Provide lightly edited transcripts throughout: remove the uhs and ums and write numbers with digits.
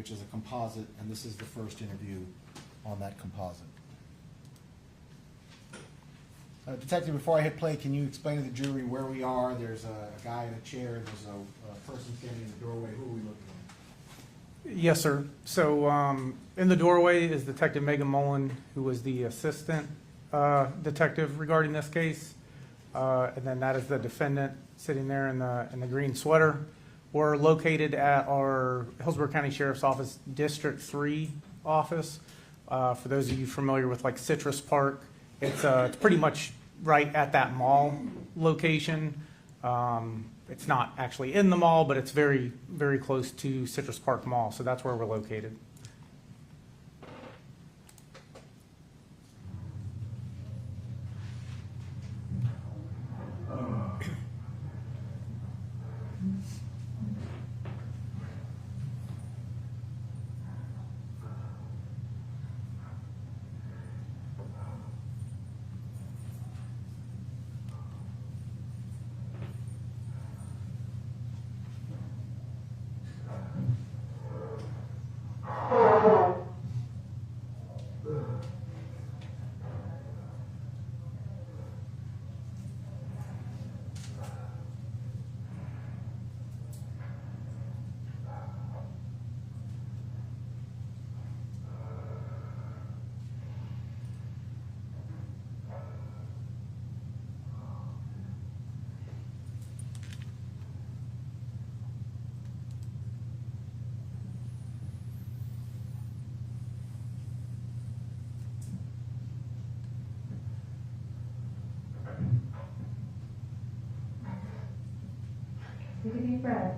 which is a composite, and this is the first interview on that composite. Detective, before I hit play, can you explain to the jury where we are? There's a guy in a chair, there's a person standing in the doorway. Who are we looking at? Yes, sir. So in the doorway is Detective Megan Mullen, who was the assistant detective regarding this case. And then that is the defendant sitting there in the green sweater. We're located at our Hillsborough County Sheriff's Office District 3 office. For those of you familiar with like Citrus Park, it's pretty much right at that mall location. It's not actually in the mall, but it's very, very close to Citrus Park Mall, so that's where we're located. Take a deep breath.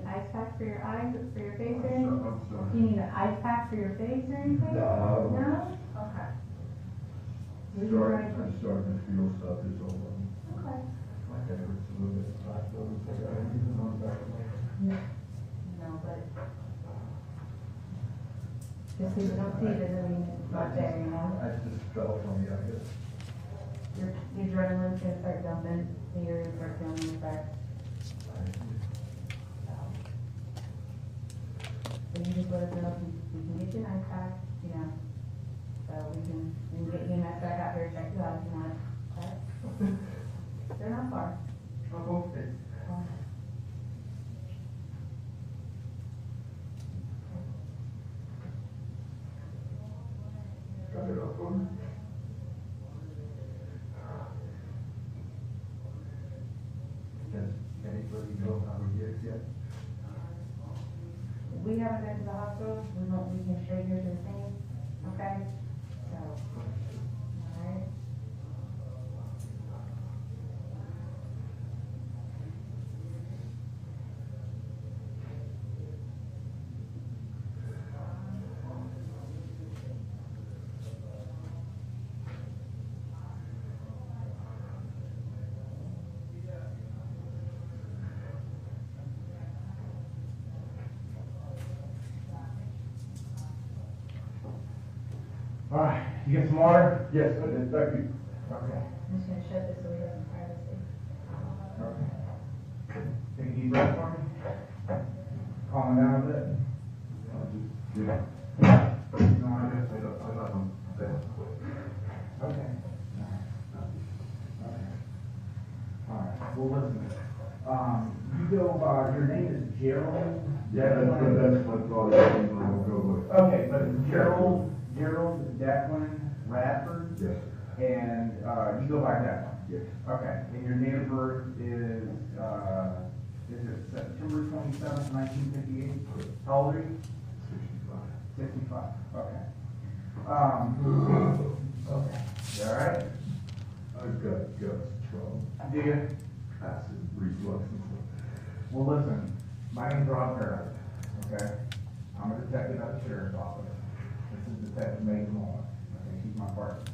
Ice pack for your eyes, for your face or anything? Do you need an ice pack for your face or anything? No. No? Okay. I'm starting to feel stuff is over. Okay. My head hurts a little bit. I feel it's like I have anything on the back of my head. No, but just because you don't see it doesn't mean it's not there, you know? I just fell from me, I guess. Your adrenaline's gonna start dumping, so you're gonna start feeling the effect. So you just let us know if we can get you an ice pack, you know, so we can get you an ice pack out here, check you out if you want it. Okay? They're not far. Oh, okay. Got it up on me? Does anybody know how he is yet? We haven't been to the hospital, we can straight here to the scene, okay? So, alright. All right, you get some water? Yes, I did, thank you. All Okay. I'm just gonna shut this so he doesn't privacy. Okay. Take a deep breath for me. Calm down a bit. Yeah. No, I guess I don't say. Okay. Okay. All right. Well, listen. You go by, your name is Gerald? Yeah, that's what all the name I'll go with. Okay, but it's Gerald Declan Radford? Yes, And, you go by Declan? yes. Okay, and your date of birth is it September 27th, 1958? How old are you? 65, okay. Okay, you all right? I've got trouble. Do you? Acid reflux and stuff. Well, listen, my name's Gerald, okay? I'm a detective at the sheriff's office. This is Detective Megan Mullen, okay, she's my partner.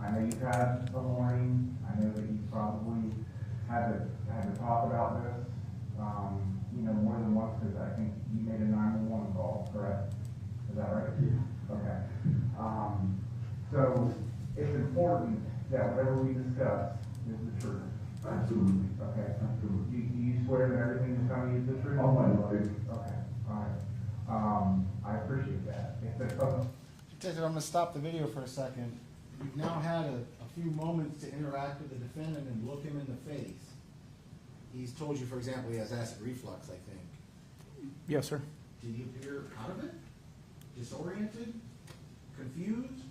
I know you've had a warning, I know that you probably had to talk about this, more than once, because I think you made a 911 call, correct? Is that right? Yeah. Okay. So, it's important that whatever we discuss is the truth. Absolutely. Okay. Absolutely. Do you swear that everything is telling you the truth? All my life. Okay, all right. I appreciate that. If there's something, Detective, I'm gonna stop the video for a second. You've now had a few moments to interact with the defendant and look him in the face. He's told you, for example, he has acid reflux, I think. Yes, sir. Did he appear out of it? Disoriented? Confused?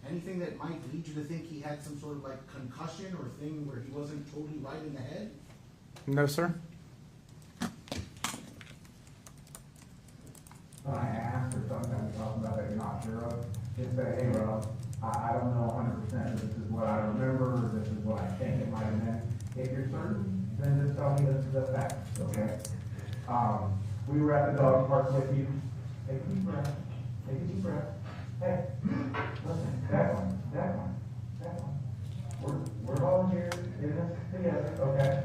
Anything that might lead you to think he had some sort of like concussion or thing where he wasn't totally right in the head? No, sir. when I ask or sometimes talk about that you're not sure of, just say, hey, Rob, I don't know 100%, this is what I remember, this is what I think it might have been. If you're certain, then just tell me this is the facts, okay? We were at the dog park with you. Take a deep breath. Take a deep breath. Hey, listen, that one. We're volunteers in this together, okay?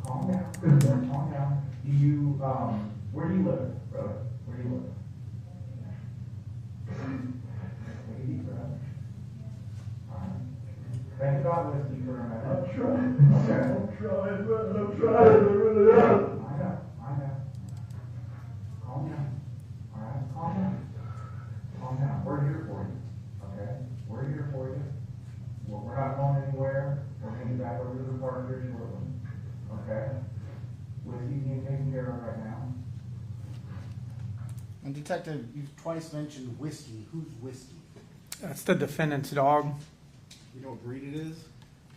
Calm down, calm down. Do you, where do you live, brother? Where do you live? Take a deep breath. All right. Thank God with you for a minute. I'm trying. Okay. I'm trying. I really am. I know. Calm down. All right, calm down. Calm down. We're here for you, okay? We're here for you. We're not going anywhere. We're gonna get back over to the park here shortly, okay? Whiskey's being taken care of right now. And Detective, you've twice mentioned whiskey. Who's whiskey? That's the defendant's dog. You know what breed it is?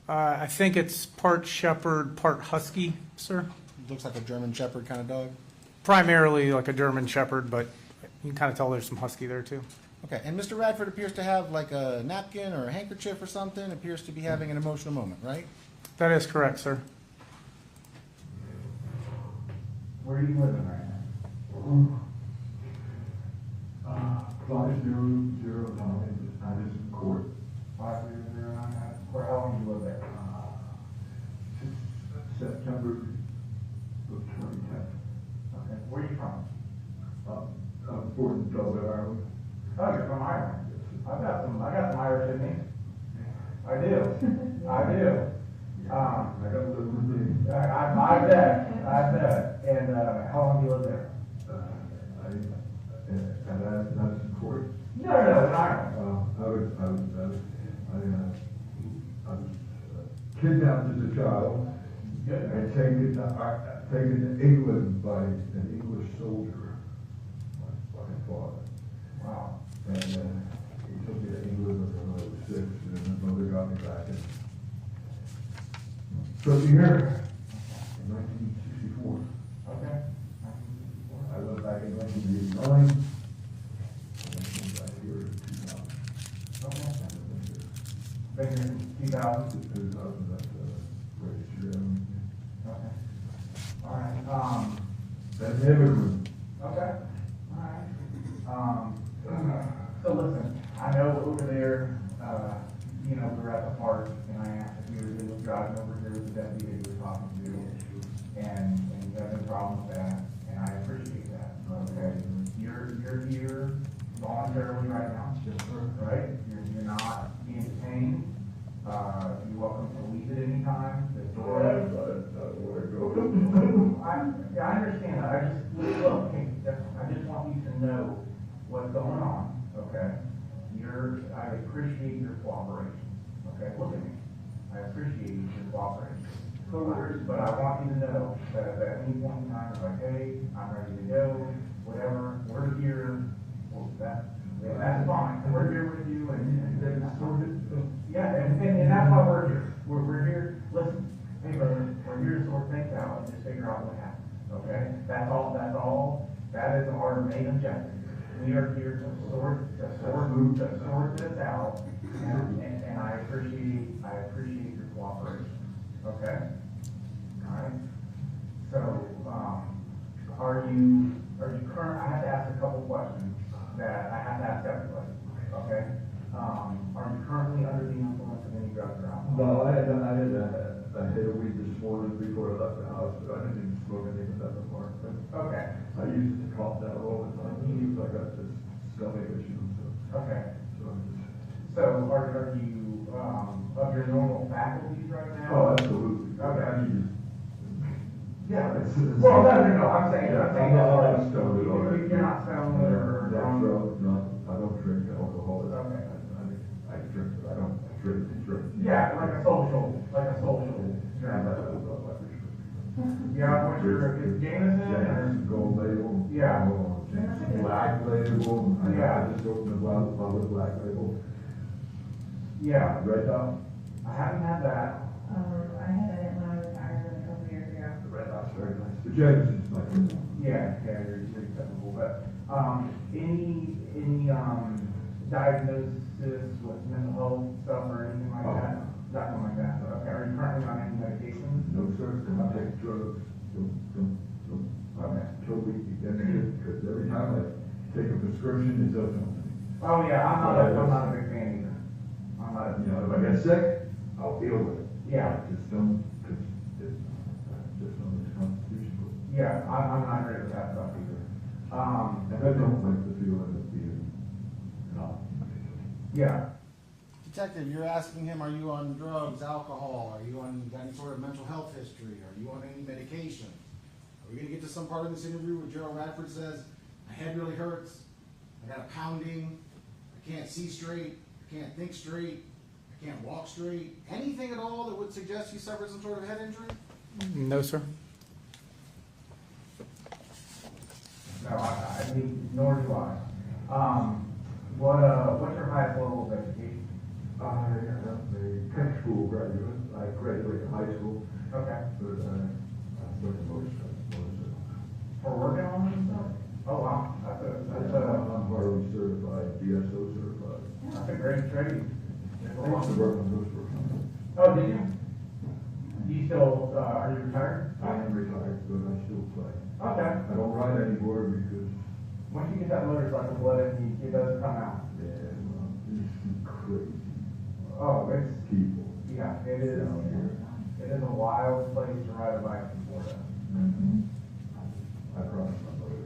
I think it's part shepherd, part husky, sir. It looks like a German Shepherd kind of dog. Primarily like a German shepherd, but you can kind of tell there's some husky there too. Okay, and Mr. Radford appears to have like a napkin or a handkerchief or something, appears to be having an emotional moment, right? That is correct, sir. Where are you living right now? 5009 Addison Court. 5009, where, how long do you live there? September of 2010. Okay, where are you from? I'm born in Dublin, Ireland. Oh, you're from Ireland. I got some Irish in me. I do. I got a little routine. I bet. And, how long do you live there? At Addison Court. No, in Ireland. I was kidnapped as a child Good. and taken to England by an English soldier, my father. Wow. And he took me to England when I was 6, and then my mother got me back and took me here in 1964. Okay. I went back in 1989, and I came back here in 2000. Okay. I've been here Been here since 2000. since 2000, that's registered. Okay. All right. That's an immigrant. Okay. All right. So listen, I know over there, we were at the park, and I asked if you were able to drive over here with the deputy that you were talking to, and you have no problem with that, and I appreciate that. Okay. You're here voluntarily right now. Yes, sir. Right? You're not being detained. time, the I door. don't want to go. I understand that, I just, look, hey, I just want you to know what's going on, okay? I appreciate your cooperation, okay? Look at me, I appreciate your cooperation. But I want you to know that if at any point in time, it's like, hey, I'm ready to go, whatever, we're here, well, that's fine, we're here with you, and that's fine. Yeah, and that's why we're here, we're here, listen, hey brother, we're here to sort things out and just figure out what happened, okay? That's all, that is our main objective. We are here to sort this out, and I appreciate your cooperation, okay? Alright, so, are you current, I have to ask a couple questions that I have to ask everybody, okay? Are you currently under the influence of any drugs or alcohol? No, I had a hit of weed this morning before I left the house, but I didn't even smoke anything at the park. Okay, I used it to calm down all the time, because I got this stomach issue, okay, so I'm just. so are you, of your normal faculties right now? Oh, absolutely. Okay. I mean, Yeah, it's. well, no, I'm saying I'm that, not stoned at all. you're not stoned or Not drunk? drunk, I don't drink alcohol. Okay. I drink, but I don't drink. Yeah, like a social drink. Yeah, what's your, is Jameson or? Jameson Gold Label. Yeah. Jameson Black Label. Yeah. I just opened a bottle of Black Label. Yeah, Red Dot. I haven't had that. I had it when I was retired a couple years ago. The Red Dot's very nice. The Jameson's my favorite. Yeah, you're typical, but, any diagnosis with mental health stuff or anything like that? Nothing like that, okay, are you currently on any medications? No, sir, I take drugs. I'm totally against it, because every time I take a prescription, it does something. Oh, yeah, I'm not a big fan either. I'm not, You know, if I get sick, I'll deal with it. Yeah. Just don't, because it's just on the Constitution. yeah, I'm not great with that stuff either. And I don't like the feeling of being not. Yeah, Detective, you're asking him, are you on drugs, alcohol? Are you on any sort of mental health history? Are you on any medication? Are we gonna get to some part of this interview where Gerald Radford says, my head really hurts, I got a pounding, I can't see straight, I can't think straight, I can't walk straight? Anything at all that would suggest you suffered some sort of head injury? No, sir. no, I mean, nor do I. What's your highest level of education? I am a tech school graduate. I graduated high school, Okay. but I studied motorcycle. For working on this stuff? Oh, wow, I'm Harley certified, DSO certified. that's a great trade. I used to work on those for a company. Oh, did you? Do you still, are you retired? I am retired, but I still play. Okay. I don't ride anymore because, Once you get that motorcycle blood, it does come out. yeah, well, it's crazy Oh, it's, people yeah, it is. down here. It is a wild place to ride a bike in Florida. I promise my mother.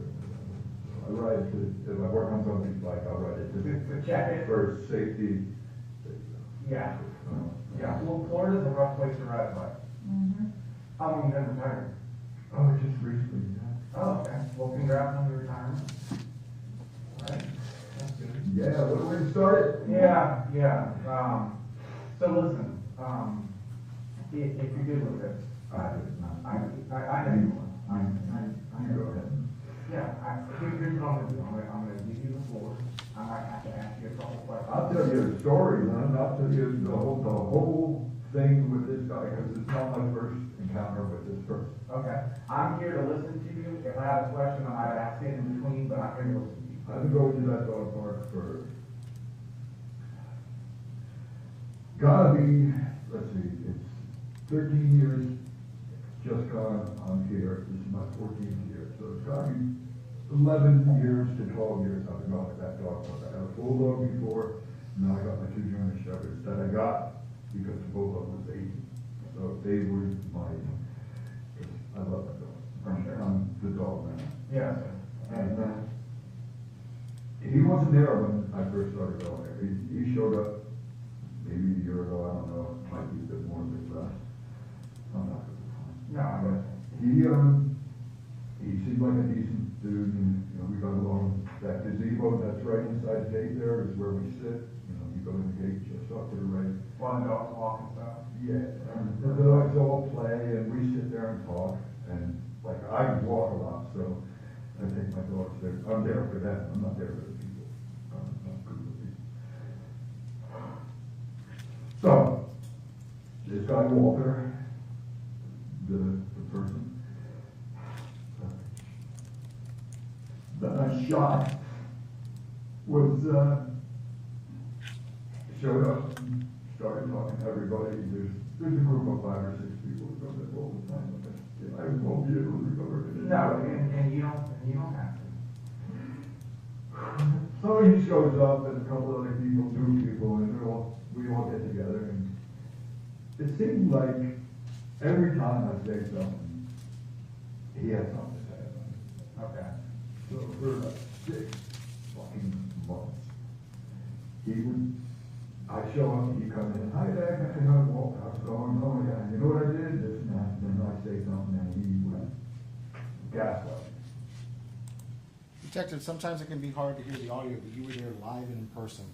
I ride to, if I work on something like, I'll ride it To check it. for safety. Yeah. Yeah, well, Florida's a rough place to ride a bike. How long you been retired? Oh, just recently, yeah. Oh, okay. Well, congrats on your retirement. All right. That's good. Yeah, what do we start? Yeah. So listen, if you're good with this, I know you are. You go ahead. Yeah, here's what I'm gonna do. I'm gonna give you the floor. I might have to ask you a couple questions. I'll tell you a story, man. I'll tell you the whole thing with this guy, because it's not my first encounter with this person. Okay, I'm here to listen to you. If I have a question, I might ask it in between, but I'm here to listen to you. I've been going to that dog park for, gotta be, let's see, it's 13 years just gone on here. This is my 14th year, so it's gotta be 11 years to 12 years I've been going to that dog park. I had a full dog before, now I got my 2 German shepherds that I got because the bulldog was 80. So they were I love that dog. I'm the dog man. Yeah. And he wasn't there when I first started going there. He showed up maybe a year ago, I don't know, might be a bit more than less. he seemed like a decent dude, and, you know, we got along. That gazebo that's right inside the gate there is where we sit, you know, you go in the gate, just up to the right. While the dogs walk and stuff. Yeah, and the dogs all play, and we sit there and talk, and like, I walk a lot, so I take my dogs there. I'm there for them, I'm not there for the people. I'm good with people. So, this guy Walter, the person that I shot was, showed up and started talking to everybody. There's a group of 5 or 6 people who go there all the time. I won't be able to recover it. No, and you don't have to. So he shows up and a couple other people, 2 people, and we all get together, and it seemed like every time I say something, he had something to say about it. Okay. So for like 6 fucking months, I'd show up and he'd come in, hi there, you know, walk, how's it going? Oh yeah, you know what I did? This and that, and then I'd say something and he would gaslight. Detective, sometimes it can be hard to hear the audio, but you were there live and in person.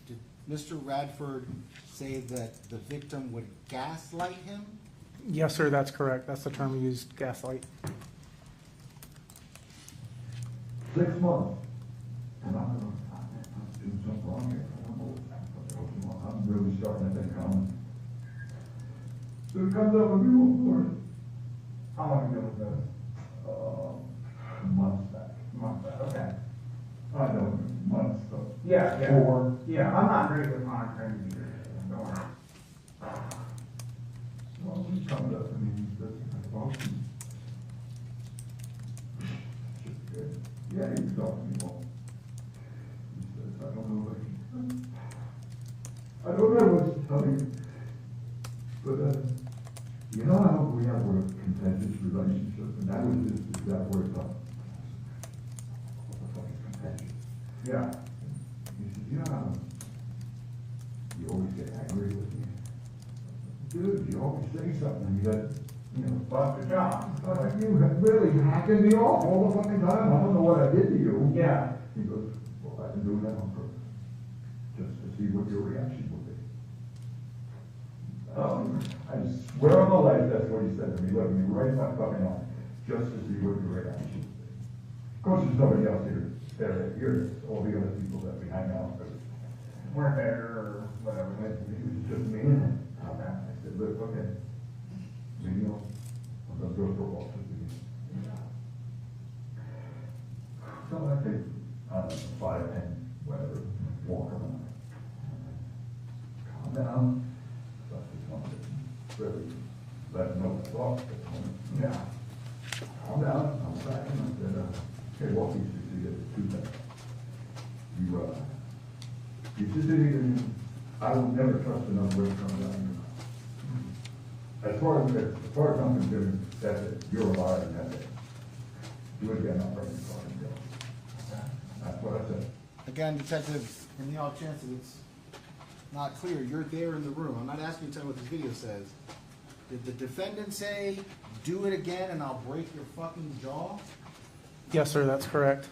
Did Mr. Radford say that the victim would gaslight him? Yes, sir, that's correct. That's the term we used, gaslight. 6 months. And I'm doing something wrong here. I'm really starting to think so it comes up with me more. How long ago was this? Months back. Month back, okay. I don't know, months, so. Yeah, yeah. 4. Yeah, I'm not great with monitoring either. Don't worry. Well, he comes up, I mean, he doesn't have options. Yeah, he was talking to me more. He says, I don't know what to tell you, but, you know how we have a contentious relationship, and that was his exact word, what the fuck is contentious? Yeah. He said, you know how you always get angry with me? Dude, you always say something, and you got, you know, Bust a job. you really hacking me off all the fucking time, I don't know what I did to you. Yeah. He goes, well, I've been doing that on purpose, just to see what your reaction will be. I swear on my life, that's what he said to me, look me right in my fucking eye, just to see what your reaction will be. Of course, there's nobody else here, here's all the other people that we hang out with. Weren't there or whatever. It was just me and him. Okay. I said, look, okay, maybe I'm gonna go for a walk with you. So I take, I don't know, 5, 10, whatever, walk around. Calm down. So I just wanted to really let him know what's off at the moment. Yeah. Calm down, I'm back, and I said, okay, walk these 2 things. You succeeded, and I will never trust another word from out of your mouth. As far as I'm concerned, that's it, you're a liar, and that's it. Do it again, I'll bring you fucking jail. That's what I said. Again, Detective, in the off chance that it's not clear, you're there in the room. I'm not asking you to tell me what this video says. Did the defendant say, do it again and I'll break your fucking jaw? Yes, sir, that's correct.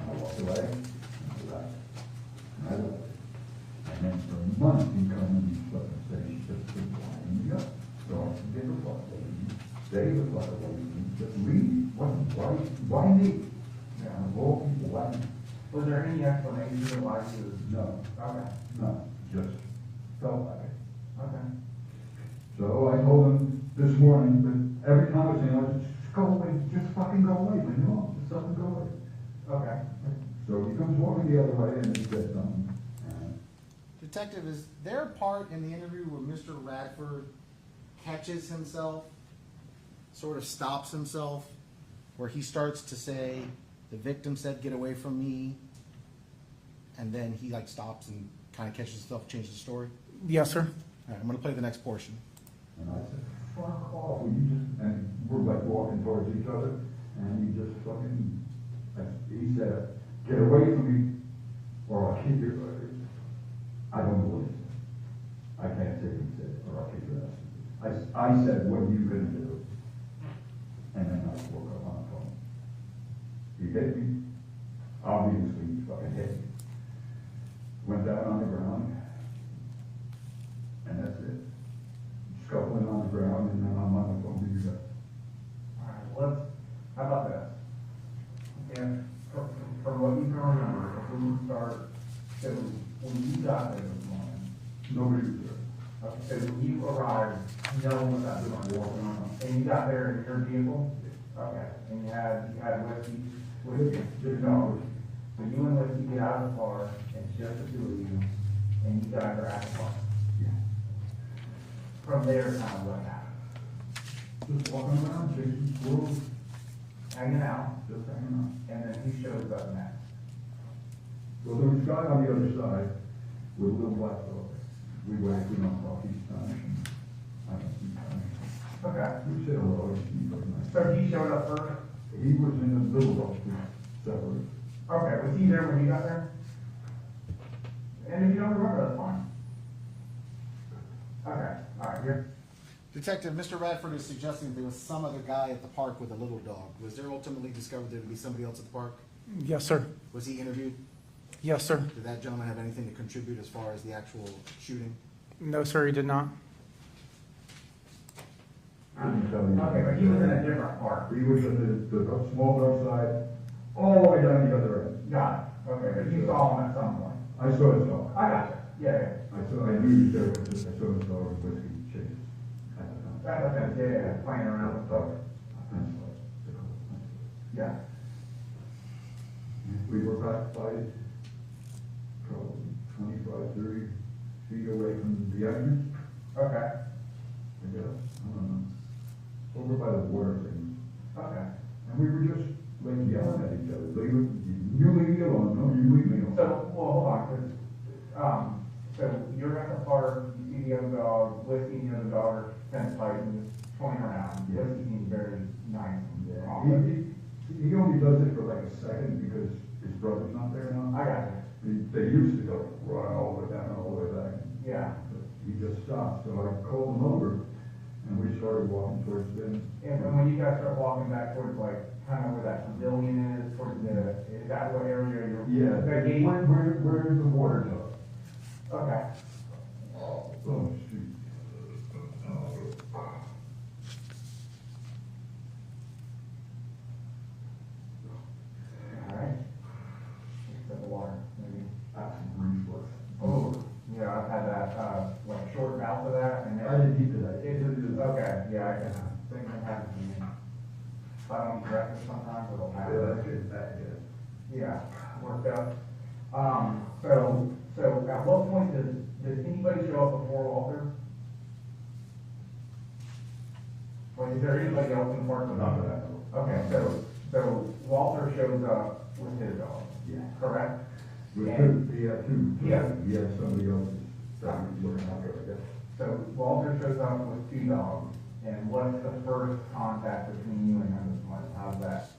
I walked away, and I left. And I left. And then for months, he come and he's fucking say, he's just been winding me up. So I said, get the fuck away from me. Stay the fuck away from me. Just leave. Why me? Yeah, of all people, why me? Was there any explanation of why he was? No, Okay. no, just felt like it. Okay. So I told him this morning, but every time I was saying, just go away, just fucking go away, leave me alone, just fucking go away. Okay. So he comes walking the other way and he said something. Detective, is there a part in the interview where Mr. Radford catches himself, sort of stops himself, where he starts to say, the victim said, get away from me, and then he like stops and kind of catches himself, changes the story? Yes, sir. All right, I'm gonna play the next portion. And I said, fuck off, will you just, and we're like walking towards each other, and he just fucking, he said, get away from me, or I'll kick your, I don't know what he said. I can't say what he said, or I'll kick your ass. I said, what are you gonna do? And then I woke up on the phone. He hit me, obviously he fucking hit me. Went down on the ground, and that's it. Scuffling on the ground, and then I'm on the phone with you guys. All right, how about this? And from what you can remember, before you start, so when you got there this morning, Nobody was there. okay, so when you arrived, no one was out there walking on, and you got there in your vehicle? Okay, and you had whiskey with you? Just now, So you and Whiskey get out of the car, and it's just the two of you, and you guys are at the car. From there, kind of what happened? just walking around, chasing squirrels, Hanging out, just hanging out. and then who shows up next? Well, there was a guy on the other side with a little black dog. We waved, we don't talk, he's Spanish, and I don't speak Spanish. Okay. We said hello, he was nice. So he showed up first? He was in the middle of the separate. Okay, was he there when you got there? And if you don't remember, that's fine. Okay, all right, you're, Detective, Mr. Radford is suggesting there was some other guy at the park with a little dog. Was there ultimately discovered there to be somebody else at the park? Yes, sir. Was he interviewed? Yes, sir. Did that gentleman have anything to contribute as far as the actual shooting? No, sir, he did not. Couldn't tell you. okay, but he was in a different part. He was in the small north side, all the way down the other end. Got it, okay, but you saw him at some point. I saw his dog. I got you, yeah, I knew there was, I saw his dog with whiskey chase. I don't know. That's okay, yeah, playing around with stuff. Yeah, We were back by probably 25, 30 feet away from the entrance, okay, I guess, I don't know. Over by the water thing. okay. And we were just like yelling at each other, you leave me alone, no, you leave me alone. So, well, hold on, cause, so you're at the park, you see the other dog, Whiskey and the other dog are fence fighting, toying around. Yeah. Whiskey seems very nice and calm. He only does it for like a second because his brother's not there now. I got They used to go run all the way down, all the way back. you, yeah. But he just stopped, so I called him over and we started walking towards them. And when you guys start walking back towards like, kind of where that pavilion is, towards is that what area you're? Yeah, The gate? where's the water tub? Okay, Oh, shoot. all right. Except the water, maybe. That's reflux. Oh, yeah, I've had that, like short bout of that and I didn't eat today. it is, okay, yeah, I can, same thing happens to me. If I don't eat breakfast sometimes, it'll Yeah, happen. that's it, that, yeah. Yeah, worked out. So at what point does anybody show up before Walter? Like, is there anybody else in the park with Not him? that I know. Okay, so Walter shows up with his dog, Yeah. correct? With And- two, he had two. Yeah. He had somebody else that was looking after, I guess. So Walter shows up with two dogs, and what's the first contact between you and him this morning? How's that?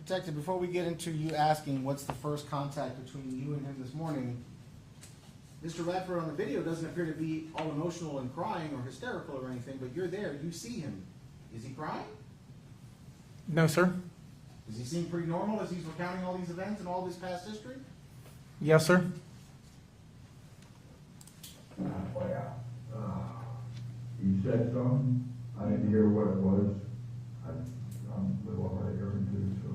Detective, before we get into you asking what's the first contact between you and him this morning, Mr. Radford on the video doesn't appear to be all emotional and crying or hysterical or anything, but you're there, you see him. Is he crying? No, sir. Does he seem pretty normal as he's recounting all these events and all this past history? Yes, sir. Play out. He said something, I didn't hear what it was. I'm a little hard of hearing too, so.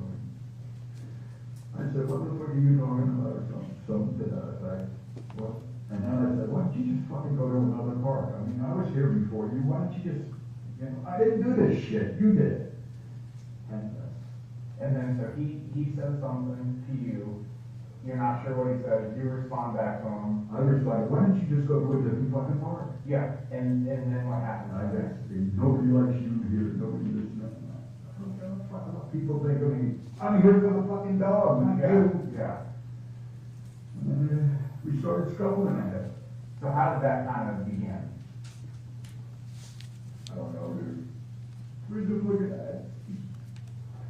I said, what the fuck are you talking about, or something to that effect. What? And then I said, why don't you just fucking go to another park? I mean, I was here before you, why don't you just, you know, I didn't do this shit, you did it. And then, so he says something to you, you're not sure what he says, you respond back to him. I was like, why don't you just go to a different fucking park? Yeah, and then what happens? I guess, nobody likes you here, nobody this and that. I don't give a fuck about people think of me. I'm here for the fucking dog, not Yeah, you. yeah. And then we started scuffling, I guess. So how did that kind of begin? I don't know, dude. We're just looking at it.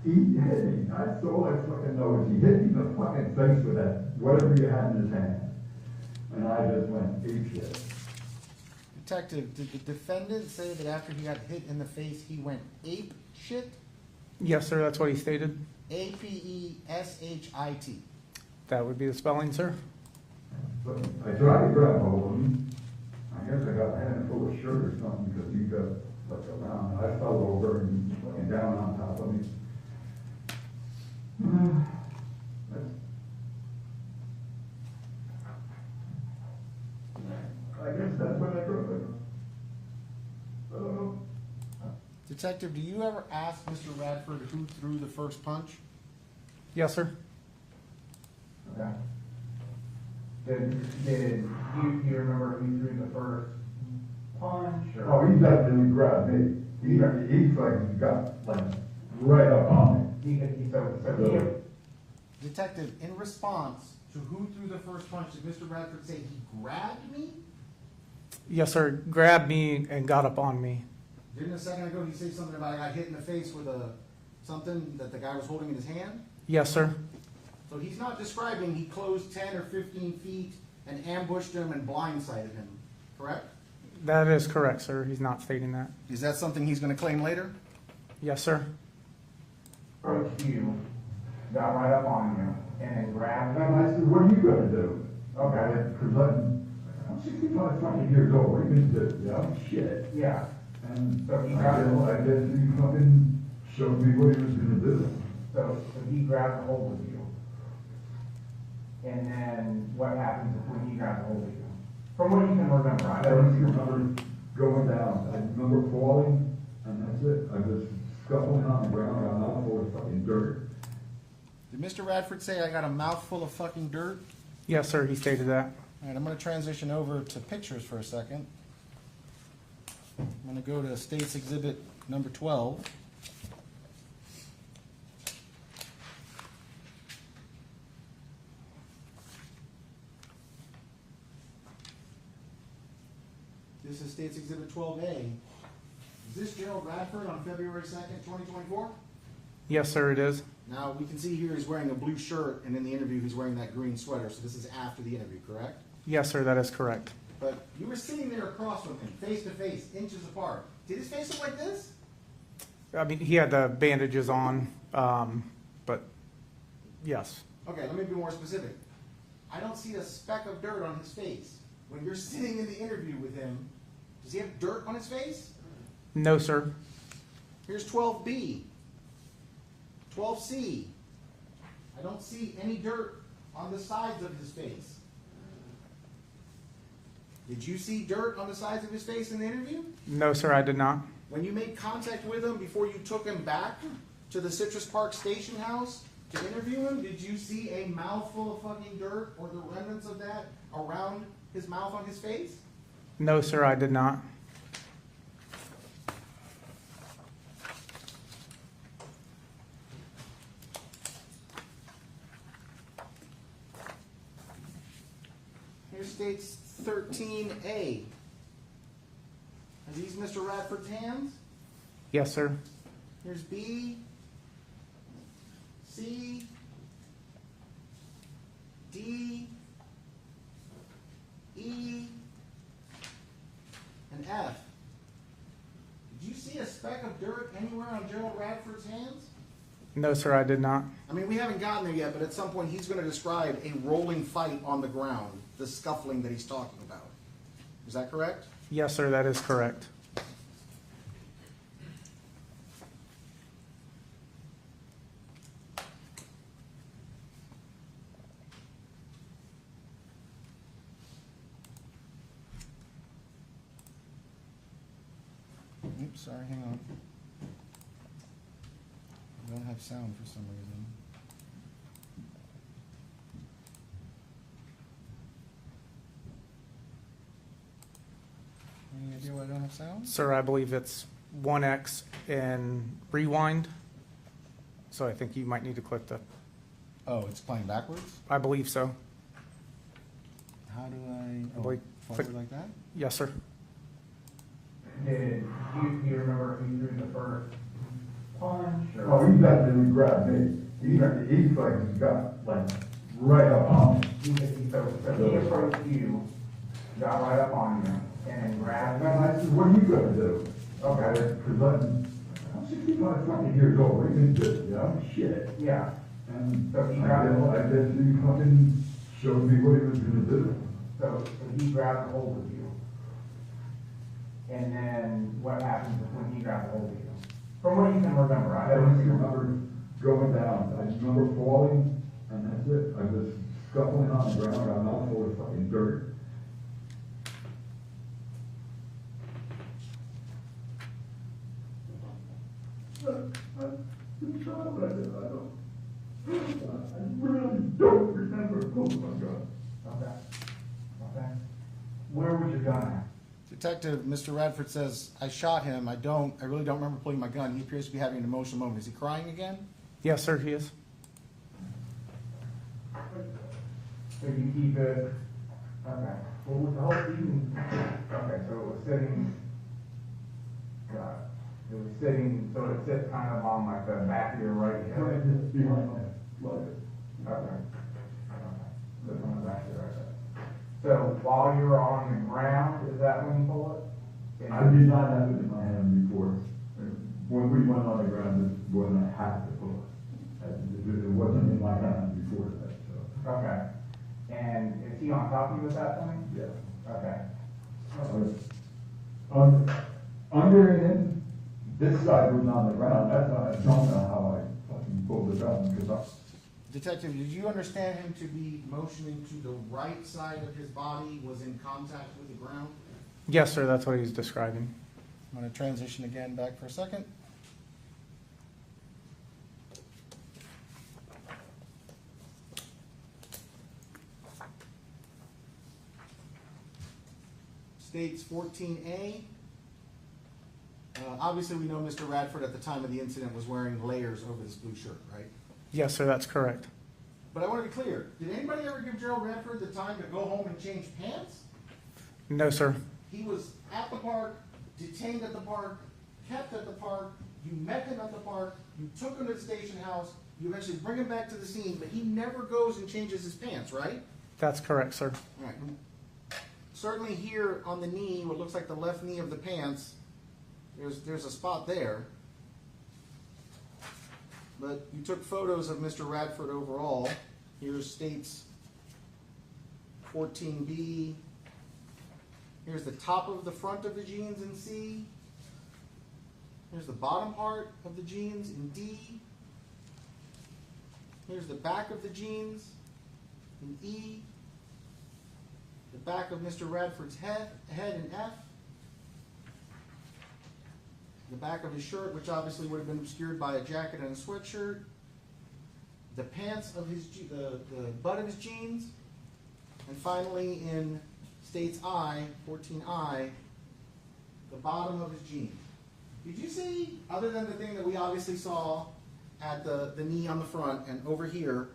He hit me, that's all I fucking know, is he hit me in the fucking face with that, whatever you had in his hand. And I just went ape shit. Detective, did the defendant say that after he got hit in the face, he went ape shit? Yes, sir, that's what he stated. APESHIT. That would be the spelling, sir. But I tried to grab hold of him. I guess I got a handful of shirt or something because he got like around. I fell over and went down on top of me. I guess that's when I broke it. I don't know. Detective, do you ever ask Mr. Radford who threw the first punch? Yes, sir. Okay. Did you remember who threw the first punch or? Oh, he definitely grabbed me. He's like, got like right up on me. Detective, in response to who threw the first punch, did Mr. Radford say he grabbed me? Yes, sir, grabbed me and got up on me. Didn't a second ago he say something about I got hit in the face with something that the guy was holding in his hand? Yes, sir. So he's not describing he closed 10 or 15 feet and ambushed him and blindsided him, correct? That is correct, sir. He's not stating that. Is that something he's going to claim later? Yes, sir. Approached you, got right up on you, and then grabbed And I you. said, what are you gonna do? Okay. Because I'm 65 fucking years old, what are you gonna do? Yeah, shit. Yeah, And So he I grabbed guess he fucking showed me what he was gonna do. so he grabbed a hold of you. And then what happens when he grabbed a hold of you? From what you can remember, I I don't don't remember going down. I remember falling, and that's it. I was scuffling on the ground, got a mouthful of fucking dirt. Did Mr. Radford say I got a mouthful of fucking dirt? Yes, sir, he stated that. All right, I'm going to transition over to pictures for a second. I'm going to go to State's Exhibit number 12. This is State's Exhibit 12A. Is this Gerald Radford on February 2nd, 2024? Yes, sir, it is. Now, we can see here he's wearing a blue shirt, and in the interview he's wearing that green sweater, so this is after the interview, correct? Yes, sir, that is correct. But you were sitting there across from him, face to face, inches apart. Did his face look like this? I mean, he had the bandages on, but yes. Okay, let me be more specific. I don't see a speck of dirt on his face. When you're sitting in the interview with him, does he have dirt on his face? No, sir. Here's 12B. 12C. I don't see any dirt on the sides of his face. Did you see dirt on the sides of his face in the interview? No, sir, I did not. When you made contact with him before you took him back to the Citrus Park Station House to interview him, did you see a mouthful of fucking dirt or the remnants of that around his mouth on his face? No, sir, I did not. Here states 13A. Are these Mr. Radford's hands? Yes, sir. Here's B, C, D, E, and F. Did you see a speck of dirt anywhere on Gerald Radford's hands? No, sir, I did not. I mean, we haven't gotten there yet, but at some point he's going to describe a rolling fight on the ground, the scuffling that he's talking about. Is that correct? Yes, sir, that is correct. Oops, sorry, hang on. I don't have sound for some reason. Any idea why I don't have sound? Sir, I believe it's 1X and rewind. So I think you might need to click the, Oh, it's playing backwards? I believe so. How do I, believe- forward click- like that? Yes, sir. Did you remember who threw the first punch or? Oh, he definitely grabbed me. He's like, got like right up on me. So he approached you, got right up on you, and then grabbed And you gonna do? Okay. Because I'm 65 fucking years old, I can do it, you know, shit. Yeah. And So he I grabbed guess, hold. I guess he fucking showed me what he was gonna do. So he grabbed hold of you. And then what happened when he grabbed hold of you? From what you can remember, I don't remember going down, I remember falling, and that's it. I was scuffling on the ground, I'm not full of fucking dirt. I'm sorry, but I really don't remember. Oh my God. Okay. Okay. Where was your gun at? Detective, Mr. Radford says, I shot him. I really don't remember pulling my gun. He appears to be having an emotional moment. Is he crying again? Yes, sir, he is. So you keep it, okay. What was the whole evening? Okay, so it was sitting, got it. It was sitting, so it sits kind of on like the back of your right hip. Right, just behind my leg. Okay. Okay. So it's on the back of your right hip. So while you were on the ground, is that when you pull it? I did not have it in my hand before. When we went on the ground, this wasn't a hat to pull. It wasn't in my hand before that, so. Okay. And is he on top of you at that point? Yeah. Okay. Under him, this side was on the ground, that's why I don't know how I fucking pulled it up, because Detective, did you understand him to be motioning to the right side of his body was in contact with the ground? Yes, sir, that's what he's describing. I'm going to transition again back for a second. States 14A. Obviously, we know Mr. Radford at the time of the incident was wearing layers over this blue shirt, right? Yes, sir, that's correct. But I want to be clear. Did anybody ever give Gerald Radford the time to go home and change pants? No, sir. He was at the park, detained at the park, kept at the park, you met him at the park, you took him to the station house, you eventually bring him back to the scene, but he never goes and changes his pants, right? That's correct, sir. All right. Certainly here on the knee, what looks like the left knee of the pants, there's a spot there. But you took photos of Mr. Radford overall. Here's states 14B. Here's the top of the front of the jeans in C. Here's the bottom part of the jeans in D. Here's the back of the jeans in E. The back of Mr. Radford's head in F. The back of his shirt, which obviously would have been obscured by a jacket and a sweatshirt. The pants of his, the butt of his jeans. And finally in states I, 14I, the bottom of his jeans. Did you see, other than the thing that we obviously saw at the knee on the front and over here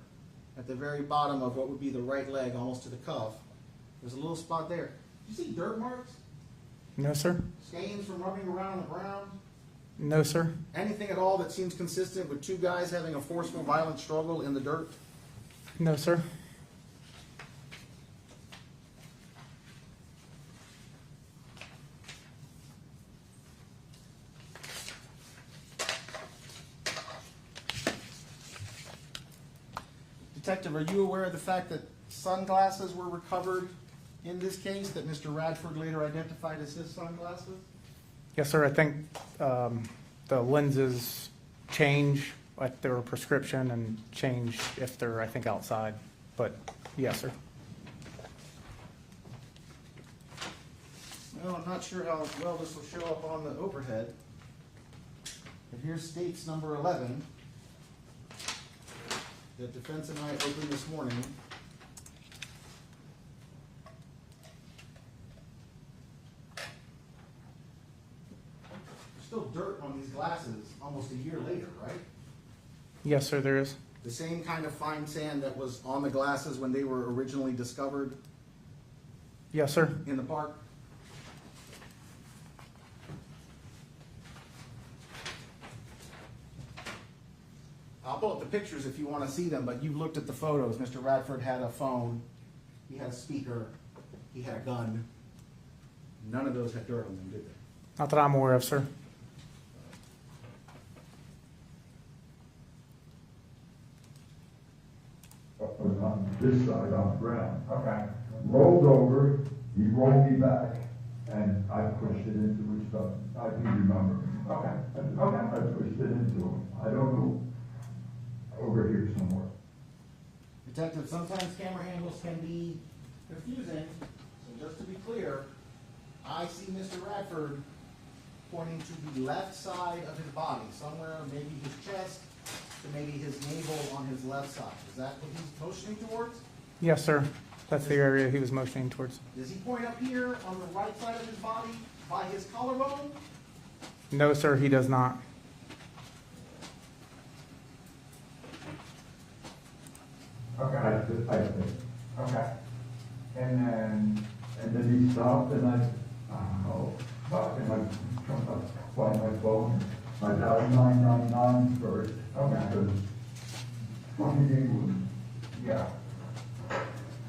at the very bottom of what would be the right leg almost to the cuff, there's a little spot there. Did you see dirt marks? No, sir. Stains from rubbing around on the ground? No, sir. Anything at all that seems consistent with two guys having a forceful, violent struggle in the dirt? No, sir. Detective, are you aware of the fact that sunglasses were recovered in this case that Mr. Radford later identified as his sunglasses? Yes, sir. I think the lenses change at their prescription and change if they're, I think, outside. But yes, sir. Well, I'm not sure how well this will show up on the overhead. But here's states number 11 that defense and I opened this morning. There's still dirt on these glasses almost a year later, right? Yes, sir, there is. The same kind of fine sand that was on the glasses when they were originally discovered Yes, sir. in the park. I'll pull up the pictures if you want to see them, but you've looked at the photos. Mr. Radford had a phone, he had a speaker, he had a gun. None of those had dirt on them, did they? Not that I'm aware of, sir. was on this side on the ground. Okay. Rolled over, he rolled me back, and I pushed it into his stomach. I do remember. Okay. I pushed it into him. I don't know, over here somewhere. Detective, sometimes camera handles can be confusing, so just to be clear, I see Mr. Radford pointing to the left side of his body, somewhere, maybe his chest, to maybe his navel on his left side. Is that what he's motioning towards? Yes, sir. That's the area he was motioning towards. Does he point up here on the right side of his body by his collarbone? No, sir, he does not. Okay. I think. Okay. And then he stopped, and I stopped, and I turned up, find my phone. I dialed 999 first. Okay. Because fucking England. yeah.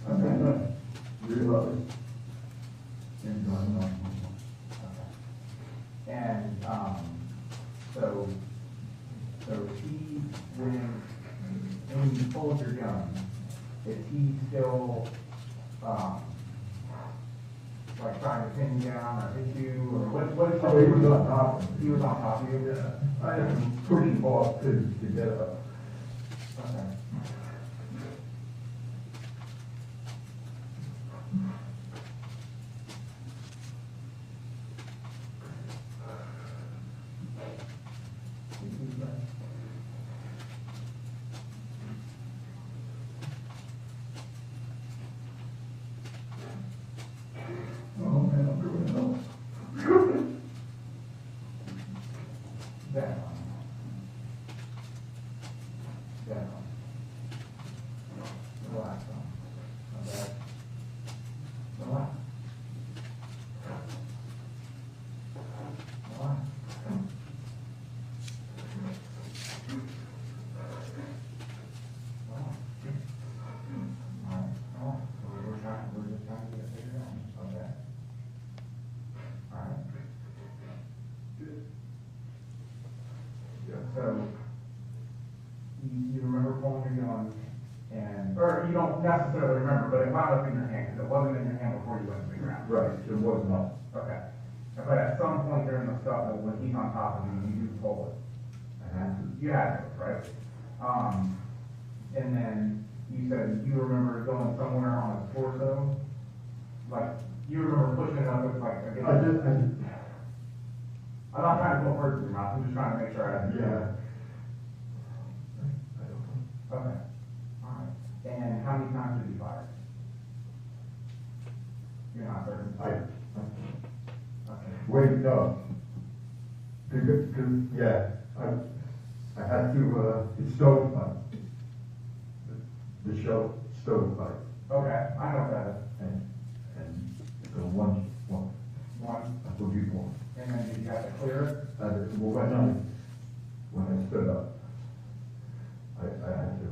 And then I realized, and dialed 911. Okay. And, so he, when you pulled your gun, is he still, like trying to pin you down or hit you, or what? Oh, he was on top of me. He was on top of you? Yeah. I had to push him off to get up. Okay. Oh, man, I'm doing it all. That one. That one. The last one. Okay. The last. The last. We're just trying to get it figured out. Okay. All right. So, you remember pulling your gun, and, or you don't necessarily remember, but it wound up in your hand, because it wasn't in your hand before you went to the ground. Right, it was not. Okay. But at some point during the scuffle, when he's on top of you, you do pull it. I had to. You had to, right? And then you said you remember going somewhere on his torso, like, you remember pushing it up with like, again. I did. I'm not trying to put words in your mouth, I'm just trying to make sure I have. Yeah. I don't know. Okay, all right. And how many times did you fire? You're not certain? Okay. Wait, no. Yeah, I had to, it's stovepipe. The show, stovepipe. Okay, I know what that is. And so one, One, I will give one. and then did you have to clear it? Well, when I stood up, I had to,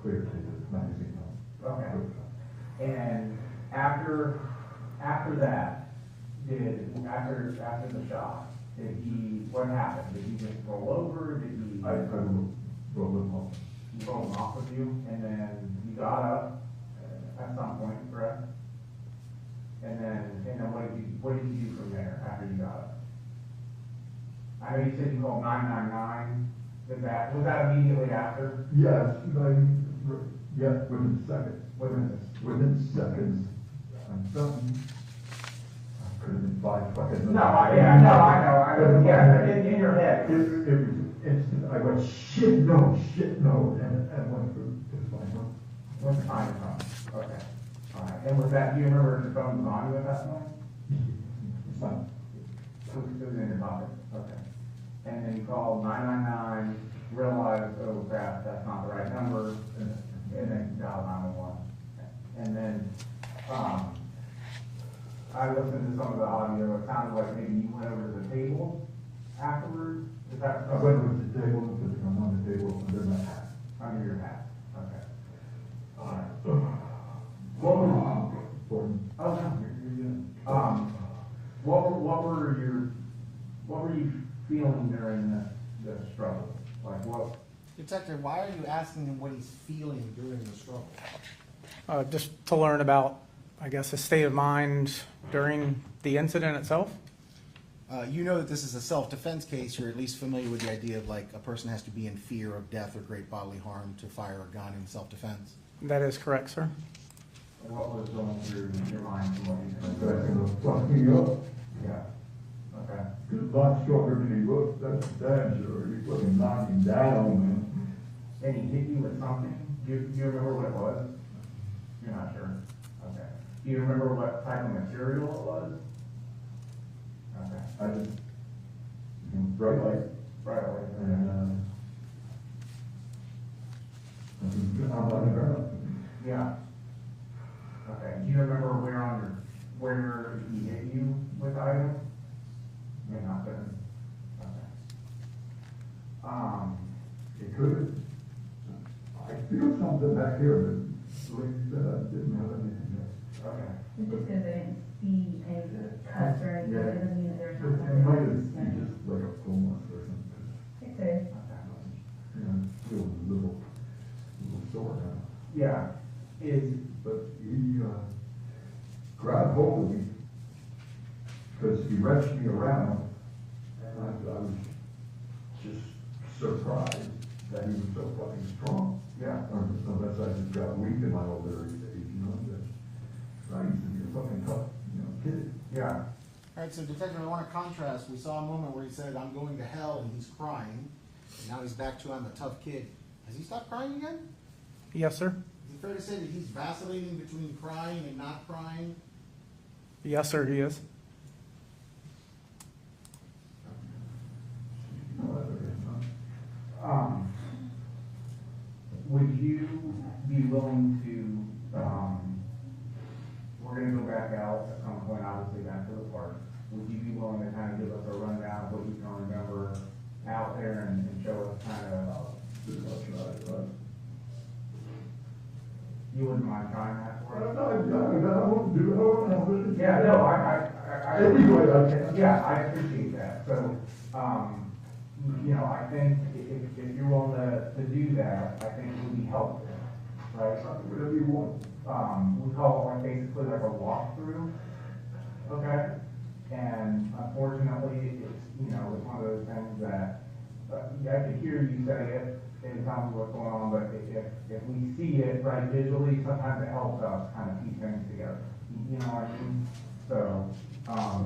clear the magazine out. Okay. And after that, after the shot, what happened? Did he just roll over, did he? I will roll them off. He rolled off with you, and then you got up at some point, correct? And then what did you do from there after you got up? I know you said you called 999, was that immediately after? Yes, within seconds. Within seconds, I'm done. I could have been 5 fucking minutes. I know, yeah, in your head. It was instant. I went, shit, no, and went through this one. What's the time from? Okay, all right, and was that, do you remember if the phone was on you at that point? It's not. It was in your pocket, okay. And then you called 999, realized, oh crap, that's not the right number, and then you dialed 911. And then, I listened to some of the audio, it sounded like maybe you went over to the table afterwards, is that? I went with the table, because I'm on the table under my hat. Under your hat, okay. All right. What Oh, no, what what were you feeling during the struggle? Like what? Detective, why are you asking him what he's feeling during the struggle? Just to learn about, I guess, his state of mind during the incident itself. You know that this is a self-defense case. You're at least familiar with the idea of like a person has to be in fear of death or great bodily harm to fire a gun in self-defense. That is correct, sir. What was going through your mind from what you That's said? gonna fuck me up. Yeah. Okay. Cause a lot stronger than he was, that's damn sure. He fucking knocked him down, man. And he hit you with something? Do you remember what it was? You're not sure? Okay. Do you remember what type of material it was? Okay. I just, bright light, Right away. and, I'm on the ground. Yeah. Okay. Do you remember where he hit you with the item? You're not good. Okay. It could. I feel something back here, but like you said, I didn't have anything there. Okay. It's just because I didn't see any cuts or anything, it doesn't mean that there's not It something. might have been just like a fullness or something. It could. You know, feel a little sore now. Yeah. But he, grabbed hold of me, because he wrenched me around, and I was just surprised that he was so fucking strong. Yeah. Unless I just got weak in my older age, you know, that I used to be a fucking tough, kid. Yeah. All right, so Detective, I want to contrast. We saw a moment where he said, "I'm going to hell," and he's crying. And now he's back to, "I'm a tough kid." Has he stopped crying again? Yes, sir. Is it fair to say that he's vacillating between crying and not crying? Yes, sir, he is. Would you be willing to, we're gonna go back out at some point, obviously back to the park. Would you be willing to kind of give us a rundown of what you can remember out there and show us kind of, you wouldn't mind trying that for us? I won't do it, I won't. Yeah, no, Any way I can. Yeah, I appreciate that. So, I think if you're willing to do that, I think it would be helpful, right? Whatever you want. We call it like basically like a walkthrough, okay? And unfortunately, it's one of those things that, I could hear you say it and tell me what's going on, but if we see it, right, visually, sometimes it helps us kind of piece things together. You know what I mean? So,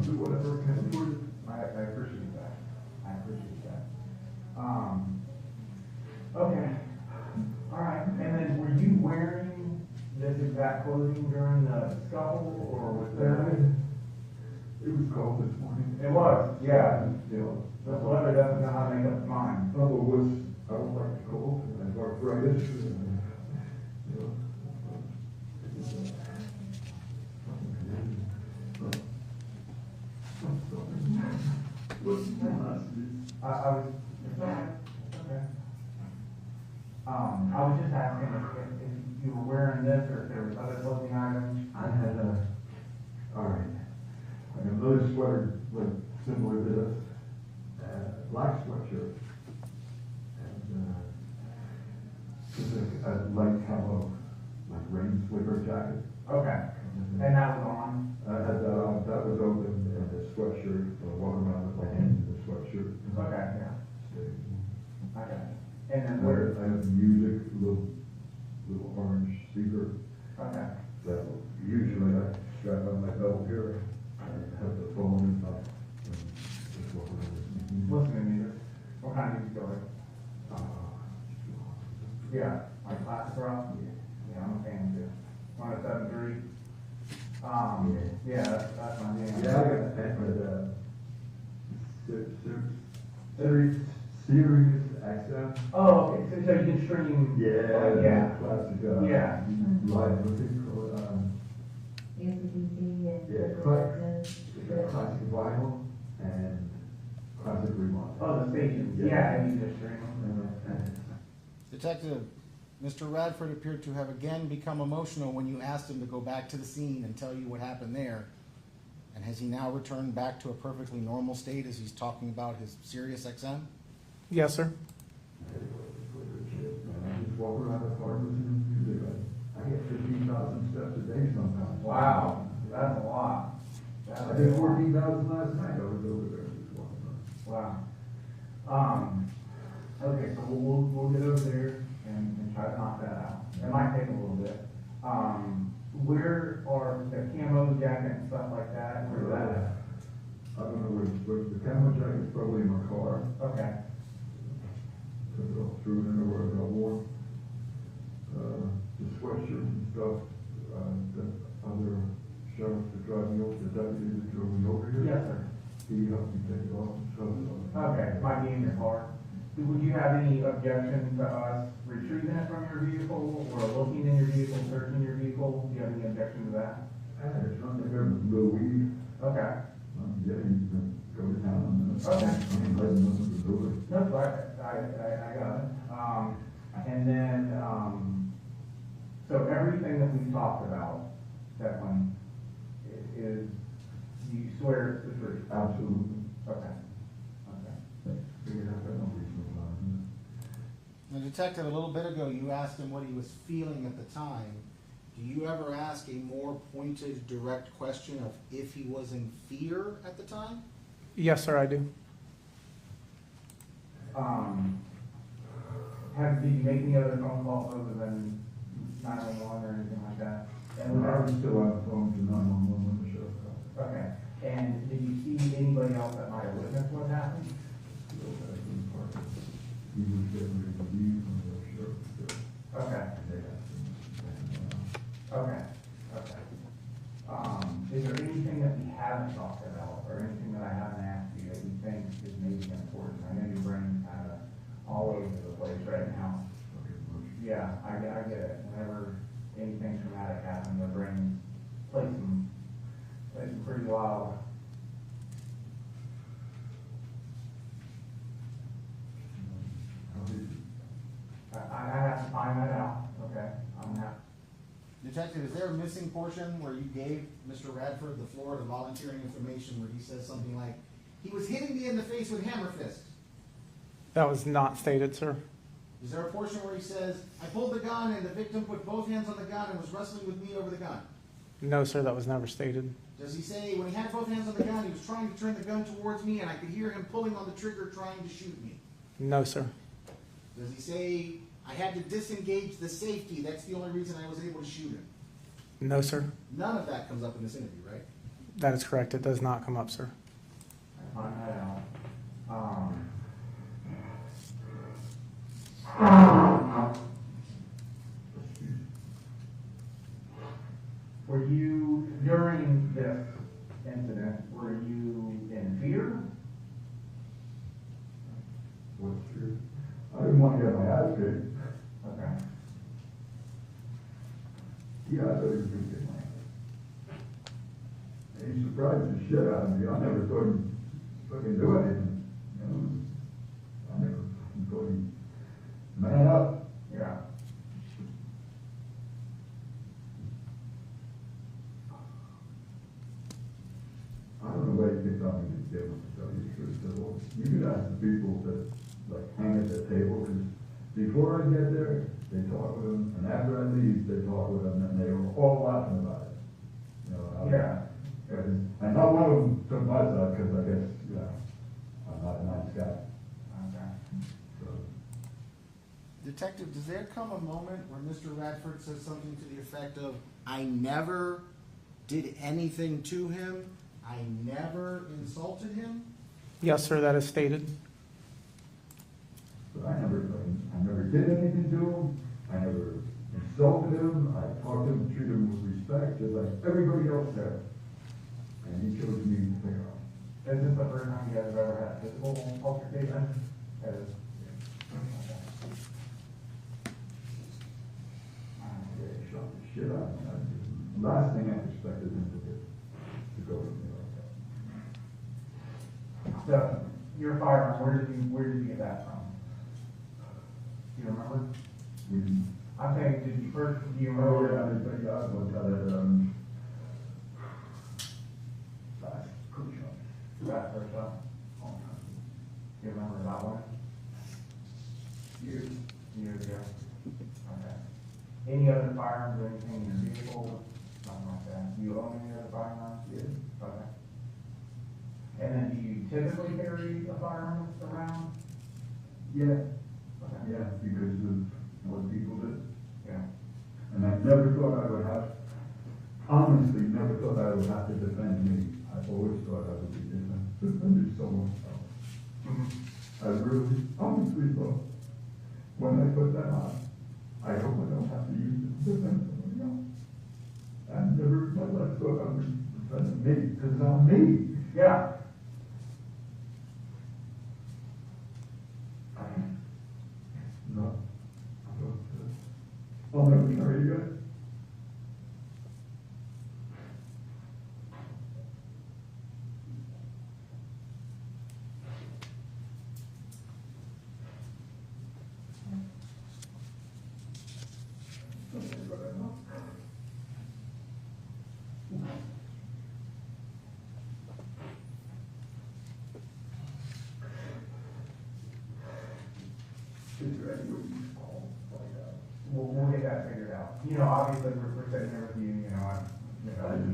Do whatever I can for you. I appreciate that. I appreciate that. Okay. All right. And then were you wearing this exact clothing during the scuffle, or was there? It was cold this morning. It was, yeah. You know, The weather doesn't know how to make up its mind. trouble was, I don't like the cold, and I have arthritis, and, you know. I was, it's okay. Okay. I was just asking if you were wearing this or if there was other clothing items. I had all right, I had another sweater, like, similar to this, black sweatshirt. And, just a light camo, like rain slicker jacket. Okay. And that was on? I had that on, that was open, and the sweatshirt, walking around with my hands in the sweatshirt. Okay, yeah. So, Okay. And then where where? I have music, little orange speaker Okay. that usually I strap on my belt here. I have the phone in my, just walking around. Listen to music. What kind of music go with? Yeah, like classic rock? Yeah, I'm a fan too. 107.3. Yeah, that's my name. Yeah, I got that, Sirius XM. Oh, okay, so you can stream. Yeah. Classic, Yeah. live music, ACDC and. Yeah, classic vinyl and classic rewind. Oh, the stations, yeah, and you just stream them. Detective, Mr. Radford appeared to have again become emotional when you asked him to go back to the scene and tell you what happened there. And has he now returned back to a perfectly normal state as he's talking about his Sirius XM? Yes, sir. I just walk around the park listening to music. I get 15,000 steps a day sometimes. Wow, that's a lot. I did 14,000 last night. I was over there just walking around. Wow. Okay, so we'll get over there and try to knock that out. It might take a little bit. Where are the camo jacket and stuff like that? Where's that at? I don't know where, the camera jacket's probably in my car. Okay. Took it all through and where I got worn. The sweatshirt and stuff, the other sheriff that drive me over, the deputy that drove me over here. Yes, sir. He helped me take it off and stuff. Okay, might be in your car. Would you have any objection to us retrieving it from your vehicle or looking in your vehicle, searching your vehicle? Do you have any objection to that? There's nothing there but little weed. Okay. Yeah, you can go to town and, Okay. I'm letting nothing to do it. No, I got it. And then, so everything that we talked about, that one, is, you swear it's the truth? Absolutely. Okay. Figured out that no reason to lie. The detective, a little bit ago, you asked him what he was feeling at the time. Do you ever ask a more pointed, direct question of if he was in fear at the time? Yes, sir, I do. Did you make any other phone calls other than 911 or anything like that? And I was still on the phone to 911 when the sheriff got there. Okay. And did you see anybody else that might have witnessed what happened? Still back in the park. He was getting ready to leave when the sheriff was there. Okay. And they asked him. Okay. Okay. Is there anything that we haven't talked about or anything that I haven't asked you that you think is maybe important? I know your brain's kind of all over the place right now. Yeah, I get it. Whenever anything traumatic happens, the brain plays some pretty wild. I have to find that out, okay? I'm gonna have. Detective, is there a missing portion where you gave Mr. Radford the floor to volunteering information where he says something like, he was hitting me in the face with hammer fists? That was not stated, sir. Is there a portion where he says, I pulled the gun and the victim put both hands on the gun and was wrestling with me over the gun? No, sir, that was never stated. Does he say, when he had both hands on the gun, he was trying to turn the gun towards me and I could hear him pulling on the trigger trying to shoot me? No, sir. Does he say, I had to disengage the safety, that's the only reason I was able to shoot him? No, sir. None of that comes up in this interview, right? That is correct. It does not come up, sir. I find that out. Were you, during this incident, were you in fear? What's true? I didn't want to get my ass kicked. Okay. Yeah, I thought he was gonna get my ass. And he surprised the shit out of me. I never thought he'd fucking do anything. You know? I never fucking thought he'd man up. Yeah. I don't know why you think I'm gonna be able to tell you the truth. So, well, you can ask the people that like hang at the table, because before I get there, they talk with them, and after I leave, they talk with them, and they were all laughing about it. You know, and not one of them took my side, because I guess, you know, I'm not a nice guy. Okay. So, Detective, does there come a moment where Mr. Radford says something to the effect of, I never did anything to him, I never insulted him? Yes, sir, that is stated. but I never did anything to him. I never insulted him. I talked to him, treated him with respect, just like everybody else there. And he chose me to pick on. Is this the first time you guys have ever had physical altercation? Yeah, he shot the shit out of me. Last thing I expected him to do, to go with me like that. So, your firearm, where did you get that from? Do you remember? I'm saying, do you Oh, remember? yeah, I think I was at it, That first up? Do you remember that one? Years. Years ago? Okay. Any other firearms or anything in your vehicle? Something like that? Do you own any other firearms? Yes. Okay. And then do you typically carry a firearm around? Yeah. Okay. Yeah, because of what people did. Yeah. And I never thought I would have, honestly, never thought I would have to defend me. I always thought I would be defending someone else. I really, honestly thought, when I put that on, I hope I don't have to use it to defend somebody else. I never in my life thought I was defending me, because it's on me. Yeah. No. I'll never carry you guys. Is there any way you can call like that? We'll get that figured out. You know, obviously, we're sitting here with you, you know, I do.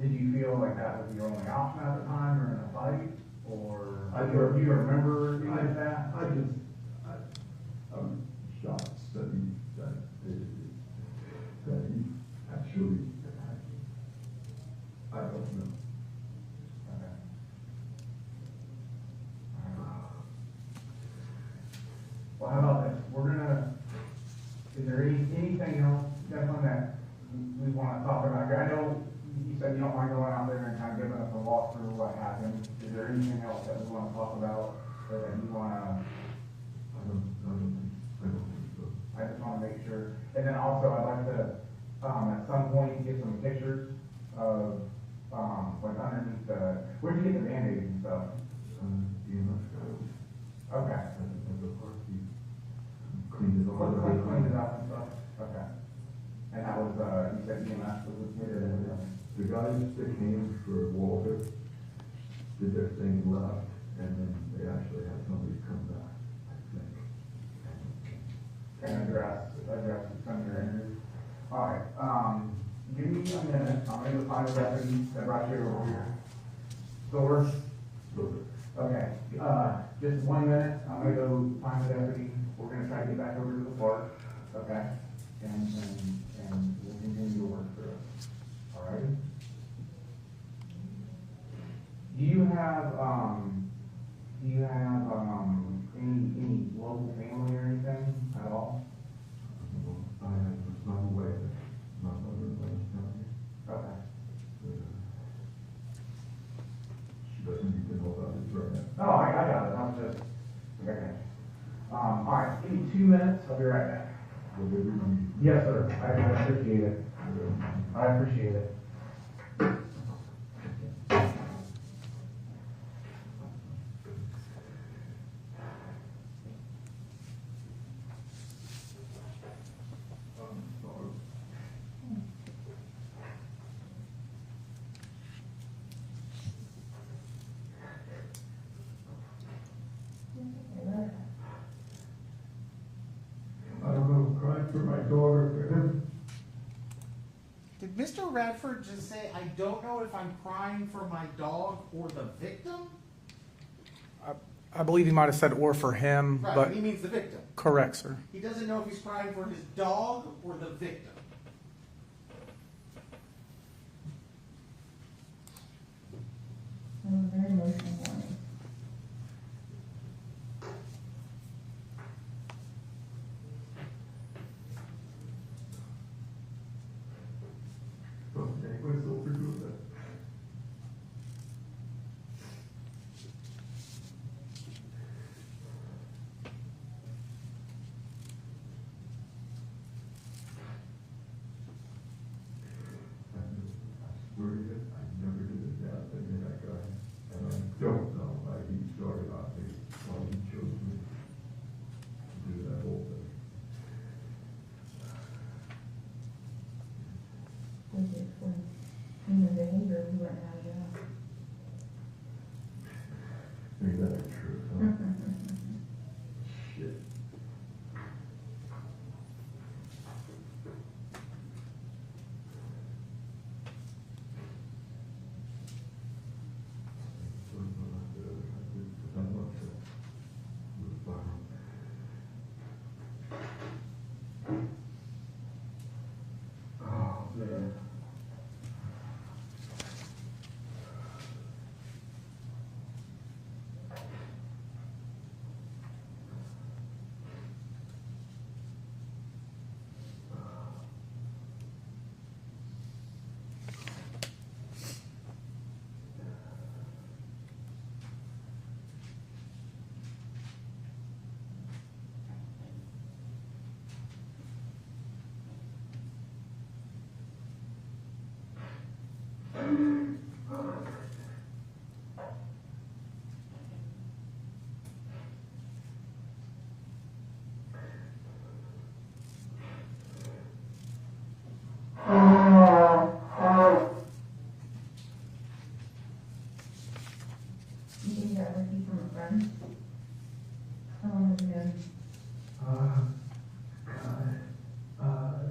Did you feel like that was your only option at the time, or in a fight, or do you remember any of that? I'm shocked that he actually, I don't know. Okay. Well, how about this? Is there anything else, Declan, that we want to talk about? I know you said you don't mind going out there and kind of giving us a walkthrough of what happened. Is there anything else that we want to talk about, or that you want to? I don't think so. I just want to make sure. And then also, I'd like to, at some point, get some pictures of, like underneath the, where'd you get the Band-Aids and stuff? EMS guy, Okay. at the park, he cleaned it all up. Cleaned it up and stuff? Okay. And that was, you said EMS was here? The guys that came for Walter did their thing and left, and then they actually had somebody come back, I think. And address some of your injuries. All right, give me a minute, I'm gonna go find the deputy that brought you over here. Source? So, Okay, just 1 minute, I'm gonna go find the deputy, we're gonna try to get back over to the park, okay? And we'll continue to work through it, all right? Do you have any local family or anything at all? I was not aware that my mother was down here. Okay. She doesn't need to know about it right now. No, I got it, I'm just, okay. All right, give me 2 minutes, I'll be right back. Whatever you need. Yes, sir, I appreciate it. I appreciate it. I don't know, crying for my daughter, for him. Did Mr. Radford just say, I don't know if I'm crying for my dog or the victim? I believe he might have said or for him, Right, but he means the victim. correct, sir. He doesn't know if he's crying for his dog or the victim. It was very emotional morning. Don't take myself for doing that. I swear to you, I never did a bad thing to that guy, and I don't know why he started on me, why he chose me to do that whole thing. statistics when human behavior, we wouldn't have a job. Maybe that's true, huh? Shit. Oh, man. You think that would be from a friend? Someone who's known, God,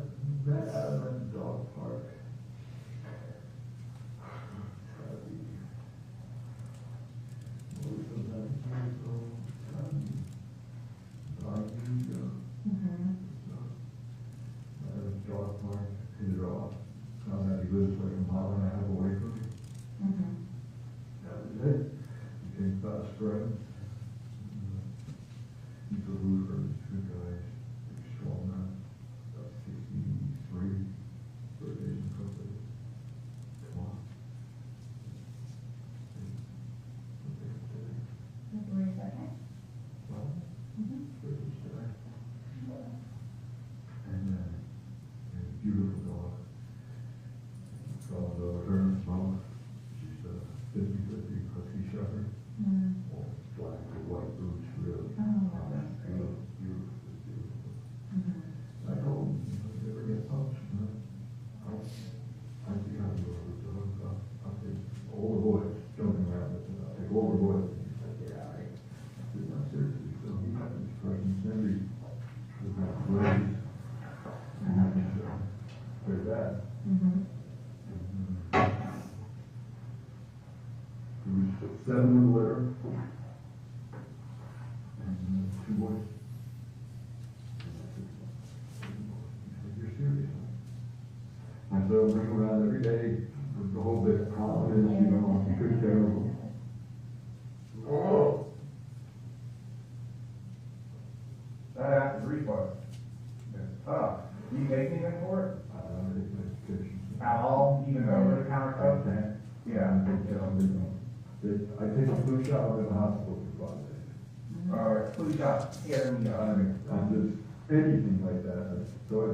that out of that dog park. Gotta be more than 11 years old. Dog park, hit it off. Found out he lives like a mile and a half away from me. That was it. Became fast friends. He's a roofer, two guys, big strong man, about 63, birthdays and company. Come on. February 2nd. Well, birthday's today. And a beautiful dog. Called her mama. She's 50-50 husky shepherd. All black with white boots, really. Oh, that's Beautiful, beautiful, beautiful. I told him, if you ever get pups, I'll see how you are with dogs. I'll take all the boys, jumping around with them. I'll take all the boys. He said, yeah, I said, no, seriously. So he had his presence every, with his legs. And there's that. There was 7 in the litter. And 2 boys. You're serious, huh? And so bring around every day with the whole bit of confidence, you know, you could care of them. Oh! That after reflux. It's tough. Do you take anything for it? I don't take medication. At all, even over the counter stuff? Yeah. I take a flu shot, I'm in the hospital for 5 days. Or flu shot here and I'm just, anything like that, so I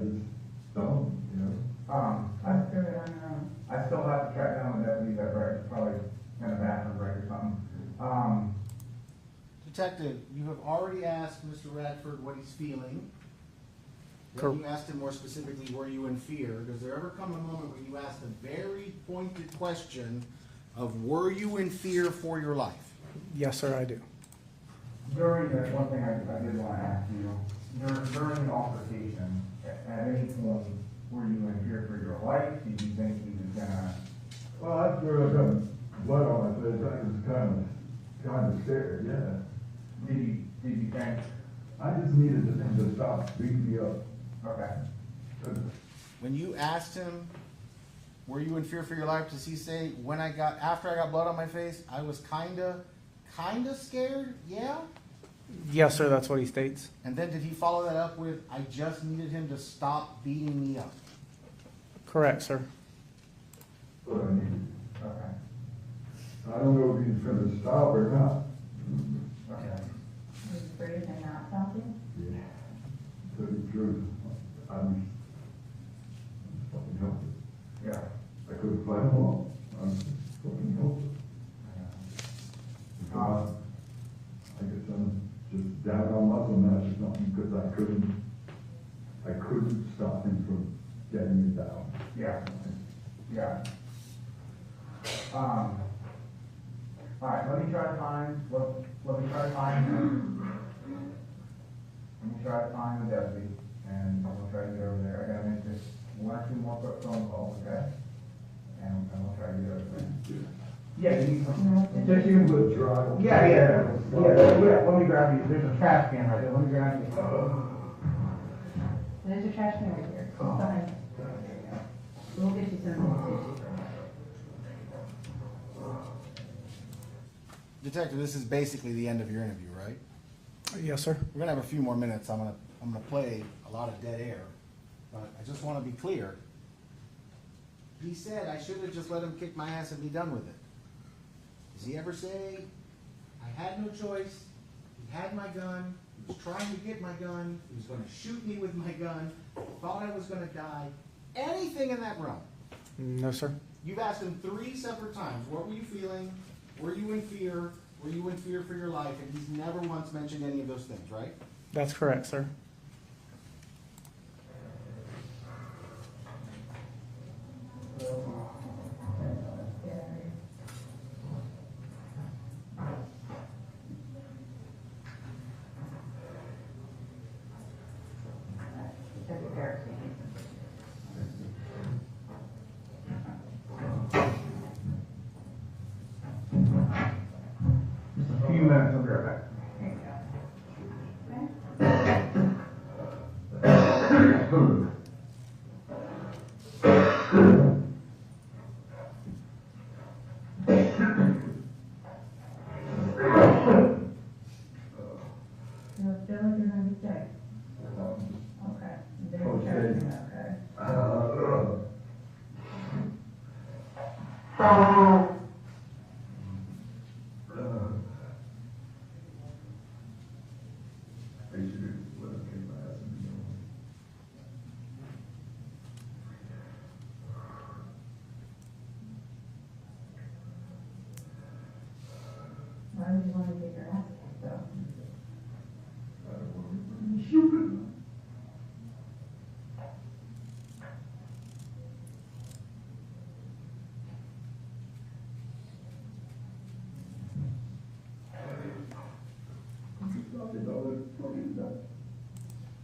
just don't, you know? I'll do it on your own. I still have to track down the deputy that break, probably in a bathroom break or something. Detective, you have already asked Mr. Radford what he's feeling. Cor- Then you asked him more specifically, were you in fear? Does there ever come a moment where you asked a very pointed question of, were you in fear for your life? Yes, sir, I do. During the, one thing I did want to ask you, during the altercation, at any point, were you in fear for your life? Did you think he was gonna? Well, after I got blood on my face, I was kind of scared, yeah. Did you think? I just needed him to stop beating me up. Okay. When you asked him, were you in fear for your life, does he say, after I got blood on my face, I was kinda scared, yeah? Yes, sir, that's what he states. And then did he follow that up with, I just needed him to stop beating me up? Correct, sir. What I needed. Okay. I don't know if he's gonna stop or not. Okay. Was afraid of him not stopping? Yeah. To tell you the truth, I was fucking helpless. Yeah. I couldn't fight him off. I was fucking helpless. Because I guess I'm just down on muscle mass or something, because I couldn't stop him from getting me down. Yeah. Yeah. All right, let me try to find the deputy, and we'll try to get over there. I gotta make this one or two more quick phone calls, okay? And we'll try to get over there. Yeah, you need some. Take you with dry. Yeah, let me grab you, there's a trash can right there, let me grab you. There's a trash can right here. It's behind you. We'll get you some tissue. Detective, this is basically the end of your interview, right? Yes, sir. We're gonna have a few more minutes. I'm gonna play a lot of dead air, but I just wanna be clear. He said I should have just let him kick my ass and be done with it. Does he ever say, I had no choice, he had my gun, he was trying to get my gun, he was gonna shoot me with my gun, thought I was gonna die, anything in that realm? No, sir. You've asked him 3 separate times, what were you feeling? Were you in fear? Were you in fear for your life? And he's never once mentioned any of those things, right? That's correct, sir. Just a few minutes, I'll be right back. You feel like you're gonna be sick? Okay. There's a trash can, okay. I should have let him kick my ass and be done. Why would you want to get your ass kicked though? I don't want to be stupid.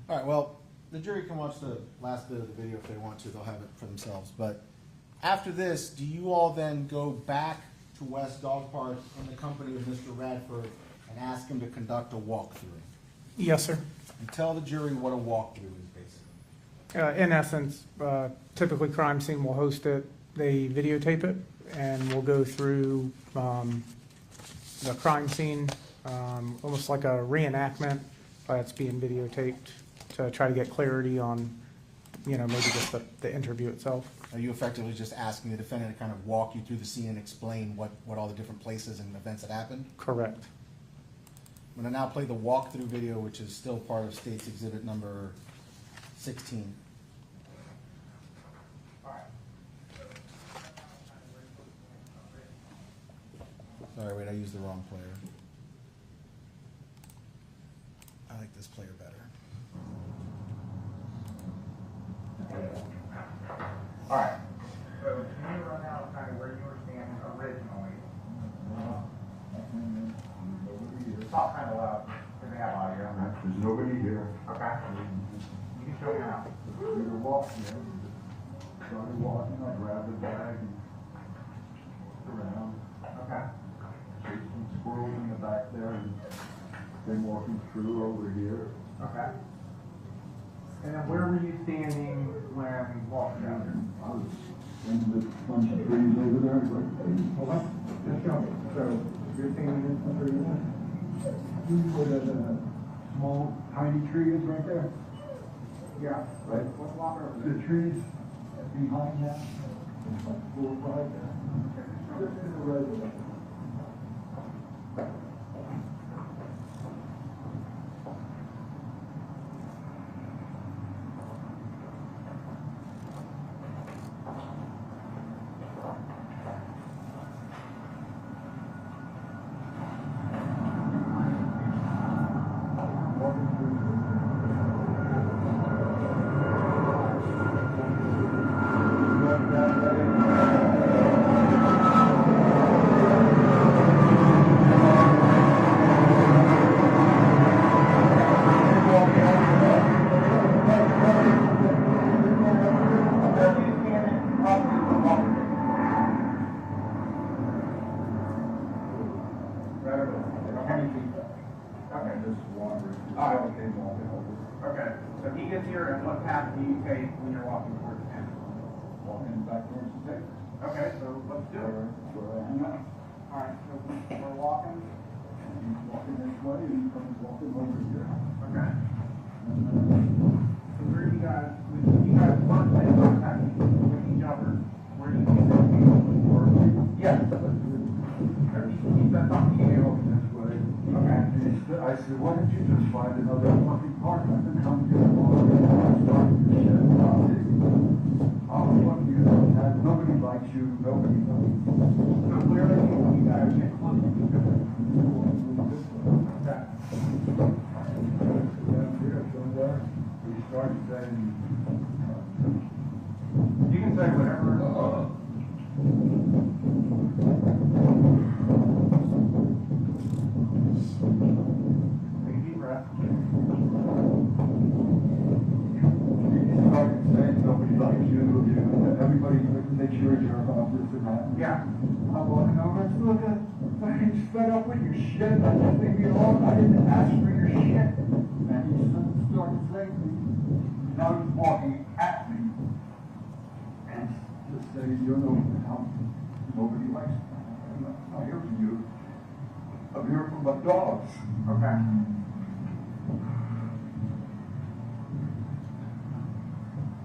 All right, well, the jury can watch the last bit of the video if they want to. They'll have it for themselves. But after this, do you all then go back to West Dog Park in the company of Mr. Radford and ask him to conduct a walkthrough? Yes, sir. And tell the jury what a walkthrough is, basically. In essence, typically crime scene will host it, they videotape it, and we'll go through the crime scene, almost like a reenactment, but it's being videotaped to try to get clarity on, maybe just the interview itself. Are you effectively just asking the defendant to kind of walk you through the scene and explain what all the different places and events that happened? Correct. I'm going to now play the walkthrough video, which is still part of State's Exhibit number 16. Sorry, wait, I used the wrong player. I like this player better. All right, so can you run out kind of where you were standing originally? Talk kind of loud, because they have audio. There's nobody here. Okay. You can show me now. We were walking in, started walking, I grabbed the bag and around, Okay. chased some squirrels in the back there and then walking through over here. Okay. And then where were you standing when you walked down there? I was in the bunch of trees over there, like, Hold on. Just show me. So you're standing in the tree? where that small tiny tree is right there. Yeah. Right. Let's walk over The there. trees behind that, it's like 4 or 5 there. Just in the right of it. Walking through. path do you take when you're walking towards the tent? Walking back towards the table. Okay, so let's do it. That's where I hang out. All right, so we're walking. And he's walking this way, and he comes walking over here. Okay. So where do you guys, when you guys first make contact with each other, where do you keep that view? Yes. Or do you keep that on the He air? walks this way. Okay. And I said, why don't you just find another fucking partner to come get along and start this shit? I'll fuck you. Nobody likes you, nobody knows. So where are you guys get close to each other? Okay. Down here, somewhere, we start saying, You can say whatever. Take a deep breath. you start saying nobody likes you, everybody thinks you're a jerk off, this and that. Yeah. I'm walking over, look at, fucking fed up with your shit, I just leave me alone, I didn't ask for your shit. And he started saying to me, now he's walking at me. And just saying, you know how nobody likes me. I'm not here for you. I'm here for my dogs. Okay.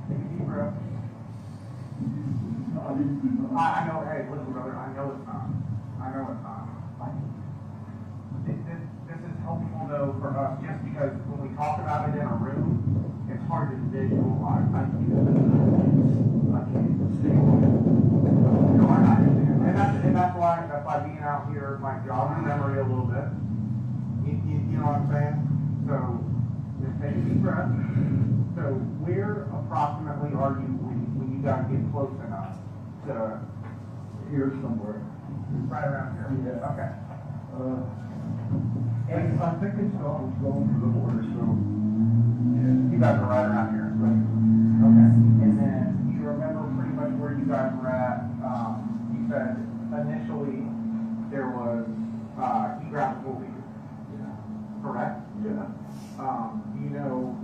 Take a deep breath. Not even, I know, hey, listen, brother, I know it's not. I know it's not. This is helpful though for us, just because when we talk about it in a room, it's hard to visualize. I can't see. No, I understand. And that's why being out here might jog your memory a little bit. You know what I'm saying? So, just take a deep breath. So, where approximately are you when you guys get close enough to here somewhere. right around here? Yeah. Okay. And I think it's all going to the border, so. You guys are right around here. Okay. And then you remember pretty much where you guys were at. You said initially there was he grabbed the lead. Correct? Yeah. Do you know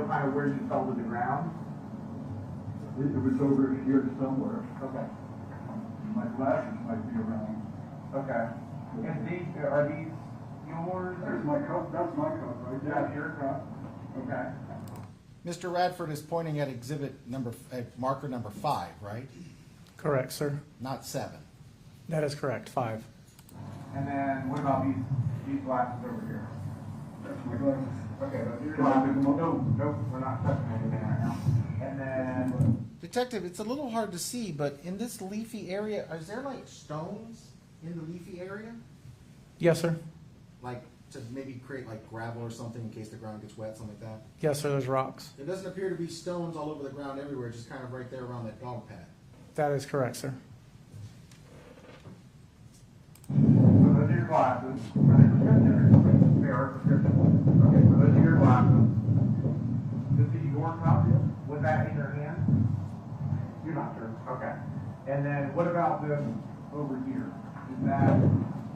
kind of where you fell to the ground? It was over here somewhere. Okay. My glasses might be around. Okay. And are these yours? There's my cup, that's my cup right there. That's your cup. Okay. Mr. Radford is pointing at marker number 5, right? Correct, sir. Not 7. That is correct, 5. And then what about these glasses over here? That's my glasses. Okay, those are your glasses. Nope, we're not touching anything right now. And then, Detective, it's a little hard to see, but in this leafy area, is there like stones in the leafy area? Yes, sir. Like to maybe create like gravel or something in case the ground gets wet, something like that? Yes, sir, there's rocks. There doesn't appear to be stones all over the ground everywhere, just kind of right there around that dog pad. That is correct, sir. so those are your glasses. Are they prescription? They are prescription. Okay, so those are your glasses. This is your cup? Was that in your hand? You're not sure? Okay. And then what about this over here? Is that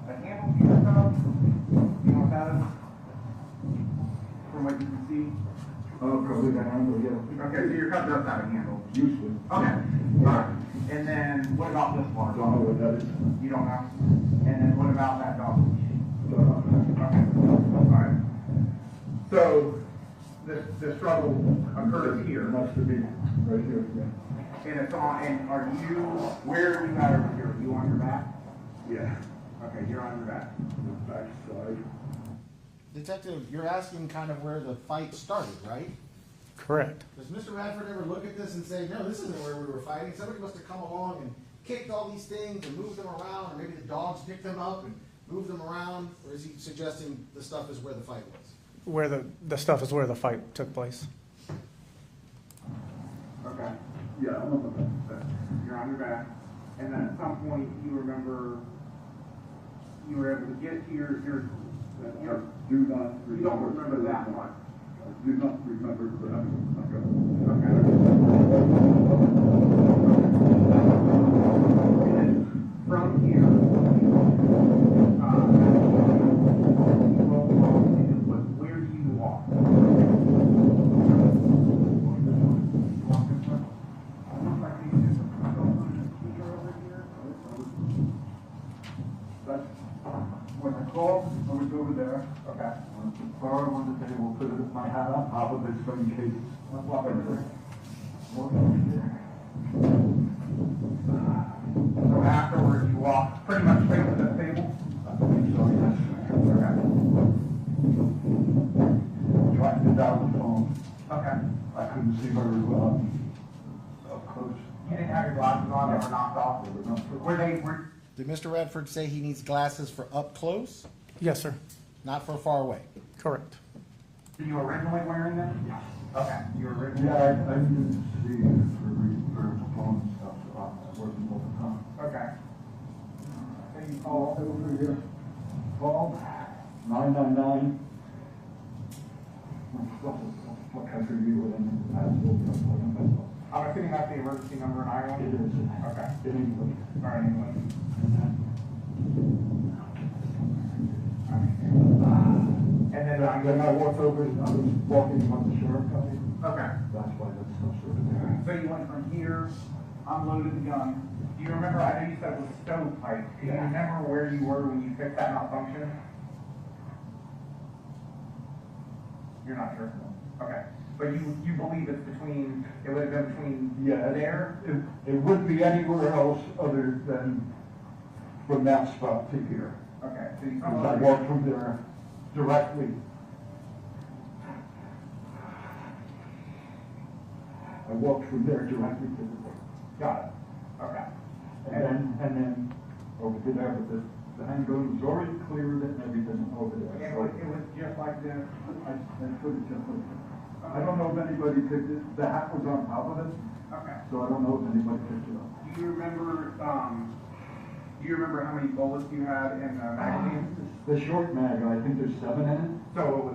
a handle to your cup? You know what that is? From what you can see? Oh, probably the handle, yeah. Okay, so your cup does have a handle. Used to. Okay. Alright. And then what about this I part? don't know what that is. You don't know? And then what about that dog? Okay. Alright. So the struggle occurs here. It must be right here, yeah. And it's on, and are you, where are you at over here? Are you on your back? Yeah. Okay, you're on your back. The back side. Detective, you're asking kind of where the fight started, right? Correct. Does Mr. Radford ever look at this and say, no, this isn't where we were fighting? Somebody must have come along and kicked all these things and moved them around, or maybe the dogs picked them up and moved them around? Or is he suggesting the stuff is where the fight was? Where the stuff is where the fight took place. Okay. Yeah, I don't know that. You're on your back. And then at some point, you remember, you were able to get to your Do not remember. you don't remember that much. I do not remember, but I'm not going Okay. And then from here, where do you walk? called, I was over there. Okay. Borrow one today, we'll put it, my hat on top of it, so in case. Let's walk over there. Walk over there. So afterwards, you walk pretty much straight to the table? I think so, yes. Okay. Trying to down the phone. Okay. I couldn't see very well up close. You didn't have your glasses on, they were knocked off? Were Did Mr. Radford say he needs glasses for up close, Yes, sir. not for far away? Correct. were you originally wearing them? Yes. Okay, you were originally? Yeah, I didn't see for phone stuff, so I wasn't all the time. Okay. So you call, Over here, call 999. What country you were in? I'm assuming that's the emergency number in It Ireland? is. Okay. In England. All right, England. And then, Then I walked over, I was walking on the sheriff coming. okay. That's why that's so sort of there. So you went from here, unloaded the gun. Do you remember, I know you said it was stovepipe. Do you Yeah. remember where you were when you fixed that malfunction? You're not sure? Okay. But you believe it's between, it would have been between Yeah, there? it wouldn't be anywhere else other than from that spot to here. Okay, so you Because I walked from there directly. I walked from there directly to the, Got it. Okay. and then over to there, but the handgun was already cleared and everything over there. It So was just like this? I put it just like, I don't know if anybody picked it, the hat was on top of it, Okay. so I don't know if anybody picked it up. Do you remember how many bullets you had in the magazine? The short mag, I think there's 7 in it. So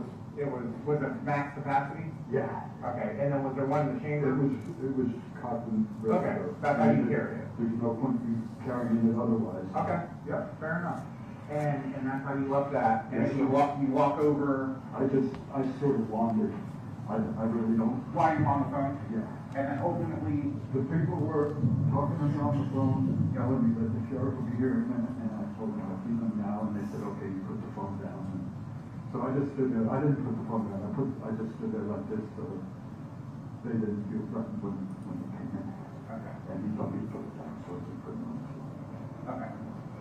was it max capacity? Yeah. Okay, and then was there one in the chamber? It was cotton. Okay, that's how you carry it. There's no point in carrying it otherwise. Okay, yeah, fair enough. And that's how you left that, and then you walk over, I sort of wandered. I really don't. while you're on the phone, Yeah. and then ultimately, The people were talking to me on the phone, telling me that the sheriff will be here in a minute, and I told them I'll see them now, and they said, okay, you put the phone down. And so I just stood there. I didn't put the phone down. I just stood there like this, so they didn't feel threatened when they came in. okay, And he told me to put it down, so it's put it on the floor. okay.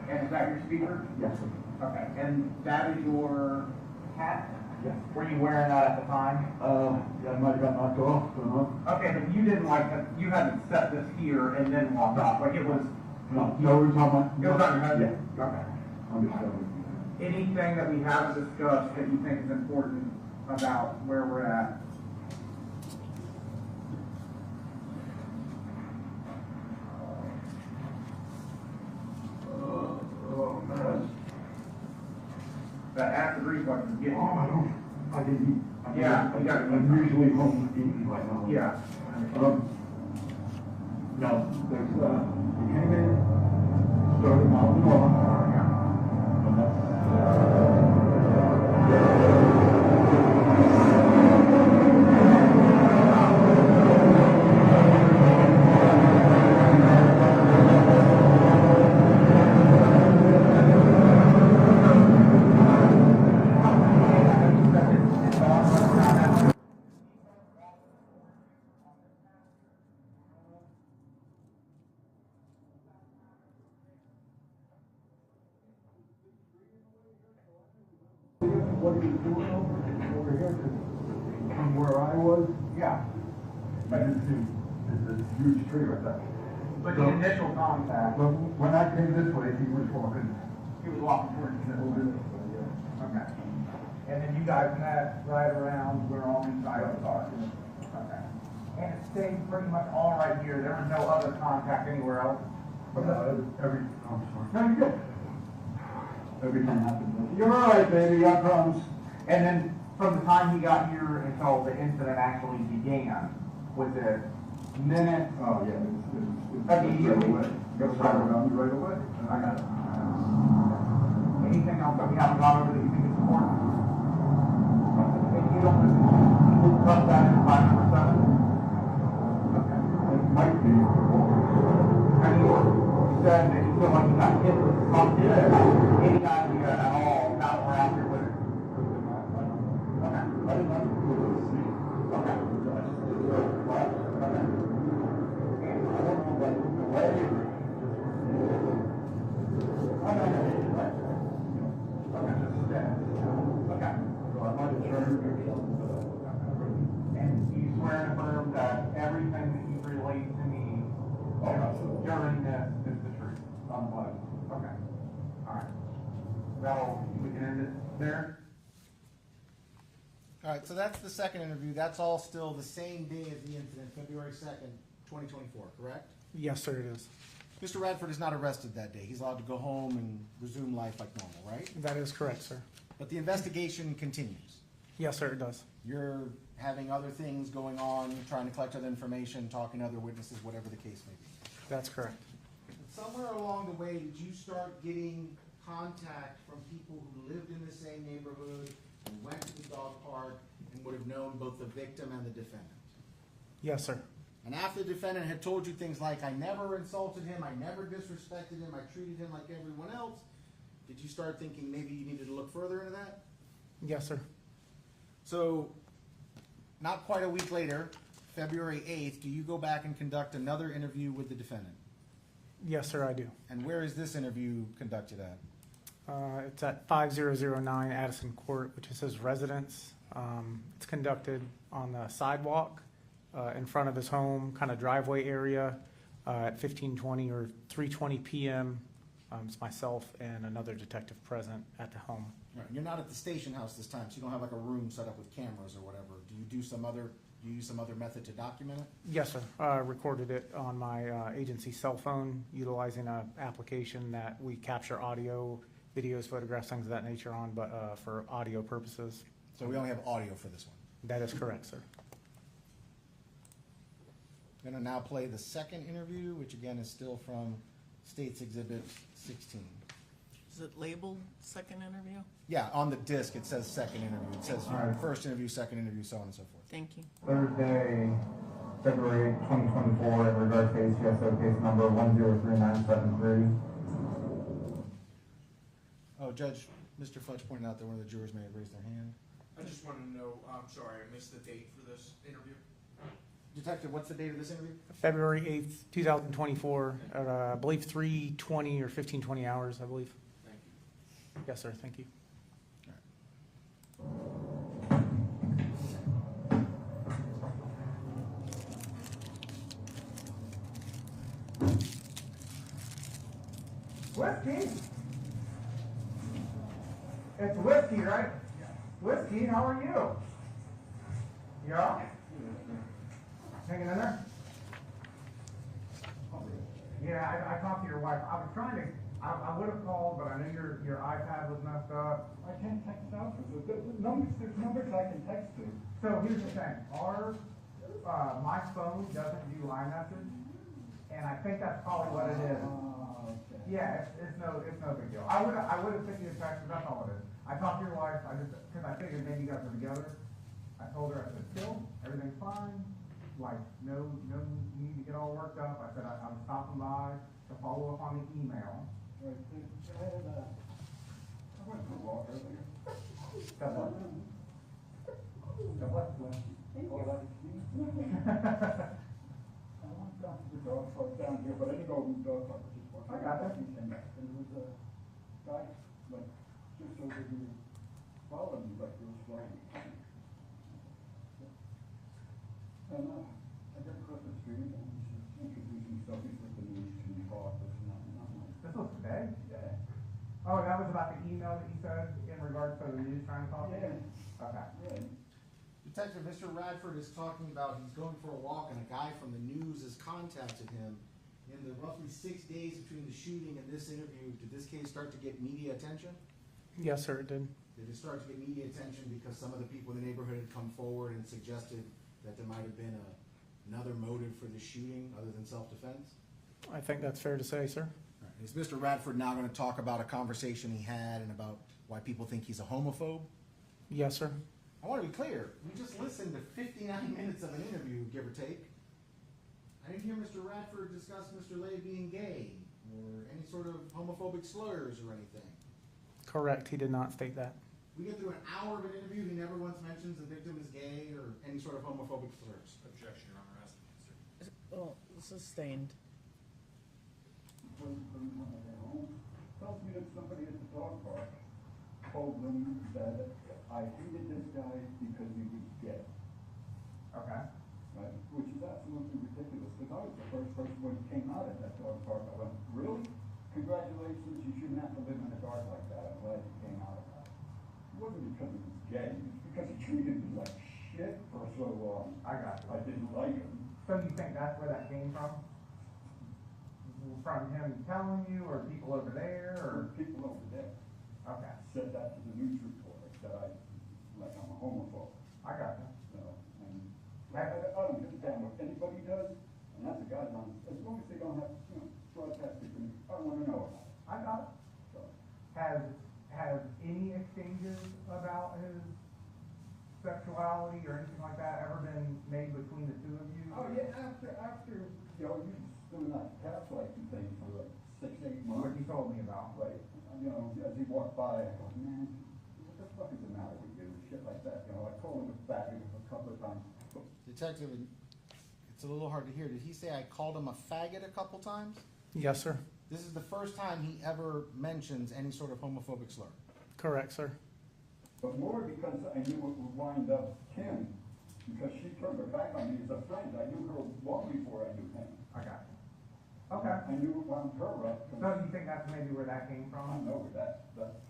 And is that your speaker? Yes, sir. Okay, and that is your hat? Yes. Were you wearing that at the time? Yeah, I might have got knocked off, don't know. Okay, but you didn't you hadn't set this here and then walked off, like it was, No, it was on my. it was on your head? Yeah. Okay. Understood. Anything that we haven't discussed that you think is important about where we're at? Oh, man. That acid reflux is getting Oh, you. I didn't eat. Yeah, you gotta eat. I'm usually home eating right now. Yeah. No, there's, you came in, started out the wall. And what he was doing over here, 'cause from where I was, Yeah. I didn't see, there's a huge tree right there. But the initial contact, But when I came this way, he was walking he was walking towards you. over this way, yeah. Okay. And then you guys met right around where all these items are? Okay. And it stayed pretty much all right here, there was no other contact anywhere else? I'm sorry. No, you did. Everything happened. You're all right, baby, I promise. And then from the time he got here until the incident actually began, was it minutes? Oh, yeah, it was Immediately. right away. Got started on me right away. I got it. Anything else that we haven't gone over that you think is important? If you don't, we'll cut that in 5%. Okay. It might be. And you said that you feel like you got hit with something. Any idea at all about And you swear and affirm that everything that you relate to me during this is the truth? Okay. All right. We can end it there? All right, so that's the second interview. That's all still the same day as the incident, February 2nd, 2024, correct? Yes, sir, it is. Mr. Radford is not arrested that day. He's allowed to go home and resume life like normal, right? That is correct, sir. But the investigation continues. Yes, sir, it does. You're having other things going on, trying to collect other information, talking to other witnesses, whatever the case may be. That's correct. Somewhere along the way, did you start getting contact from people who lived in the same neighborhood, and went to the dog park, and would have known both the victim and the defendant? Yes, sir. And after the defendant had told you things like, I never insulted him, I never disrespected him, I treated him like everyone else, did you start thinking maybe you needed to look further into that? Yes, sir. So, not quite a week later, February 8th, do you go back and conduct another interview with the defendant? Yes, sir, I do. And where is this interview conducted at? It's at 5009 Addison Court, which is his residence. It's conducted on the sidewalk in front of his home, kind of driveway area at 15:20 or 3:20 p.m. It's myself and another detective present at the home. Right. You're not at the station house this time, so you don't have like a room set up with cameras or whatever. Do you use some other method to document it? Yes, sir. Recorded it on my agency cell phone, utilizing an application that we capture audio, videos, photographs, things of that nature on, but for audio purposes. So we only have audio for this one. That is correct, sir. I'm gonna now play the second interview, which again is still from State's Exhibit 16. Is it labeled second interview? Yeah, on the disc it says second interview. It says Alright. first interview, second interview, so on and so forth. Thank you. Thursday, February 2024, in regards to ACSO case number 103973. Oh, Judge, Mr. Fudge pointed out that one of the jurors may have raised their hand. I just wanted to know, I'm sorry, I missed the date for this interview. Detective, what's the date of this interview? February 8th, 2024, at I believe 3:20 or 15:20 hours, I believe. Thank you. Yes, sir. Thank you. Whiskey? It's whiskey, right? Whiskey, how are you? Yeah? Hanging in there? Yeah, I talked to your wife. I was trying to, I would have called, but I knew your iPad was messed up. I can't text out, there's numbers I can text to. So here's the thing, my phone doesn't do iMessage, and I think that's probably what it is. Okay. Yeah, it's no big deal. I would have sent you a text, but that's all it is. I talked to your wife, because I figured maybe you guys were together. I told her, I said, still, everything's fine, like, no need to get all worked up. I said, I was stopping by to follow up on the email. Right, I went for a walk earlier. God bless. God bless. Oh, that's me. I went down to the dog park down here, but I didn't go to the dog park, just walked. I got that. And there was a guy, like, just over here, following me, like, he was following me. And, I got across the street, and he was introducing himself, he's like the news to me, this and that, and I'm like, This was today? yeah. Oh, that was about the email that you said in regards to the news trying to talk to you? Okay. Yeah. Detective, Mr. Radford is talking about he's going for a walk and a guy from the news has contacted him. In the roughly 6 days between the shooting and this interview, did this case start to get media attention? Yes, sir. It did. Did it start to get media attention because some of the people in the neighborhood had come forward and suggested that there might have been another motive for the shooting other than self-defense? I think that's fair to say, sir. All right. Is Mr. Radford now going to talk about a conversation he had and about why people think he's a homophobe? Yes, sir. I want to be clear, we just listened to 59 minutes of an interview, give or take. I didn't hear Mr. Radford discuss Mr. Lay being gay or any sort of homophobic slurs or anything. Correct. He did not state that. We get through an hour of an interview, he never once mentions the victim is gay or any sort of homophobic slurs. Objection, Your Honor, asking, sir. Well, sustained. when I get home, tells me that somebody at the dog park told them that I hated this guy because he was gay. Okay. Right, which is absolutely ridiculous, because I was the first person when it came out at that dog park, I went, really? Congratulations, you shouldn't have to live in the dark like that, I'm glad you came out of that. It wasn't because he was gay, it was because he treated me like shit for so long. I got you. I didn't like him. So you think that's where that came from? From him telling you, or people over there, or? People over there Okay, said that to the news reporter, that like I'm a homophobe, I got you. you know, and I don't give a damn what anybody does, and that's a guideline, as long as they don't have, you know, broadcast it, I don't wanna know about it. I got it. So, Has any exchanges about his sexuality or anything like that ever been made between the two of you? oh yeah, after, you know, you was doing that gaslighting thing for like 6-8 What months. you told me about. Like, you know, as he walked by, I go, man, what the fuck is the matter with you, shit like that, you know, I called him a faggot a couple of times. Detective, it's a little hard to hear. Did he say I called him a faggot a couple times? Yes, sir. This is the first time he ever mentions any sort of homophobic slur. Correct, sir. But more because I knew it would wind up Kim, because she turned her back on me as a friend. I knew her long before I knew him. I got you. Okay. I knew it wound her up. So you think that's maybe where that came I from? know that's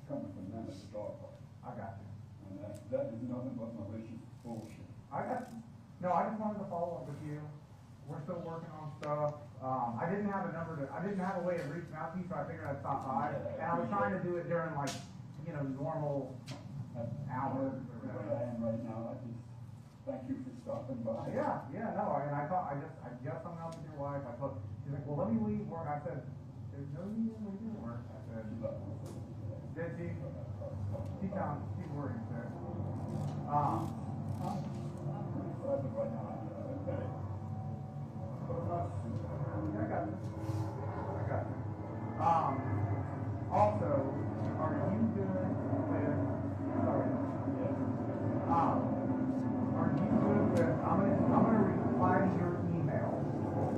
coming from them at the dog park. I got you. And that is nothing but malicious bullshit. I got you. No, I just wanted to follow up with you. We're still working on stuff. I didn't have a way of reaching out to you, so I figured I'd stop by. And I was trying to do it during like, you know, normal hours or Where whatever. I am right now, I just thank you for stopping by. Yeah, no, and I just hung out with your wife. I thought, she's like, well, let me leave work. I said, there's no need in leaving work. I said, did she? She's working sick. I'm pretty private right now, okay? But I'm not super. Yeah, I got you. Also, are you good with, sorry, are you good with, I'm gonna reply to your email,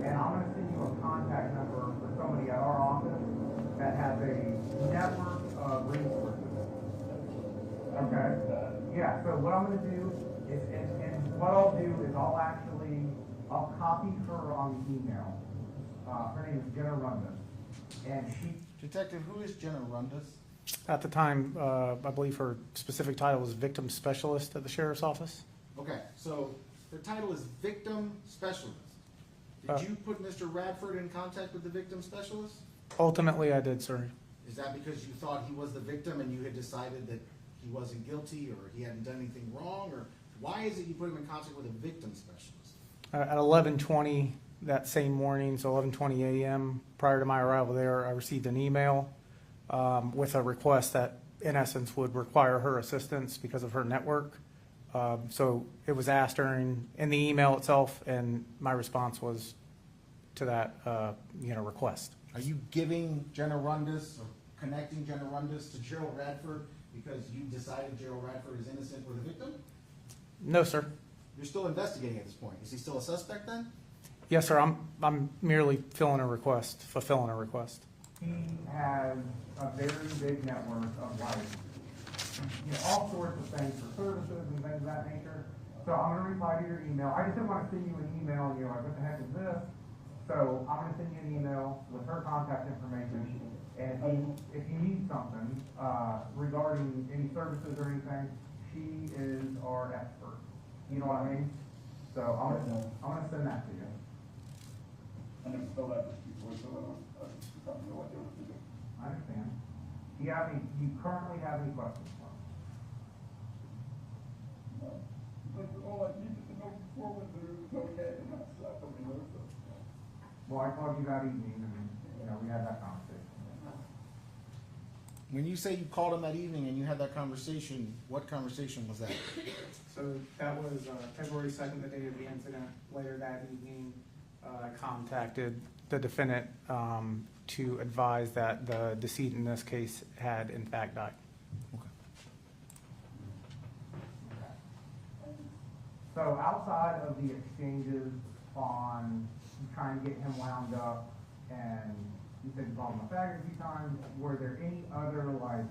and I'm gonna send you a contact number for somebody at our office that has a network of resources. Okay? Yeah, so what I'm gonna do is, and what I'll do is I'll copy her on the email. Her name is Jenna Rundus, and she, Detective, who is Jenna Rundus? At the time, I believe her specific title was victim specialist at the sheriff's office. Okay, so her title is victim specialist. Uh, Did you put Mr. Radford in contact with the victim specialist? Ultimately, I did, sir. Is that because you thought he was the victim and you had decided that he wasn't guilty or he hadn't done anything wrong? Or why is it you put him in contact with a victim specialist? At 11:20 that same morning, so 11:20 a.m., prior to my arrival there, I received an email with a request that, in essence, would require her assistance because of her network. So it was asked in the email itself, and my response was to that, request. Are you giving Jenna Rundus or connecting Jenna Rundus to Gerald Radford because you decided Gerald Radford is innocent or the victim? No, sir. You're still investigating at this point. Is he still a suspect then? Yes, sir. I'm merely fulfilling a request. he has a very big network of all sorts of things for services and things of that nature. So I'm gonna reply to your email. I just didn't wanna send you an email and you're like, what the heck is this? So I'm gonna send you an email with her contact information. And if you need something, regarding any services or anything, she is our expert. You know what I mean? So I'm gonna send that to you. I never felt like this before, so I don't know what to do. I understand. Do you currently have any questions for me? But all I needed to know before was that it was okay and not suffering, you know, so. Well, I called you that evening and, we had that conversation. When you say you called him that evening and you had that conversation, what conversation was that? So that was February 2nd, the day of the incident. Later that evening, I contacted the defendant to advise that the decedent in this case had in fact died. So outside of the exchanges on trying to get him wound up and you said you called him a faggot a few times. Were there any other, like,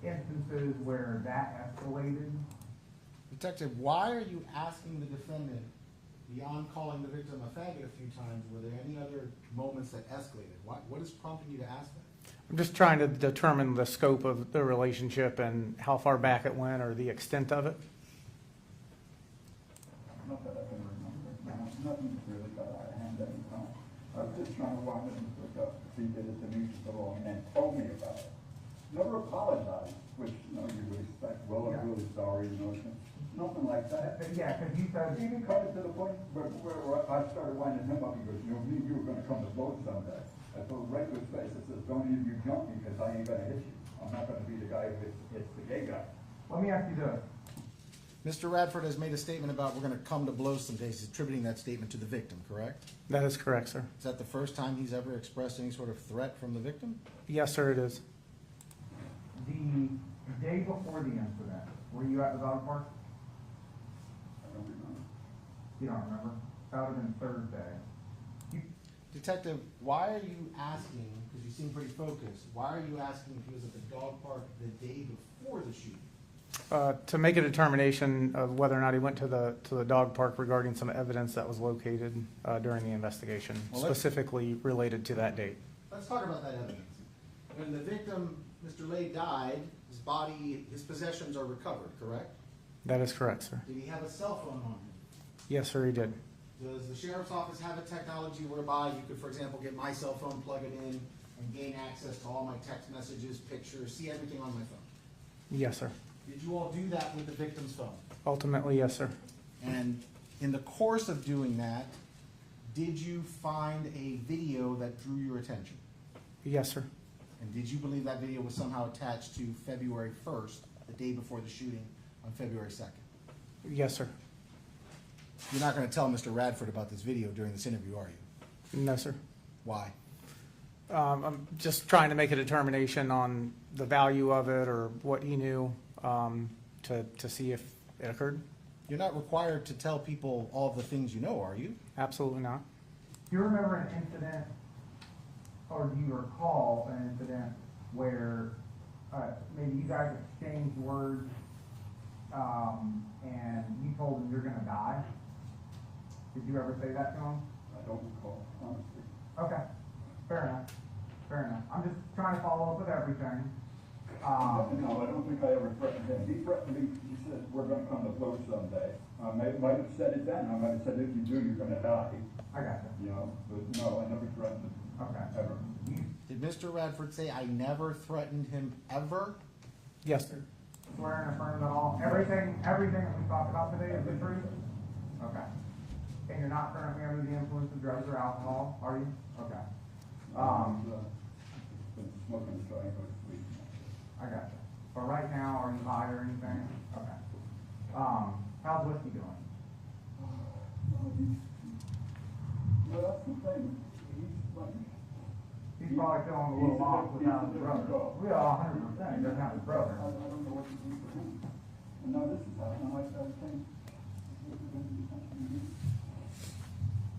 instances where that escalated? Detective, why are you asking the defendant, beyond calling the victim a faggot a few times, were there any other moments that escalated? What is prompting you to ask that? I'm just trying to determine the scope of the relationship and how far back it went or the extent of it. Not that I can remember. Nothing really got out of hand any time. I was just trying to wind him up if he did it to me so long and told me about it. Never apologized, which, you would expect, well, I'm really sorry, nothing like that. Yeah, because you said, Even cut it to the point where I started winding him up, he goes, you were gonna come to blows someday. I told him right to his face, I says, don't even you jump me, because I ain't gonna hit you. I'm not gonna be the guy who hits the gay guy. let me ask you this. Mr. Radford has made a statement about we're gonna come to blows someday. He's attributing that statement to the victim, correct? That is correct, sir. Is that the first time he's ever expressed any sort of threat from the victim? Yes, sir, it is. The day before the incident, were you at the dog park? I don't remember. You don't remember? That would have been Thursday. Detective, why are you asking, because you seem pretty focused, why are you asking if he was at the dog park the day before the shooting? To make a determination of whether or not he went to the dog park regarding some evidence that was located during the investigation, Well, let's- specifically related to that date. Let's talk about that evidence. When the victim, Mr. Lay, died, his body, his possessions are recovered, correct? That is correct, sir. Did he have a cell phone on him? Yes, sir, he did. Does the sheriff's office have a technology whereby you could, for example, get my cell phone, plug it in, and gain access to all my text messages, pictures, see everything on my phone? Yes, sir. Did you all do that with the victim's phone? Ultimately, yes, sir. And in the course of doing that, did you find a video that drew your attention? Yes, sir. And did you believe that video was somehow attached to February 1st, the day before the shooting on February 2nd? Yes, sir. You're not going to tell Mr. Radford about this video during this interview, are you? No, sir. Why? I'm just trying to make a determination on the value of it or what he knew to see if it occurred. You're not required to tell people all of the things you know, are you? Absolutely not. Do you remember an incident, or do you recall an incident where maybe you guys exchanged words and you told him you're gonna die? Did you ever say that to him? I don't recall, honestly. Okay, fair enough, fair enough. I'm just trying to follow up with everything. No, I don't think I ever threatened him. He threatened me, he said, we're gonna come to blows someday. I might have said it then, I might have said, if you do, you're gonna die, I got you. but no, I never threatened him, Okay. ever. Did Mr. Radford say, I never threatened him ever? Yes, sir. Swear and affirm that everything that we talked about today is the truth? Okay. And you're not currently under the influence of drugs or alcohol, are you? Okay. Been smoking, so I go to sleep. I got you. But right now, are you high or anything? Okay. How's whiskey doing? Well, that's the thing, he's like, He's probably feeling a little off without his brother. Yeah, 100%, he doesn't have his brother. I don't know what to do for him. And now this is happening, like I was saying.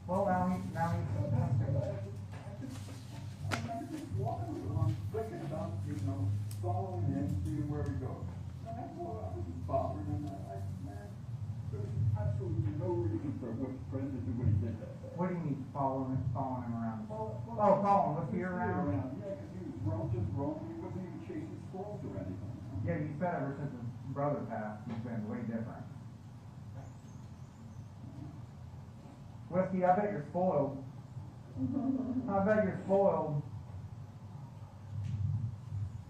Well, now he's I'm just walking along, thinking about, following him, seeing where he goes. And that's what I was bothered, and man, there's absolutely no reason for him to do what he did that day. What do you mean following him around? Well, Following, what's he around? Yeah, because he was just roaming, he wasn't even chasing squirrels or anything. Yeah, you said ever since his brother passed, he's been way different. Whiskey, I bet you're spoiled. I bet you're spoiled.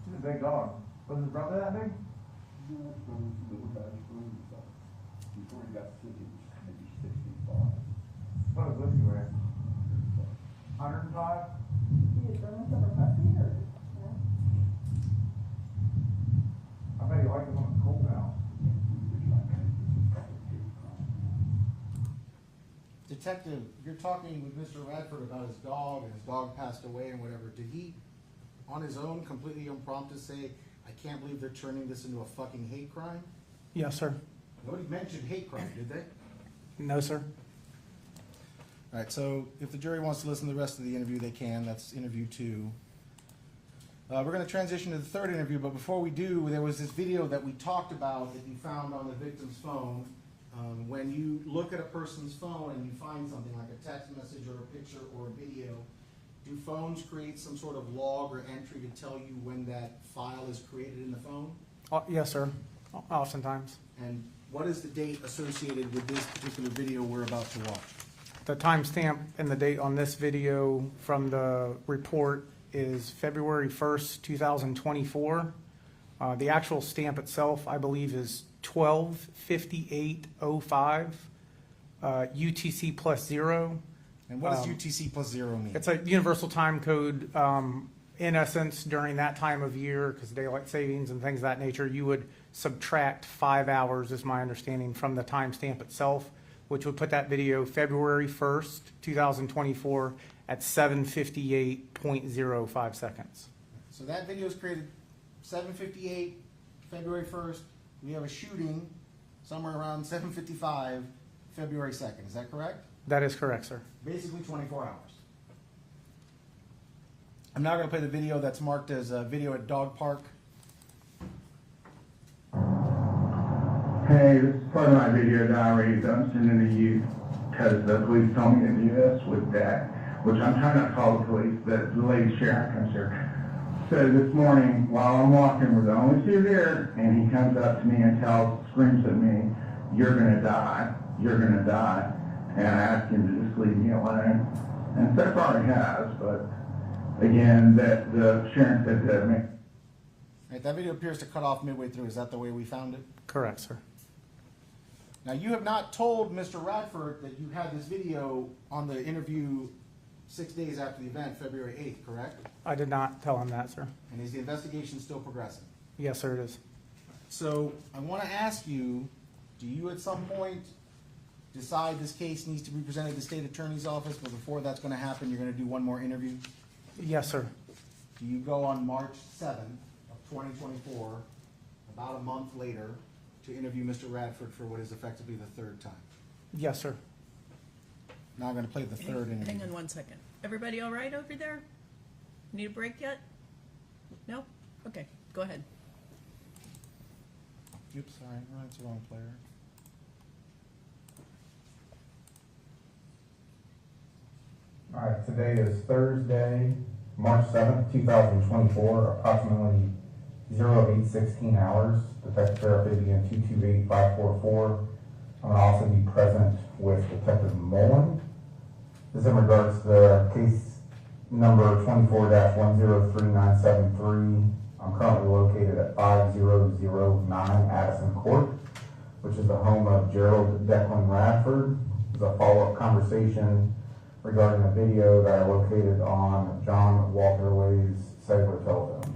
He's a big dog. Was his brother that big? Yeah, so it was a little bad for him, so before he got sick, he was maybe 65. What does whiskey weigh? 105? I bet he likes it when it's cold out. Detective, you're talking with Mr. Radford about his dog, and his dog passed away and whatever. Did he, on his own, completely impromptu say, I can't believe they're turning this into a fucking hate crime? Yes, sir. Nobody mentioned hate crime, did they? No, sir. All right, so if the jury wants to listen to the rest of the interview, they can. That's interview 2. We're going to transition to the third interview, but before we do, there was this video that we talked about that you found on the victim's phone. When you look at a person's phone and you find something like a text message or a picture or a video, do phones create some sort of log or entry to tell you when that file is created in the phone? Yes, sir. Oftentimes. And what is the date associated with this particular video we're about to watch? The timestamp and the date on this video from the report is February 1st, 2024. The actual stamp itself, I believe, is 12/58/05, UTC +0. And what does UTC +0 mean? It's a universal time code. In essence, during that time of year, because daylight savings and things of that nature, you would subtract 5 hours, is my understanding, from the timestamp itself, which would put that video February 1st, 2024 at 7:58.05 seconds. So that video is created 7:58, February 1st. We have a shooting somewhere around 7:55, February 2nd. Is that correct? That is correct, sir. Basically 24 hours. I'm now going to play the video that's marked as a video at dog park. Hey, this is part of my video diary that I'm sending to you because the police told me to do this with that, which I'm trying not to call the police, but the lady sheriff comes here. So this morning, while I'm walking, we're the only two there, and he comes up to me and screams at me, "You're gonna die, you're gonna die." And I asked him to just leave me alone. And so far he has, but again, that the sheriff said to me. Right, that video appears to cut off midway through. Is that the way we found it? correct, sir. Now, you have not told Mr. Radford that you had this video on the interview 6 days after the event, February 8th, correct? I did not tell him that, sir. And is the investigation still progressing? Yes, sir, it is. So I want to ask you, do you at some point decide this case needs to be presented to the state attorney's office, but before that's going to happen, you're going to do one more interview? Yes, sir. Do you go on March 7th of 2024, about a month later, to interview Mr. Radford for what is effectively the third time? Yes, sir. Now I'm going to play the third interview. Hang on 1 second. Everybody all right over there? Need a break yet? No? Okay, go ahead. Oops, sorry, no, that's the wrong player. All right, today is Thursday, March 7th, 2024, approximately 08:16 hours. Detective Sheriff Vivian 228544. I'm going to also be present with Detective Mullen. This is in regards to the case number 24-103973. I'm currently located at 5009 Addison Court, which is the home of Gerald Radford. It's a follow-up conversation regarding a video that I located on John Walter Way's cellular telephone.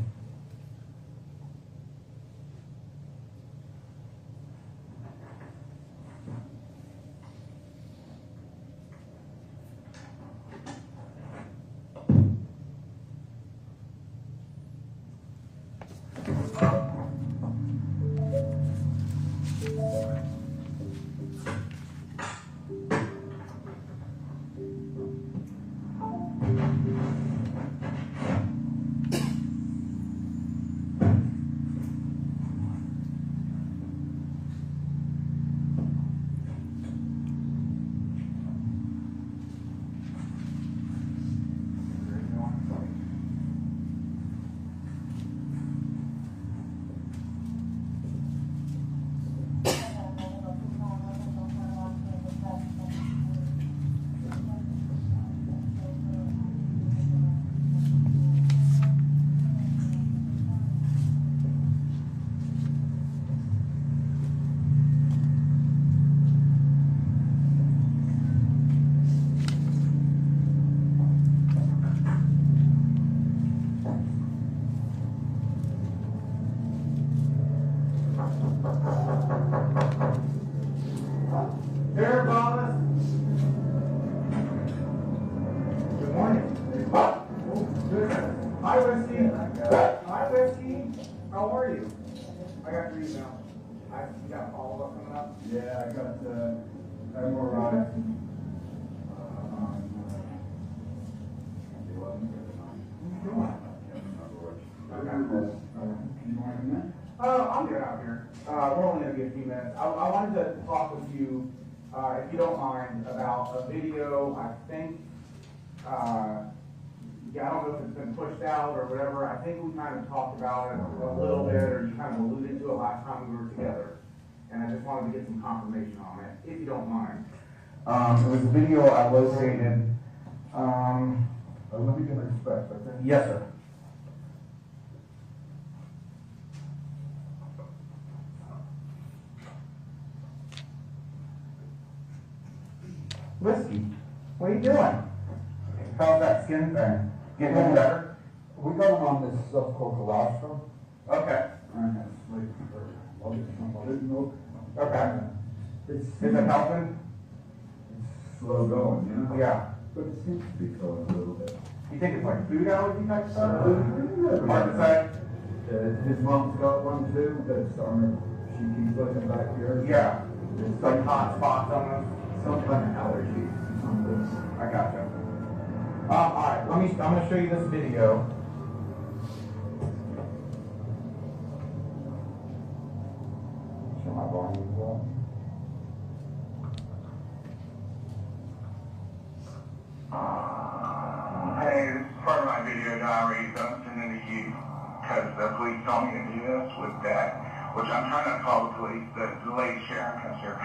Yeah, I got more on it. this. You want to come in? I'll get out here. We're only gonna be a few minutes. I wanted to talk with you, if you don't mind, about a video, I think, yeah, I don't know if it's been pushed out or whatever. I think we kind of talked about it a little bit, or you kind of alluded to it last time we were together. And I just wanted to get some confirmation on it, if you don't mind. It was a video I located, Let me get respect, okay? yes, sir. Whiskey, what are you doing? How's that skin thing? Getting any better? We got him on this stuff called colostrum. Okay, okay. It's Is it helping? slow going, you know? Yeah. But it seems to be going a little bit. You think it's like food allergy type stuff? Hard to say? His mom's got one too, that's she keeps looking back here. Yeah. It's Like hot spots on them? some kind of allergy. Something. I gotcha. Alright, I'm gonna show you this video. Show my volume as well. Hey, this is part of my video diary. Don't send it to you because the police told me to do this with that, which I'm trying to call the police. The lady Sharon comes here.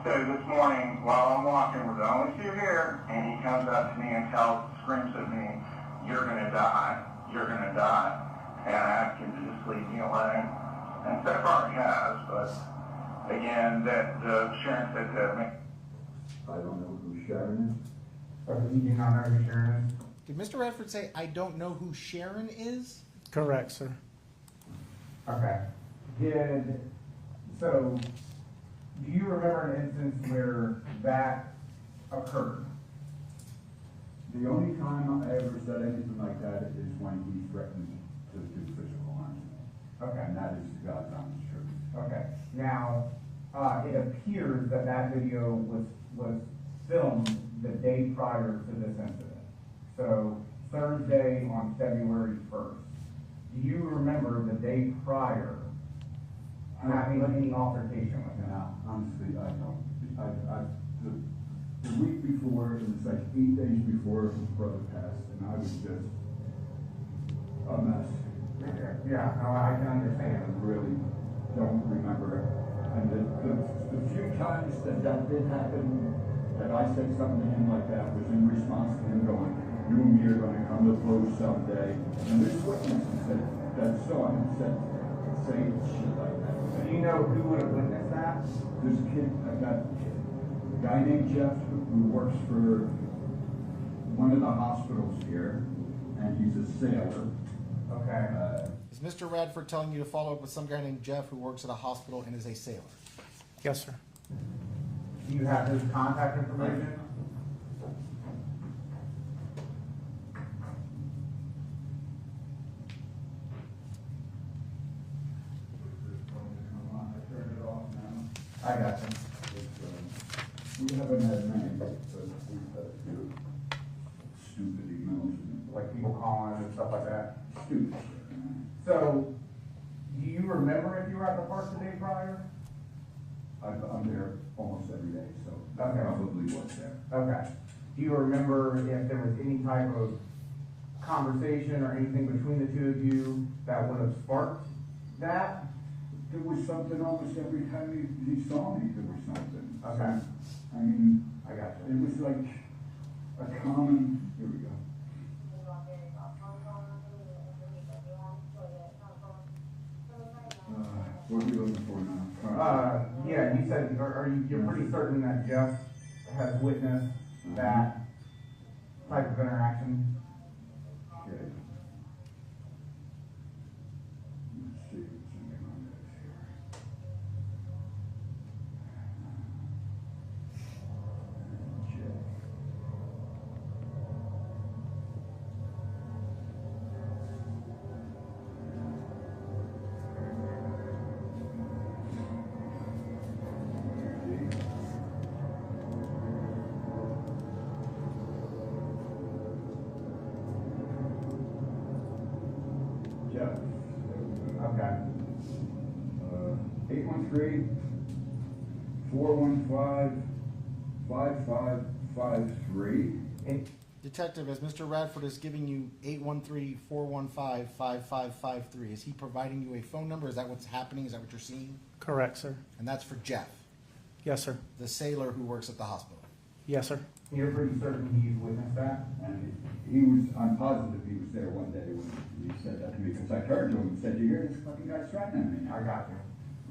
So this morning, while I'm walking, we're the only two here, and he comes up to me and screams at me, "You're gonna die. You're gonna die." And I asked him to just leave me alone. And so far he has, but again, that the Sharon said to me. I don't know who Sharon is. You do not know who Sharon is? Did Mr. Radford say, "I don't know who Sharon is"? Correct, sir. Okay. So, do you remember an instance where that occurred? The only time I ever said anything like that is when he threatened to do physical harm to me. Okay. And that is the God's honest truth. Okay. Now, it appears that that video was filmed the day prior to this incident. So, Thursday on February 1st. Do you remember the day prior having any altercation with him? Now, honestly, I don't. The week before, it was like 8 days before his brother passed, and I was just a mess. Yeah, no, I can I understand. really don't remember. And the few times that did happen, that I said something to him like that, was in response to him going, "You and me are gonna come to blows someday." And there's witnesses that saw him say shit like that. Do you know who would have witnessed that? This kid, I got a guy named Jeff who works for one of the hospitals here, and he's a sailor. Okay. Is Mr. Radford telling you to follow up with some guy named Jeff who works at a hospital and is a sailor? Yes, sir. Do you have his contact information? I turned it off now. I got you. We haven't had many, but we've had a few stupid emails and Like people calling and stuff like that. stupid shit. So, do you remember if you were at the park the day prior? I'm there almost every day, so I Okay. probably was there. Okay. Do you remember if there was any type of conversation or anything between the two of you that would have sparked that? There was something almost every time he saw me, there was something. Okay. I mean, I got you. it was like a common, here we go. What are we looking for now? Yeah, you said, you're pretty certain that Jeff has witnessed that type of interaction? Okay. Let's see what's in my notes here. Jeff. Jeff, Okay. 813-415-5553. Detective, as Mr. Radford is giving you 813-415-5553, is he providing you a phone number? Is that what's happening? Is that what you're seeing? Correct, sir. And that's for Jeff, Yes, sir. the sailor who works at the hospital. Yes, sir. You're pretty certain he's witnessed that? And he was, I'm positive he was there one day when he said that to me, because I turned to him and said, "You hear this fucking guy threatening me now?" I got you.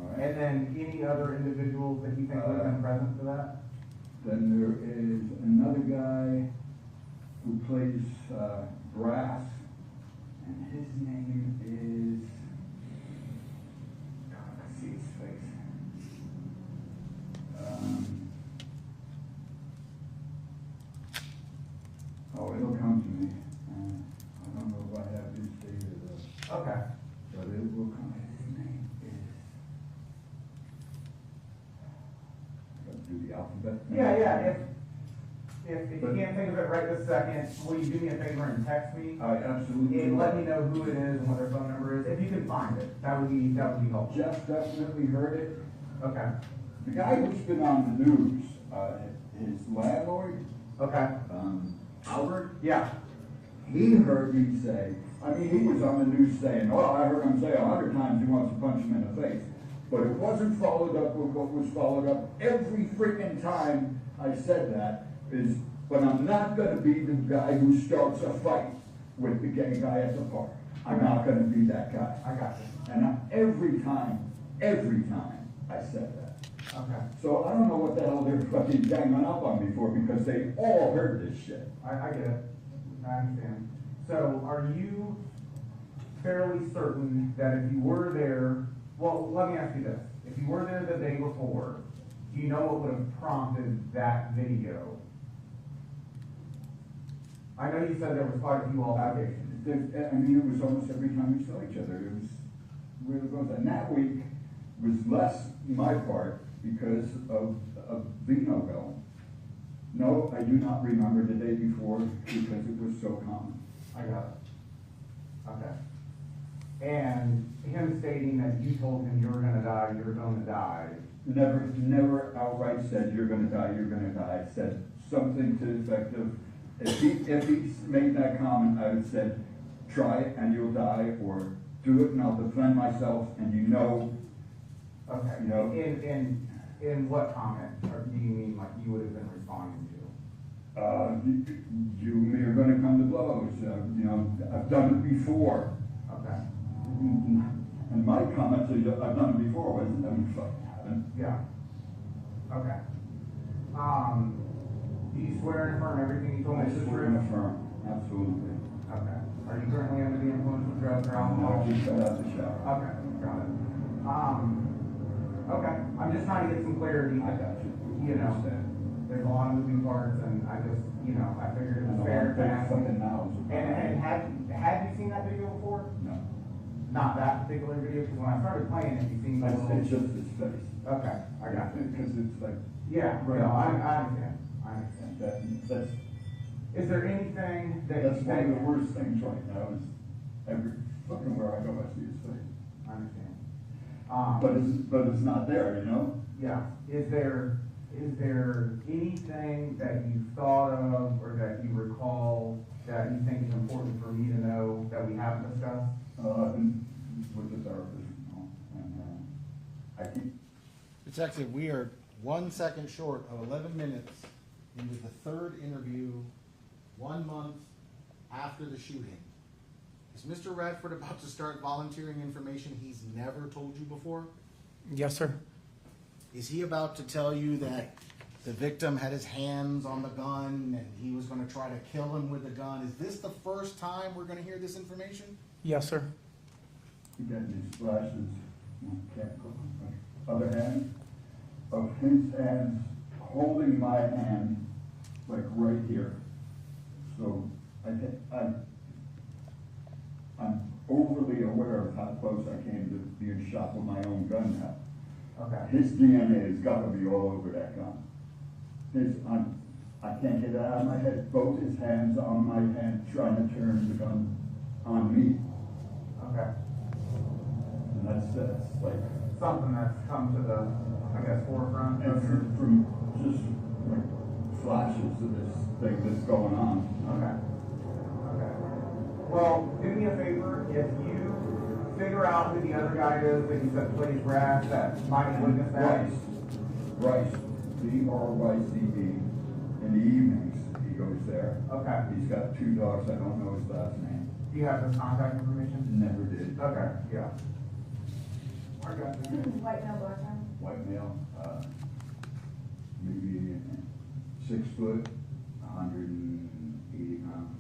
All right. And then any other individuals that you think would have been present for that? Then there is another guy who plays brass, and his name is, God, I see his face. Oh, it'll come to me. I don't know if I have his date or the, Okay. but it will come. His name is. Gotta do the alphabet. Yeah. If you can't think of it right this second, will you do me a favor and text me? I absolutely. And let me know who it is and what their phone number is, if you can find it. That would be helpful. Jeff definitely heard it. Okay. The guy who's been on the news, his landlord, Okay. Albert, Yeah. he heard me say, I mean, he was on the news saying, "Well, I heard him say 100 times he wants to punch him in the face." But it wasn't followed up with what was followed up every freaking time I said that is, "But I'm not gonna be the guy who starts a fight with the gay guy at the park. I'm not gonna be that guy." I got you. And every time I said that. Okay. So I don't know what the hell they're fucking ganging up on me for, because they all heard this shit. I get it. I understand. So are you fairly certain that if you were there, well, let me ask you this. If you were there the day before, do you know what would have prompted that video? I know you said there was quite a few altercations. I mean, it was almost every time we saw each other. It was where it goes. And that week was less my part because of Vinoville. No, I do not remember the day before because it was so common. I got it. Okay. And him stating that you told him you were gonna die, you're gonna die. Never outright said, "You're gonna die, you're gonna die." Said something to the effect of, if he made that comment, I would have said, "Try it and you'll die," or "Do it and I'll defend myself," and you know. Okay. You know. In what comment, or do you mean like you would have been responding to? You and me are gonna come to blows, you know, I've done it before. Okay. And my comment to you, I've done it before, wasn't that you fucking haven't? Yeah. Okay. Do you swear and affirm everything you told me I is the swear and truth? affirm, absolutely. Okay. Are you currently under the influence of drugs or alcohol? I just got out the shower. Okay, got it. Okay, I'm just trying to get some clarity. I got you. You know, Understand. there's a lot of moving parts, and I just, I figured it was fair to ask. Fucking mouths. And had you seen that video before? No. Not that particular video, because when I started playing it, you seemed a little. It's just his face. Okay, I got you. Because it's like. Yeah, Right. no, I understand. I understand. That's Is there anything that That's you one of think? the worst things right now is every fucking where I go, I see his face. I understand. But it's not there, you know? Yeah, is there anything that you thought of or that you recall that you think is important for me to know that we haven't discussed? With the therapist, you know, and I keep. Detective, we are 1 second short of 11 minutes into the third interview, 1 month after the shooting. Is Mr. Radford about to start volunteering information he's never told you before? Yes, sir. Is he about to tell you that the victim had his hands on the gun and he was going to try to kill him with the gun? Is this the first time we're going to hear this information? Yes, sir. You get these flashes, other hand, of his hands holding my hand, like right here. So I'm overly aware of how close I came to being shot with my own gun now. Okay. His DNA has got to be all over that gun. I can't get it out of my head. Both his hands on my hand trying to turn the gun on me. Okay. something that's come to the, I guess, forefront And of your, from just like flashes of this thing that's going on. okay. Okay. Well, do me a favor, if you figure out who the other guy is that you said plays grass, that might witness that. Rice, B-R-Y-C-E, in the evenings, he goes there. Okay. He's got 2 dogs, I don't know his last name. Do you have his contact information? Never did. Okay, yeah. I got that. White male, black man. White male, maybe 6 foot, 180 pounds,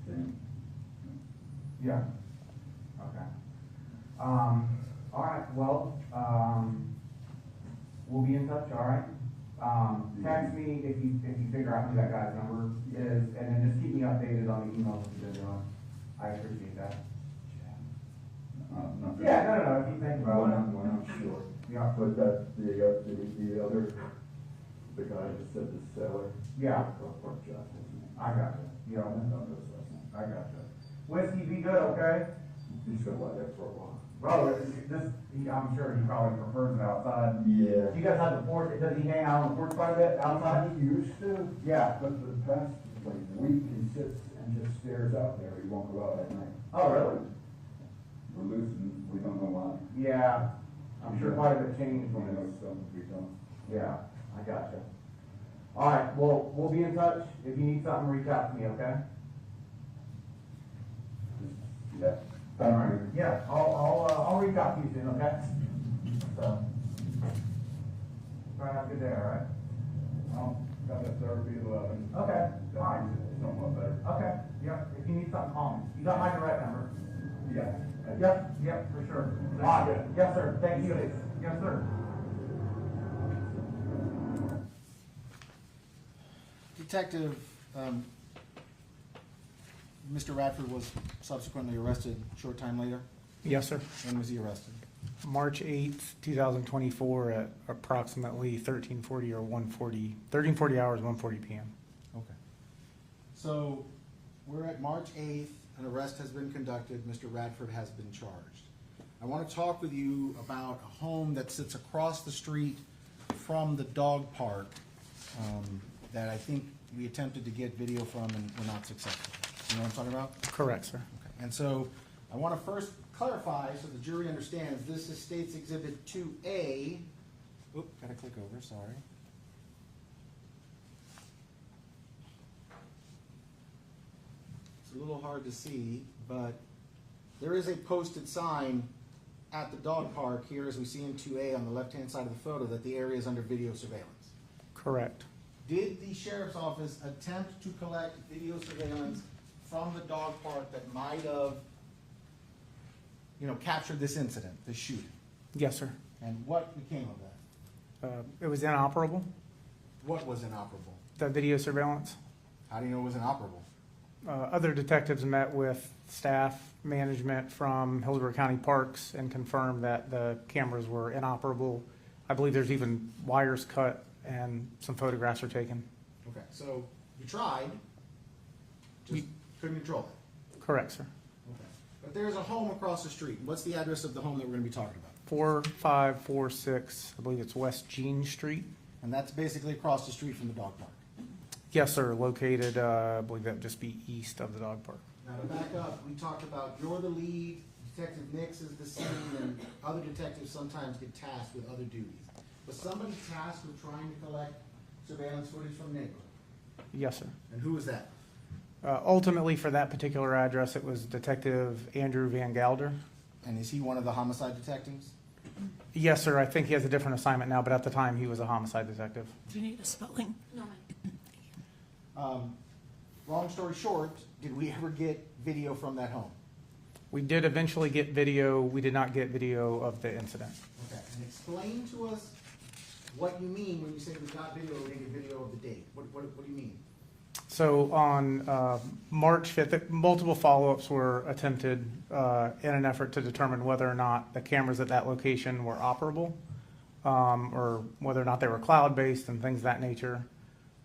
thin. Yeah. Okay. All right, well, we'll be in touch, all right? Text me if you figure out who that guy's number is, and then just keep me updated on the emails that you've been doing. I appreciate that. Nothing. Yeah, no, if you think Well, about it. we're not sure. Yeah, But that, the other, the guy that said the seller. yeah, Or Jeff, his name. I got you. I don't Yeah, know his last name. I got you. Whiskey, be good, okay? He's gonna lie there for a while. Bro, I'm sure he probably prefers it outside. Yeah. You guys have the porch, does he hang out on the porch quite a bit outside? He used to. Yeah. But for the past, like, week, he sits and just stares out there. He won't go out at night. Oh, really? We're losing, we don't know why. Yeah, I'm sure quite a bit changed We when it know was, something we don't. yeah, I gotcha. All right, well, we'll be in touch. If you need something, reach out to me, okay? Yeah. All right. Yeah, I'll reach out to you soon, okay? So, all right, have a good day, all right? Got that therapy at 11. Okay, fine. Somewhat better. Okay, yep, if you need something, call me. You got my direct number? Yeah. Yep, for sure. All right, yes, sir, thank you. Yes, sir. Detective, Mr. Radford was subsequently arrested a short time later. Yes, sir. When was he arrested? March 8th, 2024 at approximately 1340 or 1340 hours, 1:40 p.m. Okay. So we're at March 8th, an arrest has been conducted, Mr. Radford has been charged. I want to talk with you about a home that sits across the street from the dog park that I think we attempted to get video from and were not successful. You know what I'm talking about? Correct, sir. Okay. And so I want to first clarify so the jury understands, this is State's Exhibit 2A. Oop, gotta click over, sorry. It's a little hard to see, but there is a posted sign at the dog park here, as we see in 2A on the left-hand side of the photo, that the area is under video surveillance. Correct. Did the sheriff's office attempt to collect video surveillance from the dog park that might have, captured this incident, this shooting? Yes, sir. And what became of that? It was inoperable, What was inoperable? the video surveillance. How do you know it was inoperable? Other detectives met with staff management from Hillsborough County Parks and confirmed that the cameras were inoperable. I believe there's even wires cut and some photographs are taken. Okay, so you tried, just couldn't control it. Correct, sir. Okay. But there's a home across the street. What's the address of the home that we're gonna be talking about? 4546, I believe it's West Jean Street. And that's basically across the street from the dog park. Yes, sir, located, I believe that would just be east of the dog park. Now to back up, we talked about you're the lead, Detective Nix is the scene, and other detectives sometimes get tasked with other duties. Was somebody tasked with trying to collect surveillance footage from the neighborhood? Yes, sir. And who was that? Ultimately, for that particular address, it was Detective Andrew Van Galder. And is he one of the homicide detectives? Yes, sir, I think he has a different assignment now, but at the time, he was a homicide detective. Do you need a spelling? No. Long story short, did we ever get video from that home? We did eventually get video, we did not get video of the incident. Okay, and explain to us what you mean when you say we got video, we didn't get video of the date. What do you mean? So on March 5th, multiple follow-ups were attempted in an effort to determine whether or not the cameras at that location were operable, or whether or not they were cloud-based and things of that nature.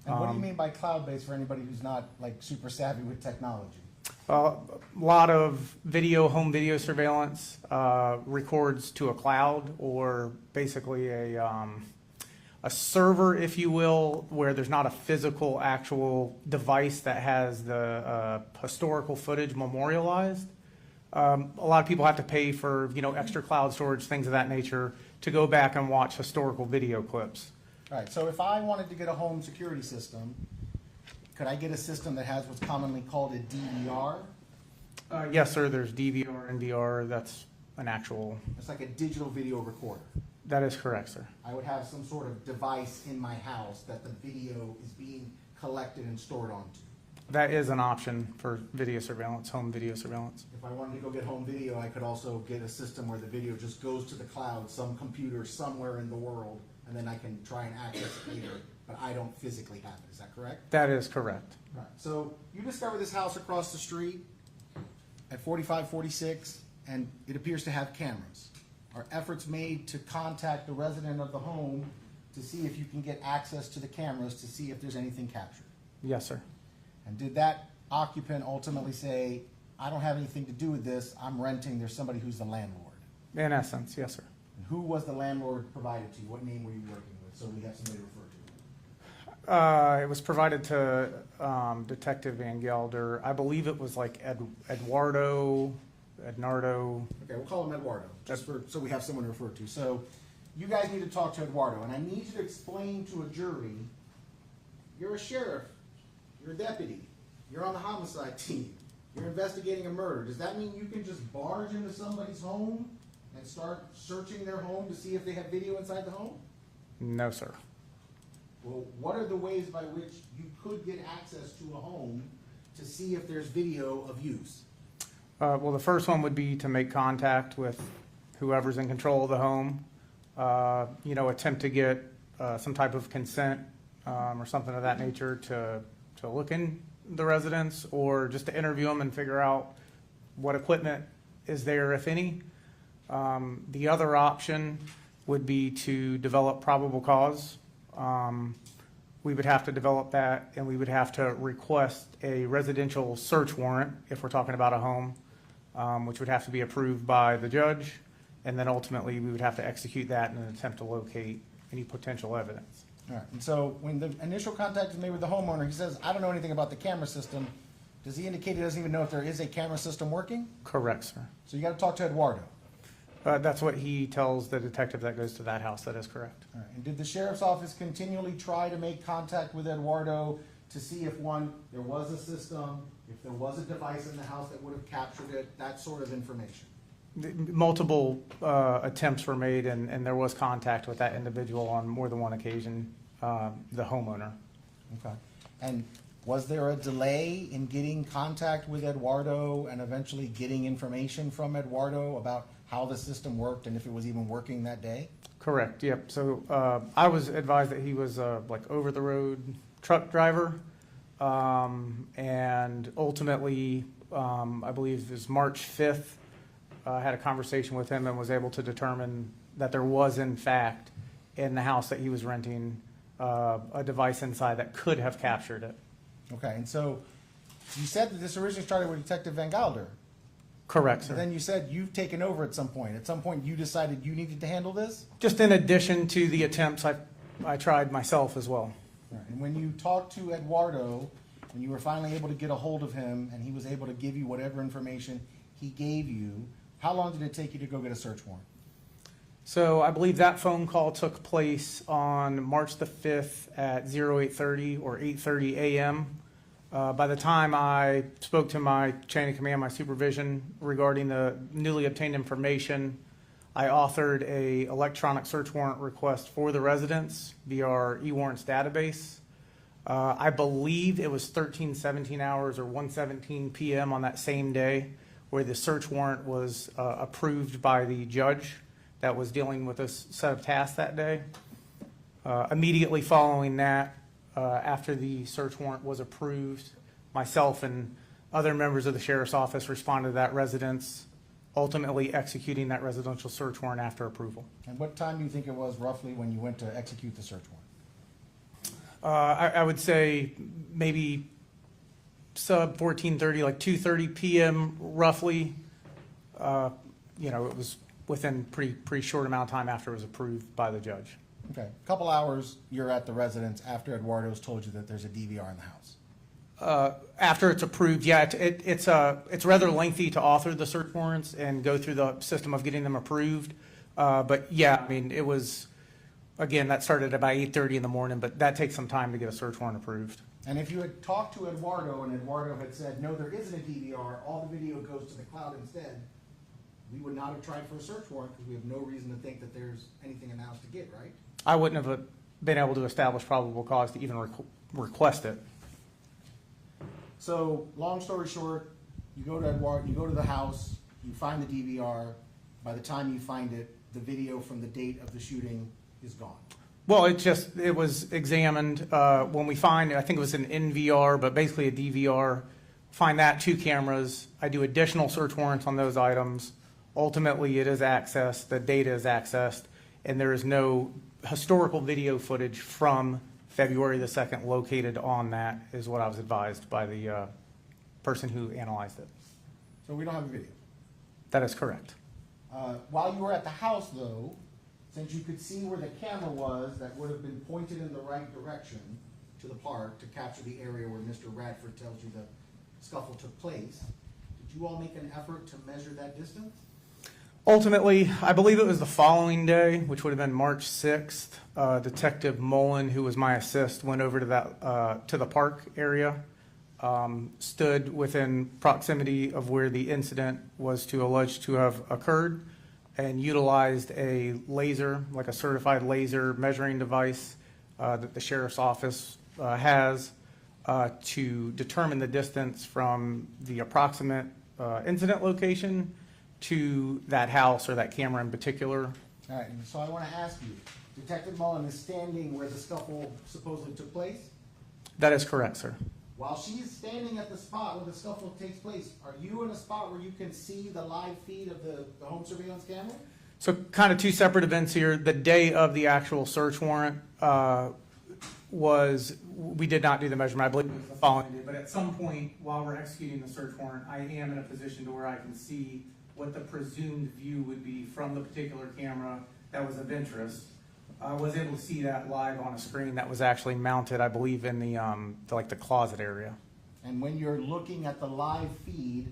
And what do you mean by cloud-based for anybody who's not like super savvy with technology? A lot of home video surveillance records to a cloud, or basically a server, if you will, where there's not a physical actual device that has the historical footage memorialized. A lot of people have to pay for, extra cloud storage, things of that nature, to go back and watch historical video clips. All right, so if I wanted to get a home security system, could I get a system that has what's commonly called a DVR? Yes, sir, there's DVR and VR. That's an actual, It's like a digital video recorder. that is correct, sir. I would have some sort of device in my house that the video is being collected and stored onto. That is an option for video surveillance, home video surveillance. If I wanted to go get home video, I could also get a system where the video just goes to the cloud, some computer somewhere in the world, and then I can try and access it later, but I don't physically have it. Is that correct? That is correct. Right. So you discover this house across the street at 4546, and it appears to have cameras. Are efforts made to contact the resident of the home to see if you can get access to the cameras to see if there's anything captured? Yes, sir. And did that occupant ultimately say, I don't have anything to do with this, I'm renting, there's somebody who's the landlord? In essence, yes, sir. And who was the landlord provided to you? What name were you working with? So we have somebody to refer to. It was provided to Detective Van Gelder. I believe it was like Ednardo. Okay, we'll call him Eduardo, so we have someone to refer to. So you guys need to talk to Eduardo, and I need you to explain to a jury, you're a sheriff, you're a deputy, you're on the homicide team, you're investigating a murder. Does that mean you can just barge into somebody's home and start searching their home to see if they have video inside the home? No, sir. Well, what are the ways by which you could get access to a home to see if there's video of use? Well, the first one would be to make contact with whoever's in control of the home. Attempt to get some type of consent or something of that nature to look in the residence, or just to interview them and figure out what equipment is there, if any. The other option would be to develop probable cause. We would have to develop that, and we would have to request a residential search warrant if we're talking about a home, which would have to be approved by the judge, and then ultimately we would have to execute that in an attempt to locate any potential evidence. All right, and so when the initial contact is made with the homeowner, he says, I don't know anything about the camera system. Does he indicate he doesn't even know if there is a camera system working? Correct, sir. So you got to talk to Eduardo. That's what he tells the detective that goes to that house. That is correct. All right, and did the sheriff's office continually try to make contact with Eduardo to see if, one, there was a system, if there was a device in the house that would have captured it, that sort of information? Multiple attempts were made, and there was contact with that individual on more than one occasion, the homeowner. Okay. And was there a delay in getting contact with Eduardo and eventually getting information from Eduardo about how the system worked and if it was even working that day? Correct, yep. So I was advised that he was like over-the-road truck driver, and ultimately, I believe it was March 5th, I had a conversation with him and was able to determine that there was, in fact, in the house that he was renting, a device inside that could have captured it. Okay, and so you said that this originally started with Detective Van Gelder. Correct, sir. But then you said you've taken over at some point. At some point, you decided you needed to handle this? Just in addition to the attempts I tried myself as well. Right. And when you talked to Eduardo, when you were finally able to get a hold of him and he was able to give you whatever information he gave you, how long did it take you to go get a search warrant? So I believe that phone call took place on March the 5th at 08:30 or 8:30 a.m. By the time I spoke to my chain of command, my supervision, regarding the newly obtained information, I authored a electronic search warrant request for the residence via our eWarrants database. I believe it was 17 hours or 1:17 p.m. on that same day where the search warrant was approved by the judge that was dealing with this set of tasks that day. Immediately following that, after the search warrant was approved, myself and other members of the sheriff's office responded to that residence, ultimately executing that residential search warrant after approval. And what time do you think it was roughly when you went to execute the search warrant? I would say maybe sub 14:30, like 2:30 p.m. roughly. You know, it was within pretty short amount of time after it was approved by the judge. Okay, a couple hours, you're at the residence after Eduardo's told you that there's a DVR in the house. After it's approved, yeah, it's rather lengthy to author the search warrants and go through the system of getting them approved. But yeah, I mean, it was, again, that started at about 8:30 in the morning, but that takes some time to get a search warrant approved. And if you had talked to Eduardo and Eduardo had said, no, there isn't a DVR, all the video goes to the cloud instead, we would not have tried for a search warrant because we have no reason to think that there's anything in the house to get, right? I wouldn't have been able to establish probable cause to even request it. So, long story short, you go to Eduardo, you go to the house, you find the DVR. By the time you find it, the video from the date of the shooting is gone. Well, it was examined, when we find, I think it was an NVR, but basically a DVR, find that, 2 cameras. I do additional search warrants on those items. Ultimately, it is accessed, the data is accessed, and there is no historical video footage from February the 2nd located on that, is what I was advised by the person who analyzed it. So we don't have a video. That is correct. While you were at the house, though, since you could see where the camera was, that would have been pointed in the right direction to the park to capture the area where Mr. Radford tells you the scuffle took place, did you all make an effort to measure that distance? Ultimately, I believe it was the following day, which would have been March 6th. Detective Mullen, who was my assist, went over to that to the park area, stood within proximity of where the incident was alleged to have occurred, and utilized a laser, like a certified laser measuring device that the sheriff's office has to determine the distance from the approximate incident location to that house or that camera in particular. All right, and so I want to ask you, Detective Mullen is standing where the scuffle supposedly took place? That is correct, sir. While she's standing at the spot where the scuffle takes place, are you in a spot where you can see the live feed of the home surveillance camera? So kind of 2 separate events here. The day of the actual search warrant we did not do the measurement. I believe it was the following day. But at some point while we're executing the search warrant, I am in a position to where I can see what the presumed view would be from the particular camera that was of interest. I was able to see that live on a screen that was actually mounted, I believe, in the closet area. And when you're looking at the live feed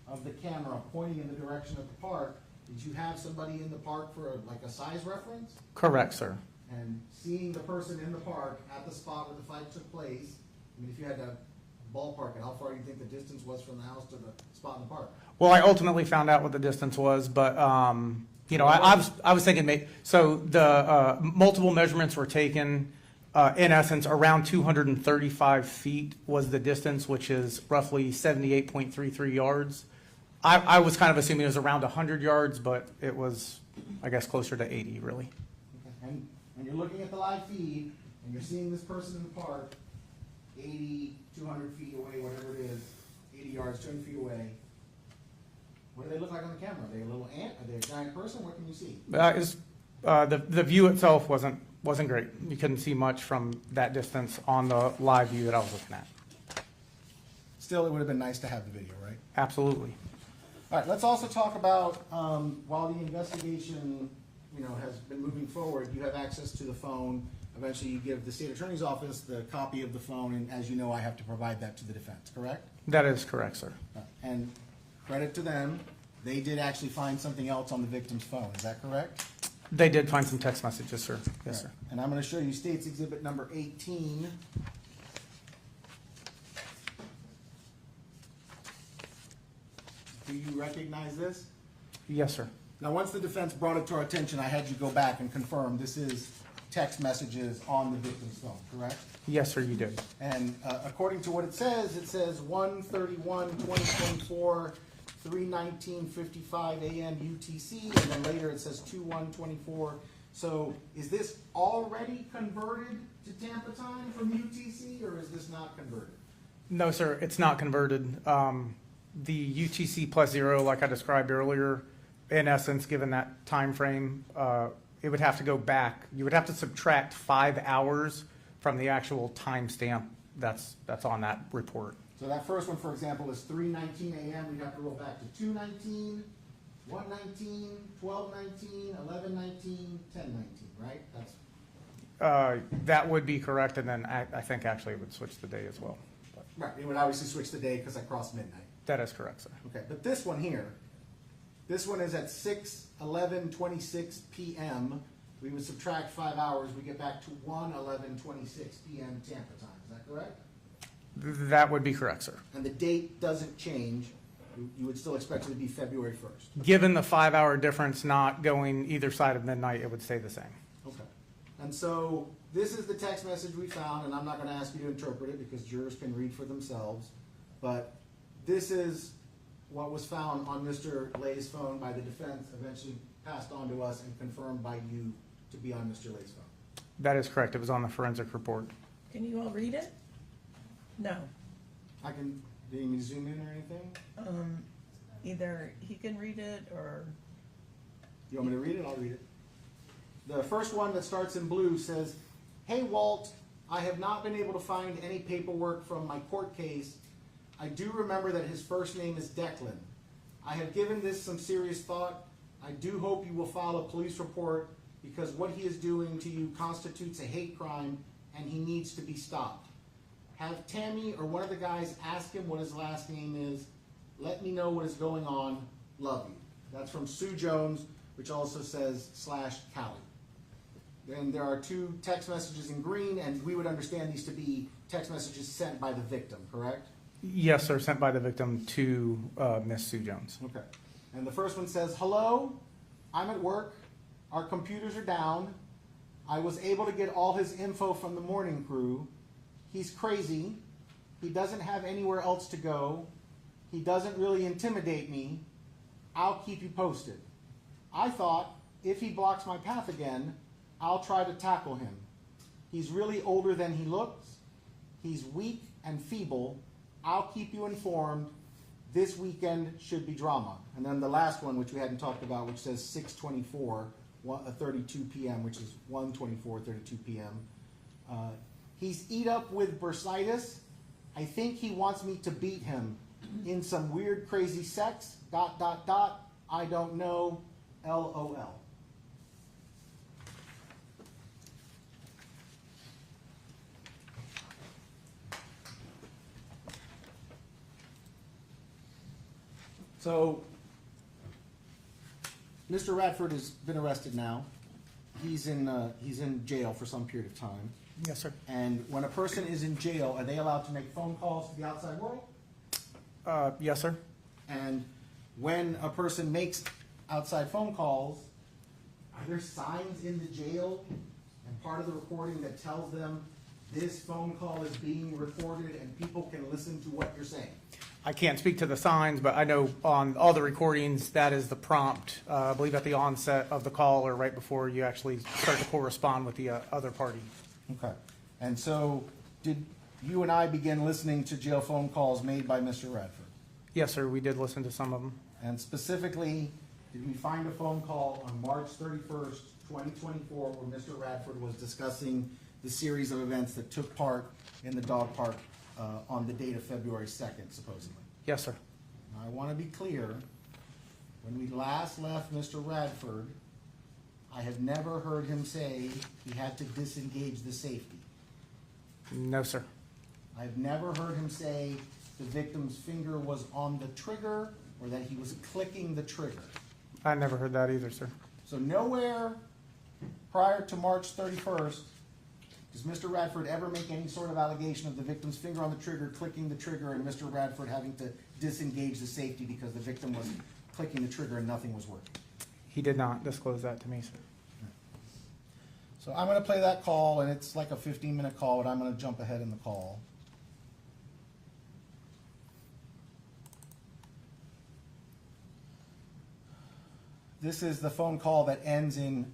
of the camera pointing in the direction of the park, did you have somebody in the park for a size reference? Correct, sir. And seeing the person in the park at the spot where the fight took place, I mean, if you had to ballpark it, how far do you think the distance was from the house to the spot in the park? Well, I ultimately found out what the distance was, but you know, I was thinking, so the multiple measurements were taken. In essence, around 235 feet was the distance, which is roughly 78.33 yards. I was kind of assuming it was around 100 yards, but it was, I guess, closer to 80, really. Okay. And when you're looking at the live feed and you're seeing this person in the park, 80, 200 feet away, whatever it is, 80 yards, 200 feet away, what do they look like on the camera? Are they a little ant? Are they a giant person? What can you see? The view itself wasn't great. You couldn't see much from that distance on the live view that I was looking at. Still, it would have been nice to have the video, right? Absolutely. All right, let's also talk about, while the investigation, has been moving forward, you have access to the phone. Eventually, you give the state attorney's office the copy of the phone, and as you know, I have to provide that to the defense, correct? That is correct, sir. And credit to them, they did actually find something else on the victim's phone, is that correct? They did find some text messages, sir. Yes, sir. And I'm going to show you State's Exhibit number 18. Do you recognize this? Yes, sir. Now, once the defense brought it to our attention, I had you go back and confirm this is text messages on the victim's phone, correct? Yes, sir, you did. And according to what it says 1/31/2024, 3:19:55 a.m. UTC, and then later it says 2/1/24. So is this already converted to Tampa time from UTC, or is this not converted? No, sir, it's not converted. The UTC +0, like I described earlier, in essence, given that time frame, it would have to go back. You would have to subtract 5 hours from the actual timestamp that's on that report. So that first one, for example, is 3:19 a.m. We'd have to roll back to 2:19, 1:19, 12:19, 11:19, 10:19, right? That's That would be correct, and then I think actually it would switch the day as well. right. It would obviously switch the day because I crossed midnight. That is correct, sir. Okay, but this one here, this one is at 6:11:26 p.m. We would subtract 5 hours. We get back to 1:11:26 p.m. Tampa time. Is that correct? That would be correct, sir. And the date doesn't change. You would still expect it to be February 1st. Given the 5-hour difference not going either side of midnight, it would stay the same. Okay. And so this is the text message we found, and I'm not going to ask you to interpret it because jurors can read for themselves. But this is what was found on Mr. Lay's phone by the defense, eventually passed on to us and confirmed by you to be on Mr. Lay's phone. That is correct. It was on the forensic report. Can you all read it? No. I can, do you need me to zoom in or anything? Either he can read it or, You want me to read it? I'll read it. The first one that starts in blue says, "Hey Walt, I have not been able to find any paperwork from my court case. I do remember that his first name is Declan. I have given this some serious thought. I do hope you will file a police report because what he is doing to you constitutes a hate crime and he needs to be stopped. Have Tammy or one of the guys ask him what his last name is. Let me know what is going on. Love you." That's from Sue Jones, which also says /Callie. Then there are 2 text messages in green, and we would understand these to be text messages sent by the victim, correct? Yes, sir, sent by the victim to Miss Sue Jones. Okay. And the first one says, "Hello, I'm at work. Our computers are down. I was able to get all his info from the morning crew. He's crazy. He doesn't have anywhere else to go. He doesn't really intimidate me. I'll keep you posted. I thought if he blocks my path again, I'll try to tackle him. He's really older than he looks. He's weak and feeble. I'll keep you informed. This weekend should be drama." And then the last one, which we hadn't talked about, which says 6:24:32 p.m., which is 1:24:32 p.m. "He's eat up with bursitis. I think he wants me to beat him in some weird crazy sex, ... I don't know, LOL." So, Mr. Radford has been arrested now. He's in jail for some period of time. Yes, sir. And when a person is in jail, are they allowed to make phone calls to the outside world? Yes, sir. And when a person makes outside phone calls, are there signs in the jail and part of the recording that tells them this phone call is being recorded and people can listen to what you're saying? I can't speak to the signs, but I know on all the recordings, that is the prompt, I believe at the onset of the call or right before you actually start to correspond with the other party. Okay. And so did you and I begin listening to jail phone calls made by Mr. Radford? Yes, sir, we did listen to some of them. And specifically, did we find a phone call on March 31st, 2024, where Mr. Radford was discussing the series of events that took part in the dog park on the date of February 2nd, supposedly? Yes, sir. Now, I want to be clear. When we last left Mr. Radford, I have never heard him say he had to disengage the safety. No, sir. I've never heard him say the victim's finger was on the trigger or that he was clicking the trigger. I never heard that either, sir. So nowhere prior to March 31st does Mr. Radford ever make any sort of allegation of the victim's finger on the trigger, clicking the trigger, and Mr. Radford having to disengage the safety because the victim was clicking the trigger and nothing was working. He did not disclose that to me, sir. So I'm going to play that call, and it's like a 15-minute call, but I'm going to jump ahead in the call. This is the phone call that ends in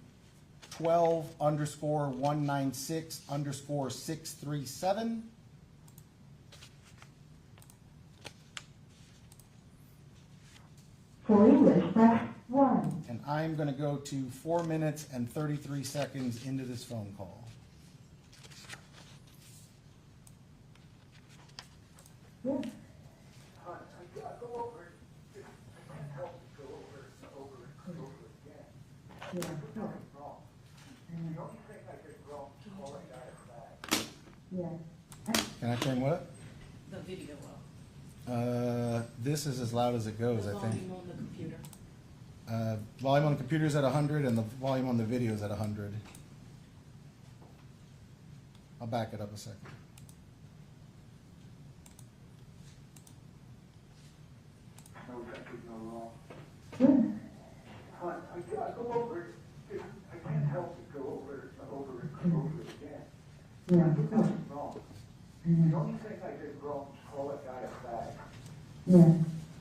12_196_637. For English, press 1. And I'm going to go to 4 minutes and 33 seconds into this phone call. Yes. this is as loud as it goes, I think. Volume on the computer. Volume on the computer is at 100 and the volume on the video is at 100. I'll back it up a second. No, that could go wrong. Good. I go over it, I can't help but go over it again. Yeah. I did nothing wrong. Mhm. The only thing I did wrong was call that guy a fag. Yeah.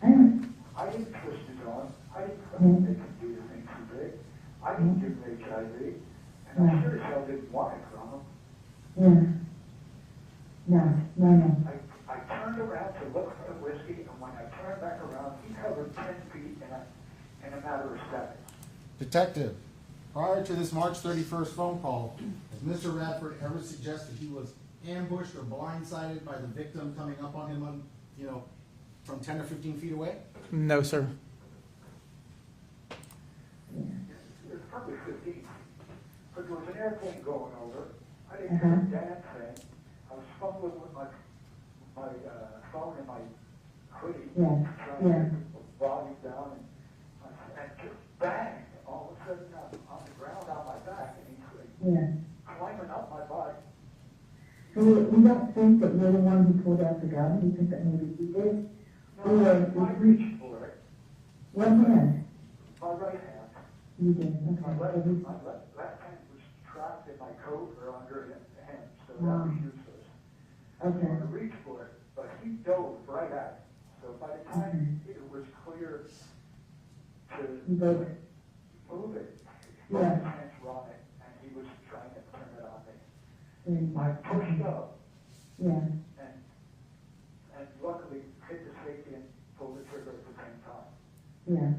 I know. I didn't twist his arm. I didn't fucking make him do the things he did. I didn't give him HIV, and I sure as hell didn't want it from him. Yeah. No. I turned around to look for the whiskey, and when I turned back around, he covered 10 feet in a matter of seconds. Detective, prior to this March 31st phone call, has Mr. Radford ever suggested he was ambushed or blindsided by the victim coming up on him on, from 10 or 15 feet away? No, sir. It was probably 15. But there was an airplane going over. I didn't hear a damn thing. I was fumbling with my phone in my hoodie, trying to get the volume down, and just bang! All of a sudden, I'm on the ground on my back, and he's climbing up my body. So we don't think that you're the one who pulled out the gun. We think that maybe he did. No, I reached for it. What hand? My right hand. You did. My left Okay. hand was trapped in my coat or under him, so that was useless. I Okay. reached for it, but he dove right at it. So by the time it was clear to But, move it, Yeah. his hands were on it, and he was trying to turn it on me. I pushed up yeah. and luckily hit the safety and pulled the trigger at the same time. Yeah.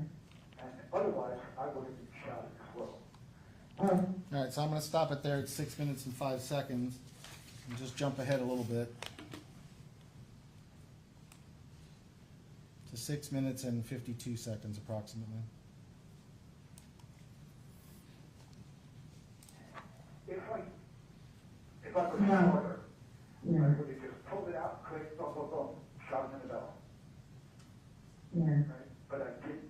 And otherwise, I would have been shot as well. All right, so I'm going to stop it there at 6 minutes and 5 seconds and just jump ahead a little bit to 6 minutes and 52 seconds approximately. If I was No. smarter, I Yeah. would have just pulled it out, click, boom, boom, boom, shot him in the belly, Yeah. right? But I didn't.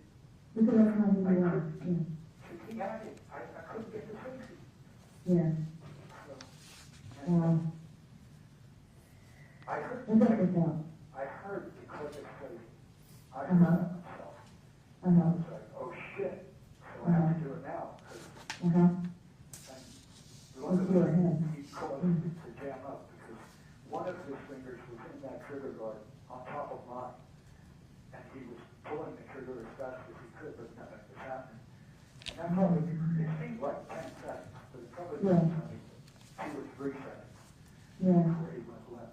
Because that's how you I are. couldn't. He had it. I couldn't get the safety. Yeah. So, and I heard, We'll get this out. I heard the clip say, I heard Uh-huh. that myself. I Uh-huh. was like, oh shit, so I have to do it now. 'Cause- Uh-huh. and Let's do it ahead. he caused it to jam up because one of his fingers was in that trigger guard on top of mine. And he was pulling the trigger as fast as he could, but nothing was happening. And that probably, it seemed like 10 seconds, but it probably was only 2 or 3 seconds Yeah. before he went limp. And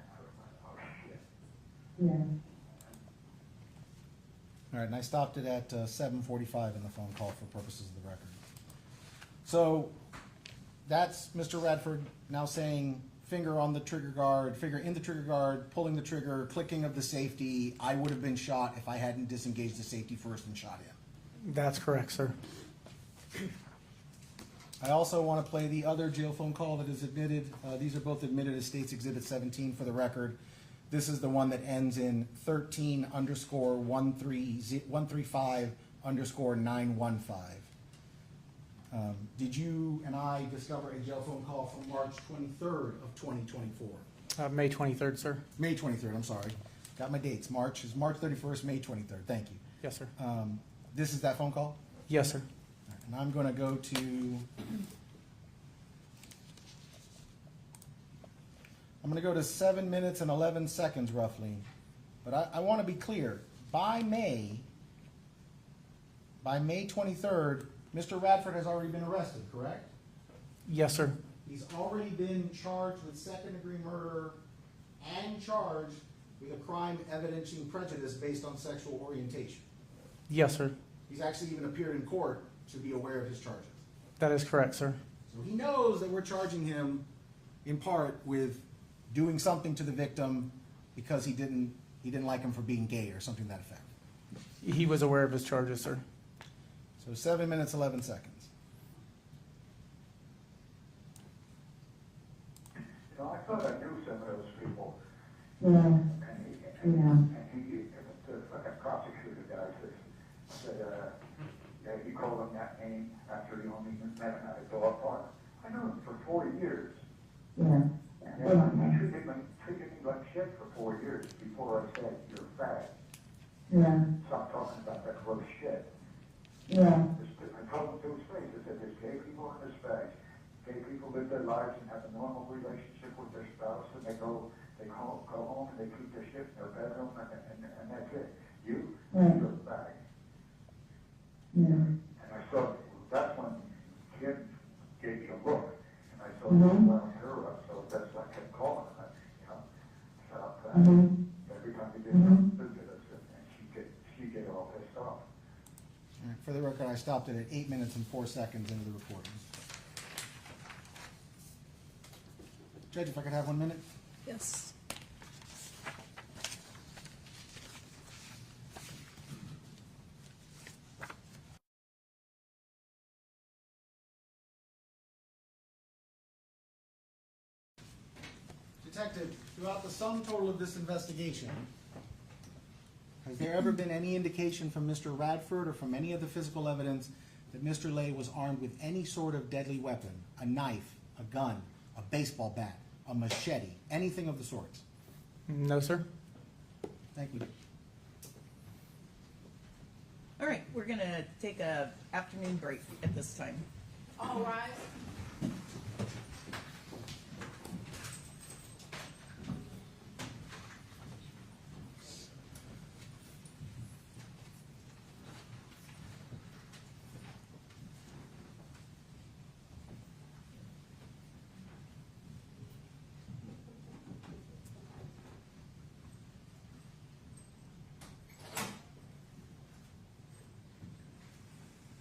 I was like, oh shit. Yeah. All right, and I stopped it at 7:45 in the phone call for purposes of the record. So that's Mr. Radford now saying finger on the trigger guard, finger in the trigger guard, pulling the trigger, clicking of the safety. I would have been shot if I hadn't disengaged the safety first and shot him. That's correct, sir. I also want to play the other jail phone call that is admitted. These are both admitted as State's Exhibit 17 for the record. This is the one that ends in 13_135_915. Did you and I discover a jail phone call from March 23rd of 2024? May 23rd, sir. May 23rd, I'm sorry. Got my dates. March 31st, May 23rd. Thank you. Yes, sir. This is that phone call? Yes, sir. And I'm going to go to 7 minutes and 11 seconds roughly. But I want to be clear. By May 23rd, Mr. Radford has already been arrested, correct? Yes, sir. He's already been charged with second-degree murder and charged with a crime evidencing prejudice based on sexual orientation. Yes, sir. He's actually even appeared in court to be aware of his charges. That is correct, sir. So he knows that we're charging him in part with doing something to the victim because he didn't like him for being gay or something to that effect. He was aware of his charges, sir. So 7 minutes, 11 seconds. You know, I thought I knew some of those people. Yeah. And he, Yeah. the met him at a dog park. I knew him for 4 years. Yeah. And then he treated me like shit for 4 years before I said, you're a fag. Yeah. Stop talking about that gross shit. Yeah. I told him to his face, I said, there's gay people and there's fags. Gay people live their lives and have a normal relationship with their spouse, and they go home and they keep their shit in their bedroom, and that's it. You're a fag. Yeah. And I saw, that's when Kim gave me a look, and I saw this wound her up, so that's why I kept calling her, you know. So, every time we did visit us, and she'd get all pissed off. All right, for the record, I stopped it at 8 minutes and 4 seconds into the recording. Judge, if I could have 1 minute? Yes. Detective, throughout the sum total of this investigation, has there ever been any indication from Mr. Radford or from any of the physical evidence that Mr. Lay was armed with any sort of deadly weapon, a knife, a gun, a baseball bat, a machete, anything of the sorts? No, sir. Thank you. All right, we're gonna take a afternoon break at this time. All rise.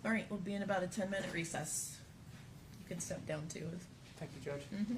All right, we'll be in about a 10-minute recess. You can step down too. Thank you, Judge. Mm-hmm.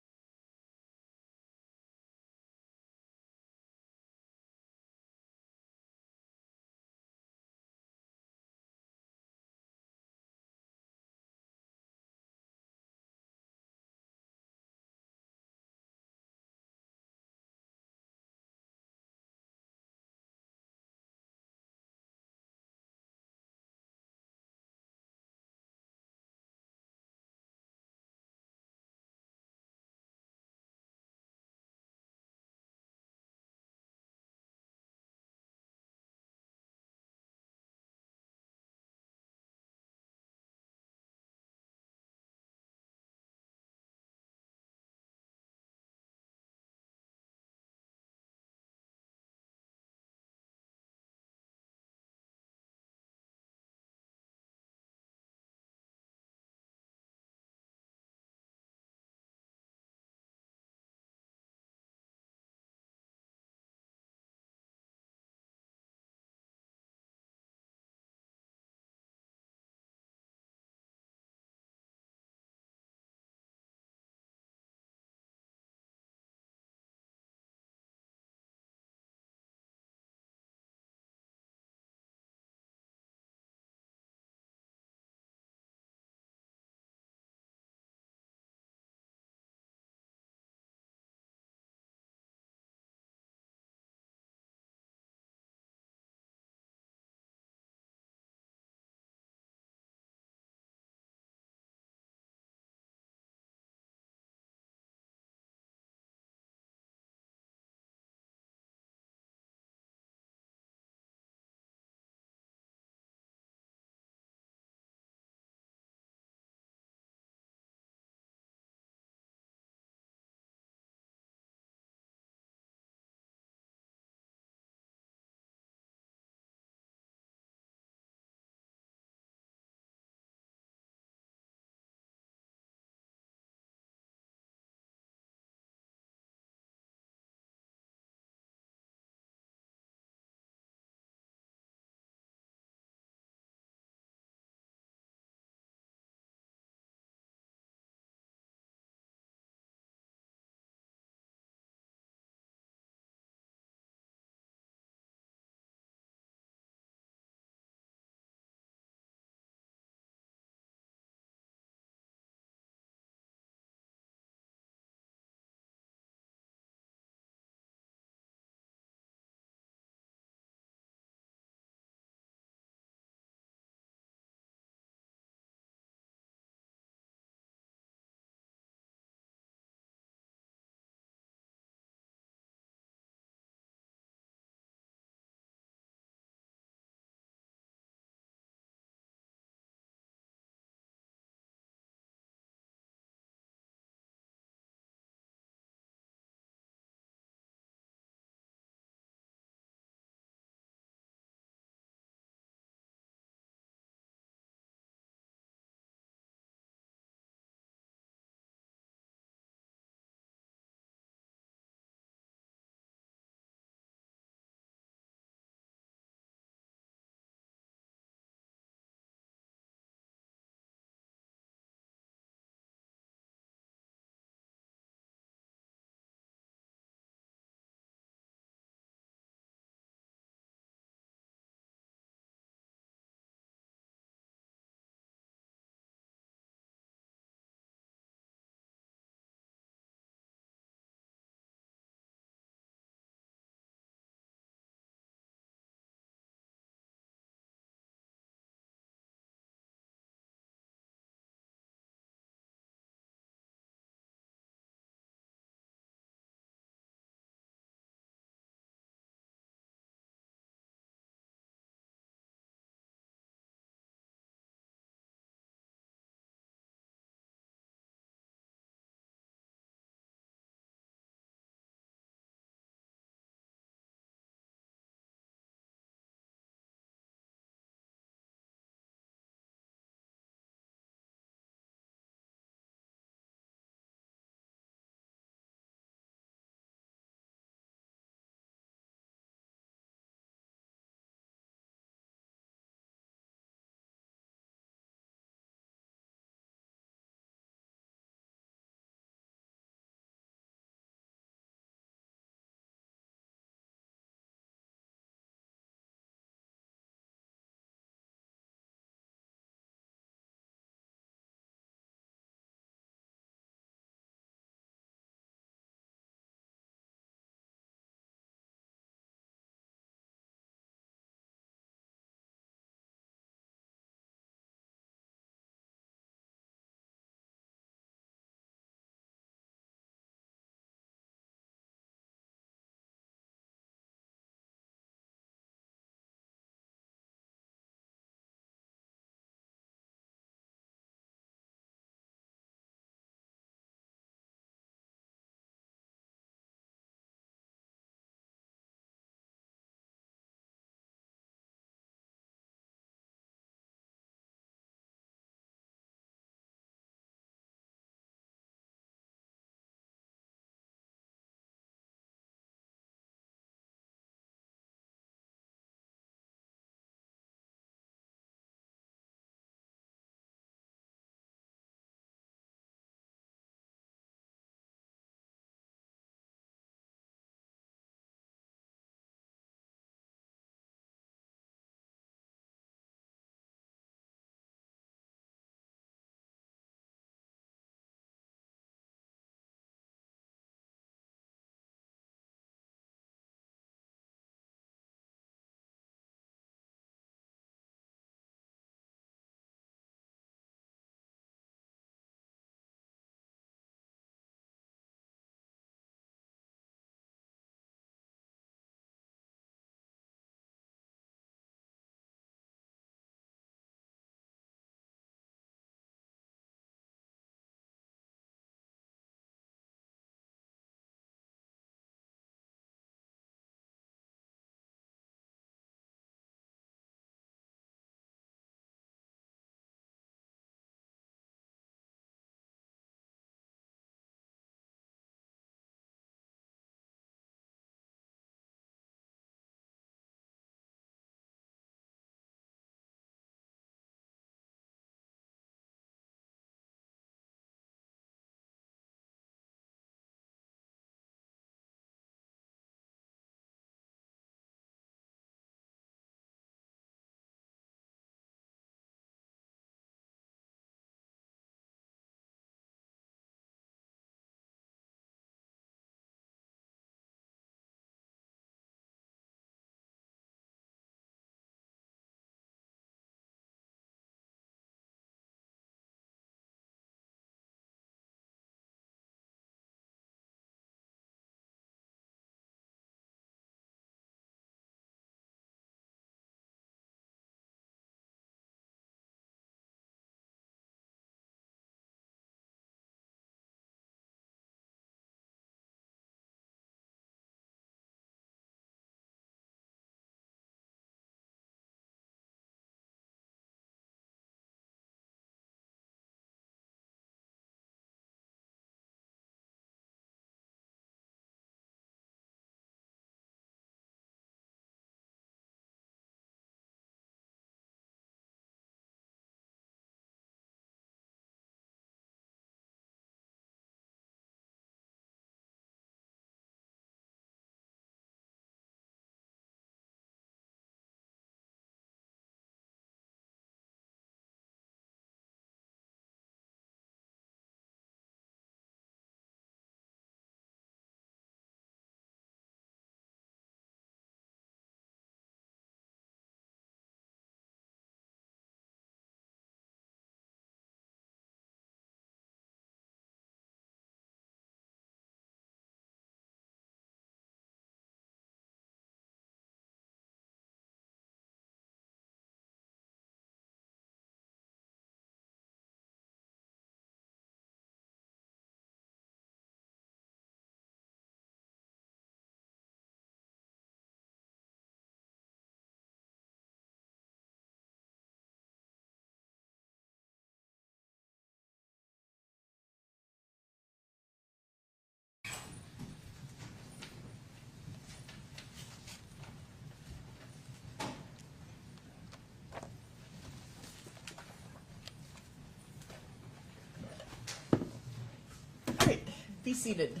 be seated.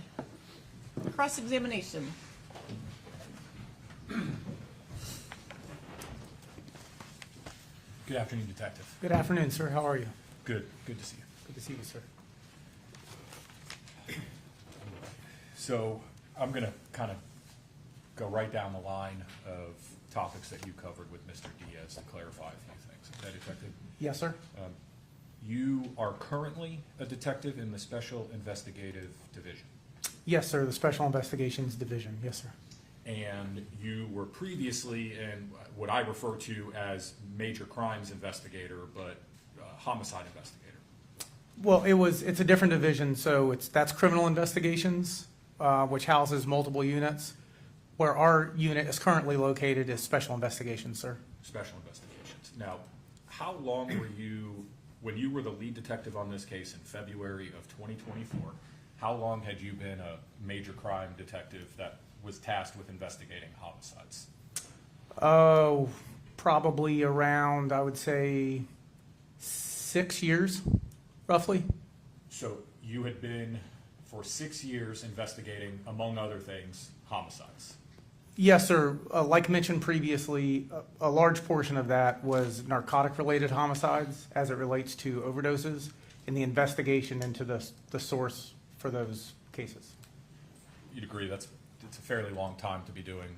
Cross-examination. Good afternoon, Detective. Good afternoon, sir. How are you? Good to see you. Good to see you, sir. So I'm going to kind of go right down the line of topics that you covered with Mr. Diaz to clarify a few things. Okay, Detective? Yes, sir. You are currently a detective in the Special Investigative Division, Yes, sir. The Special Investigations Division. Yes, sir. and you were previously in what I refer to as major crimes investigator, but homicide investigator. Well, it's a different division, so that's criminal investigations, which houses multiple units. Where our unit is currently located is special investigations, sir. Special investigations. Now, how long were you, when you were the lead detective on this case in February of 2024, how long had you been a major crime detective that was tasked with investigating homicides? Oh, probably around, I would say, 6 years, roughly. So you had been for 6 years investigating, among other things, homicides. Yes, sir. Like mentioned previously, a large portion of that was narcotic-related homicides as it relates to overdoses and the investigation into the source for those cases. You'd agree it's a fairly long time to be doing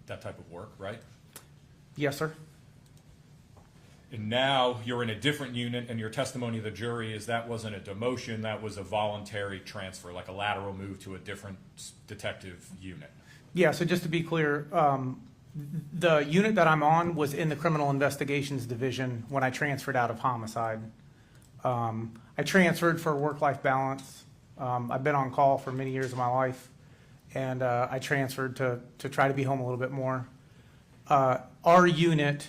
that type of work, right? Yes, sir. And now you're in a different unit, and your testimony to the jury is that wasn't a demotion, that was a voluntary transfer, like a lateral move to a different detective unit. Yeah, so just to be clear, the unit that I'm on was in the Criminal Investigations Division when I transferred out of homicide. I transferred for work-life balance. I've been on call for many years of my life, and I transferred to try to be home a little bit more. Our unit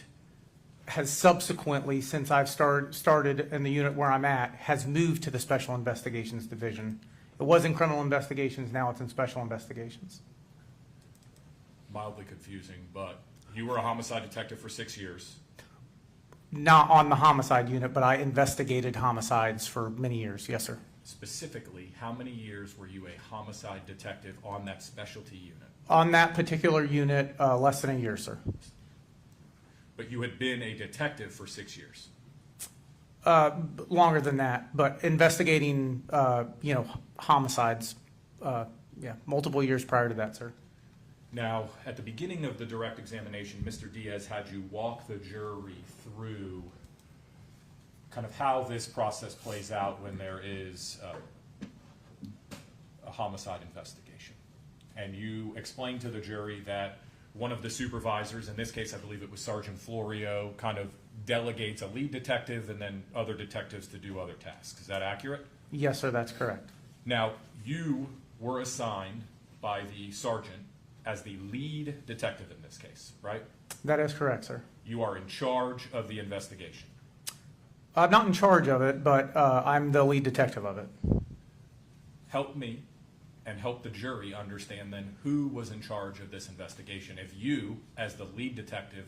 has subsequently, since I've started in the unit where I'm at, has moved to the Special Investigations Division. It was in Criminal Investigations, now it's in Special Investigations. Mildly confusing, but you were a homicide detective for 6 years. Not on the homicide unit, but I investigated homicides for many years. Yes, sir. Specifically, how many years were you a homicide detective on that specialty unit? On that particular unit, less than a year, sir. But you had been a detective for 6 years. Longer than that, but investigating, homicides, multiple years prior to that, sir. Now, at the beginning of the direct examination, Mr. Diaz had you walk the jury through kind of how this process plays out when there is a homicide investigation. And you explained to the jury that one of the supervisors, in this case I believe it was Sergeant Florio, kind of delegates a lead detective and then other detectives to do other tasks. Is that accurate? Yes, sir, that's correct. Now, you were assigned by the sergeant as the lead detective in this case, right? That is correct, sir. You are in charge of the investigation. I'm not in charge of it, but I'm the lead detective of it. Help me and help the jury understand then who was in charge of this investigation if you, as the lead detective,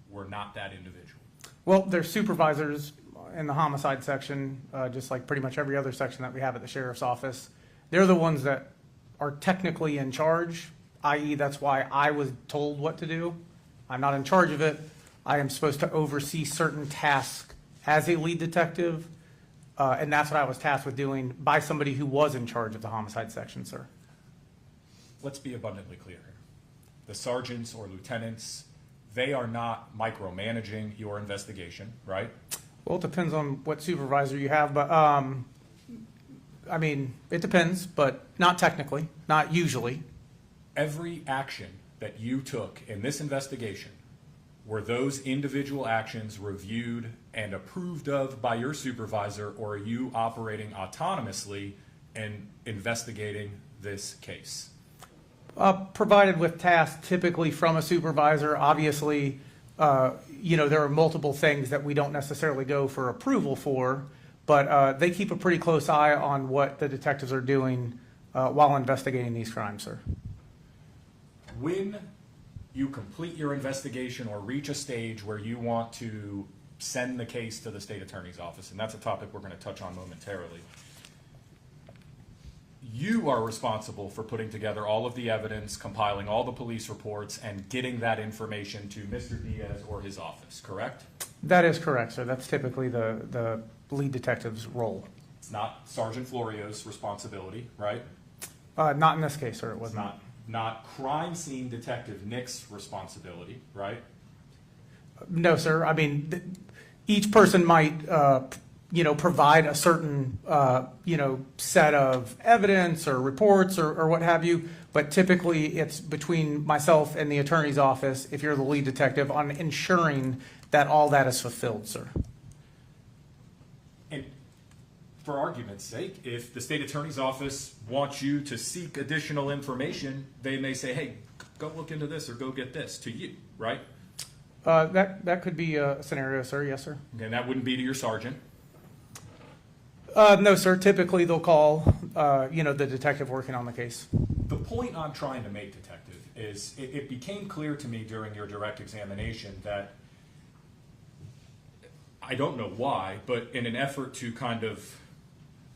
were not that individual. Well, there's supervisors in the homicide section, just like pretty much every other section that we have at the sheriff's office. They're the ones that are technically in charge, i.e. that's why I was told what to do. I'm not in charge of it. I am supposed to oversee certain tasks as a lead detective, and that's what I was tasked with doing by somebody who was in charge of the homicide section, sir. Let's be abundantly clear here. The sergeants or lieutenants, they are not micromanaging your investigation, right? Well, it depends on what supervisor you have, but it depends, but not technically, not usually. Every action that you took in this investigation, were those individual actions reviewed and approved of by your supervisor, or are you operating autonomously and investigating this case? Provided with tasks typically from a supervisor. Obviously, there are multiple things that we don't necessarily go for approval for, but they keep a pretty close eye on what the detectives are doing while investigating these crimes, sir. When you complete your investigation or reach a stage where you want to send the case to the state attorney's office, and that's a topic we're going to touch on momentarily, you are responsible for putting together all of the evidence, compiling all the police reports, and getting that information to Mr. Diaz or his office, correct? That is correct, sir. That's typically the lead detective's role. It's not Sergeant Florio's responsibility, right? Not in this case, sir. It was It's not crime scene detective Nick's responsibility, right? No, sir. I mean, each person might, provide a certain, set of evidence or reports or what have you. But typically, it's between myself and the attorney's office, if you're the lead detective, on ensuring that all that is fulfilled, sir. And for argument's sake, if the state attorney's office wants you to seek additional information, they may say, hey, go look into this or go get this to you, right? That could be a scenario, sir. Yes, sir. And that wouldn't be to your sergeant. No, sir. Typically, they'll call, the detective working on the case. The point I'm trying to make, detective, is it became clear to me during your direct examination that, I don't know why, but in an effort to kind of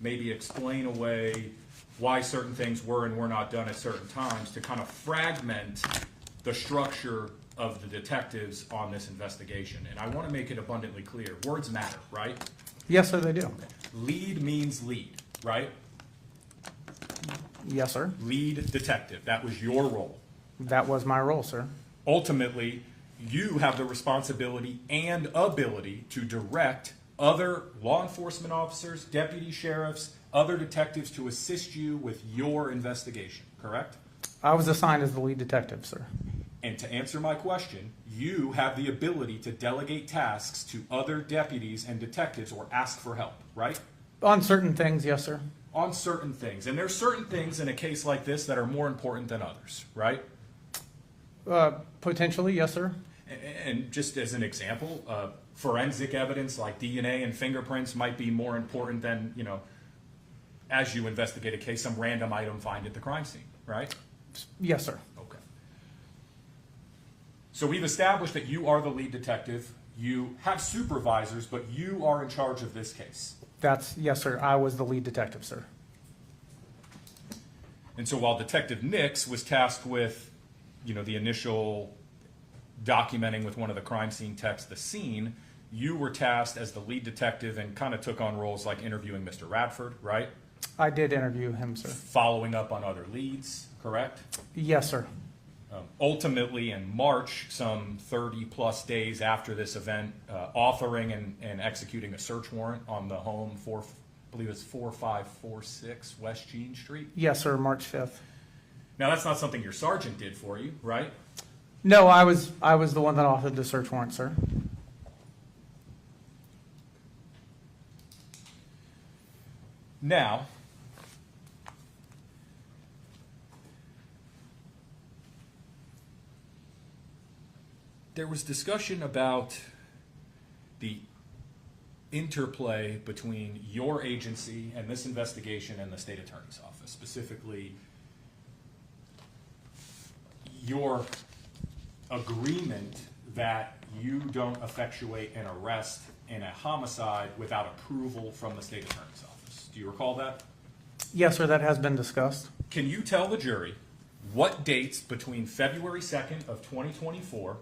maybe explain away why certain things were and were not done at certain times, to kind of fragment the structure of the detectives on this investigation. And I want to make it abundantly clear. Words matter, right? Yes, sir, they do. Lead means lead, right? Yes, sir. Lead detective. That was your role. That was my role, sir. Ultimately, you have the responsibility and ability to direct other law enforcement officers, deputy sheriffs, other detectives to assist you with your investigation, correct? I was assigned as the lead detective, sir. And to answer my question, you have the ability to delegate tasks to other deputies and detectives or ask for help, right? On certain things, yes, sir. On certain things. And there's certain things in a case like this that are more important than others, right? Potentially, yes, sir. And just as an example, forensic evidence like DNA and fingerprints might be more important than, as you investigate a case, some random item find at the crime scene, right? Yes, sir. Okay. So we've established that you are the lead detective. You have supervisors, but you are in charge of this case. Yes, sir. I was the lead detective, sir. And so while Detective Nix was tasked with, the initial documenting with one of the crime scene techs the scene, you were tasked as the lead detective and kind of took on roles like interviewing Mr. Radford, right? I did interview him, sir. Following up on other leads, correct? Yes, sir. Ultimately, in March, some 30-plus days after this event, authoring and executing a search warrant on the home I believe it's 4546 West Jean Street. Yes, sir, March 5th. Now, that's not something your sergeant did for you, right? No, I was the one that authored the search warrant, sir. Now, there was discussion about the interplay between your agency and this investigation and the state attorney's office, specifically your agreement that you don't effectuate an arrest in a homicide without approval from the state attorney's office. Do you recall that? Yes, sir, that has been discussed. Can you tell the jury what dates between February 2nd of 2024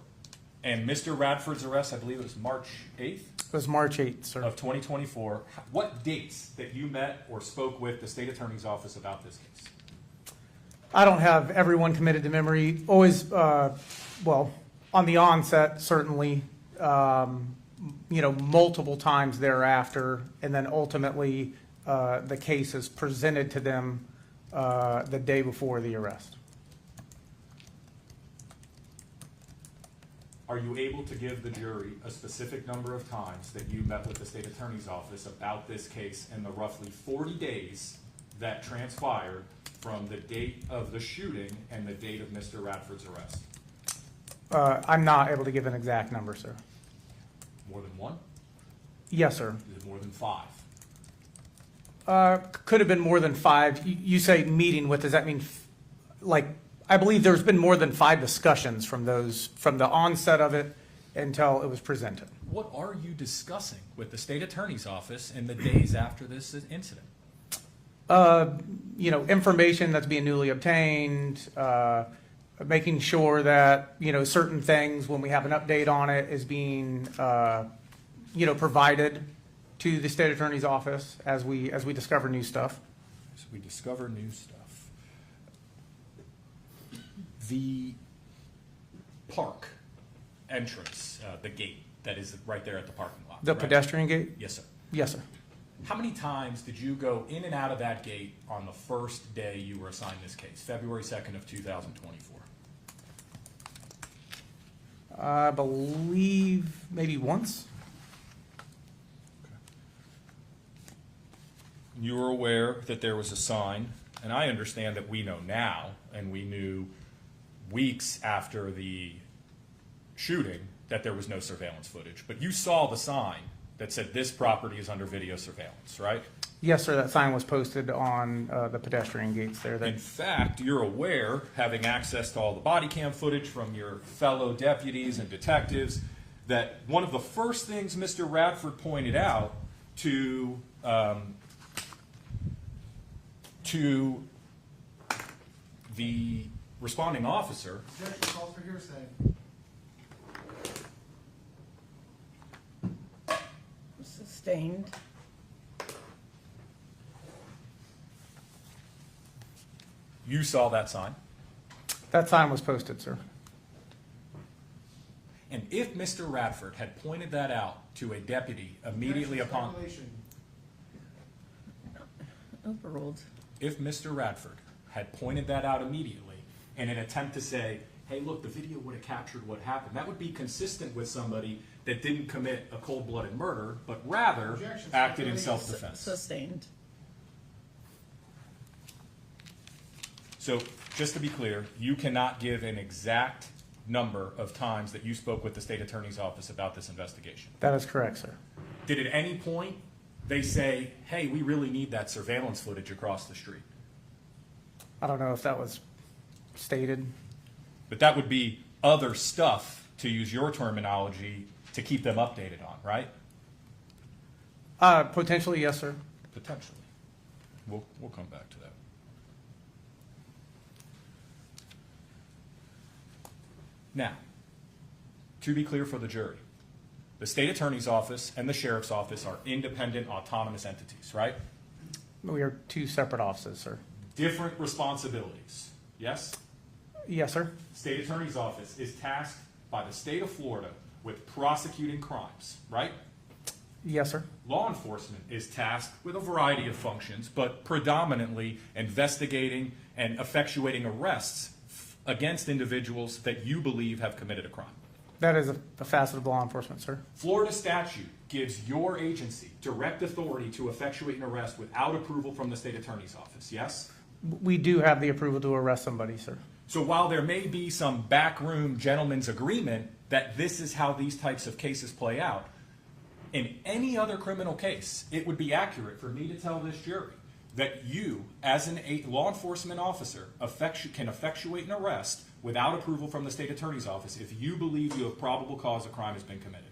and Mr. Radford's arrest, I believe it was March 8th? It was March 8th, sir. Of 2024, what dates that you met or spoke with the state attorney's office about this case? I don't have everyone committed to memory. Always, on the onset, certainly, multiple times thereafter, and then ultimately the case is presented to them the day before the arrest. Are you able to give the jury a specific number of times that you met with the state attorney's office about this case in the roughly 40 days that transpired from the date of the shooting and the date of Mr. Radford's arrest? I'm not able to give an exact number, sir. More than one? Yes, sir. Is it more than five? Could have been more than five. You say meeting with, does that mean, I believe there's been more than 5 discussions from the onset of it until it was presented. What are you discussing with the state attorney's office in the days after this incident? Information that's being newly obtained, making sure that, certain things, when we have an update on it, is being, provided to the state attorney's office as we discover new stuff. So we discover new stuff. The park entrance, the gate that is right there at the parking lot. The correct? pedestrian gate? Yes, sir. Yes, sir. How many times did you go in and out of that gate on the first day you were assigned this case, February 2nd of 2024? I believe maybe once. You were aware that there was a sign, and I understand that we know now, and we knew weeks after the shooting that there was no surveillance footage, but you saw the sign that said this property is under video surveillance, right? Yes, sir. That sign was posted on the pedestrian gates there. In fact, you're aware, having access to all the body cam footage from your fellow deputies and detectives, that one of the first things Mr. Radford pointed out to the responding officer. Objection, calls for hearsay. Sustained. You saw that sign. That sign was posted, sir. And if Mr. Radford had pointed that out to a deputy immediately upon, Speculation. Overruled. if Mr. Radford had pointed that out immediately in an attempt to say, hey, look, the video would have captured what happened, that would be consistent with somebody that didn't commit a cold-blooded murder, but rather Objection, acted in speculation. self-defense. Sustained. So just to be clear, you cannot give an exact number of times that you spoke with the state attorney's office about this investigation. That is correct, sir. Did at any point they say, hey, we really need that surveillance footage across the street? I don't know if that was stated. But that would be other stuff, to use your terminology, to keep them updated on, right? Potentially, yes, sir. Potentially. We'll come back to that. Now, to be clear for the jury, the state attorney's office and the sheriff's office are independent, autonomous entities, right? We are two separate offices, sir. Different responsibilities, yes? Yes, sir. State attorney's office is tasked by the state of Florida with prosecuting crimes, right? Yes, sir. Law enforcement is tasked with a variety of functions, but predominantly investigating and effectuating arrests against individuals that you believe have committed a crime. That is a facet of law enforcement, sir. Florida statute gives your agency direct authority to effectuate an arrest without approval from the state attorney's office, yes? We do have the approval to arrest somebody, sir. So while there may be some backroom gentleman's agreement that this is how these types of cases play out, in any other criminal case, it would be accurate for me to tell this jury that you, as a law enforcement officer, can effectuate an arrest without approval from the state attorney's office if you believe you have probable cause a crime has been committed.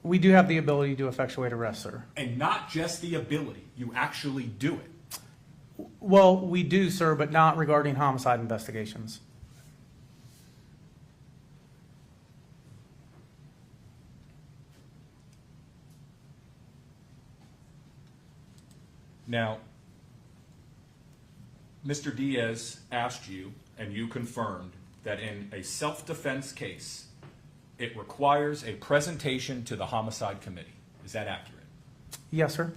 We do have the ability to effectuate arrests, sir. And not just the ability, you actually do it. Well, we do, sir, but not regarding homicide investigations. Now, Mr. Diaz asked you, and you confirmed, that in a self-defense case, it requires a presentation to the homicide committee. Is that accurate? Yes, sir.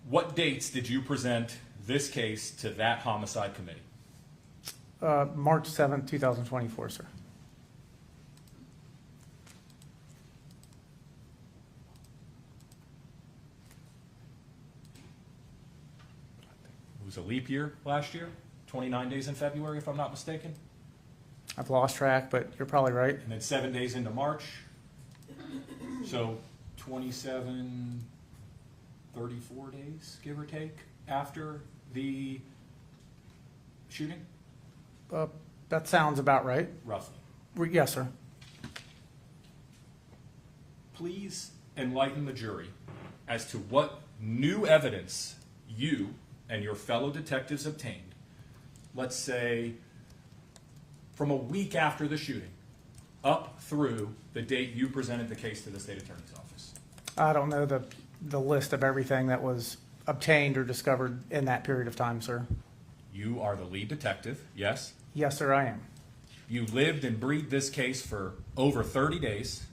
What dates did you present this case to that homicide committee? March 7th, 2024, sir. It was a leap year last year, 29 days in February, if I'm not mistaken. I've lost track, but you're probably right. And then 7 days into March. So 27, 34 days, give or take, after the shooting, That sounds about right. roughly. Yes, sir. Please enlighten the jury as to what new evidence you and your fellow detectives obtained, let's say, from a week after the shooting, up through the date you presented the case to the state attorney's office? I don't know the list of everything that was obtained or discovered in that period of time, sir. You are the lead detective, yes? Yes, sir, I am. You lived and breathed this case for over 30 days.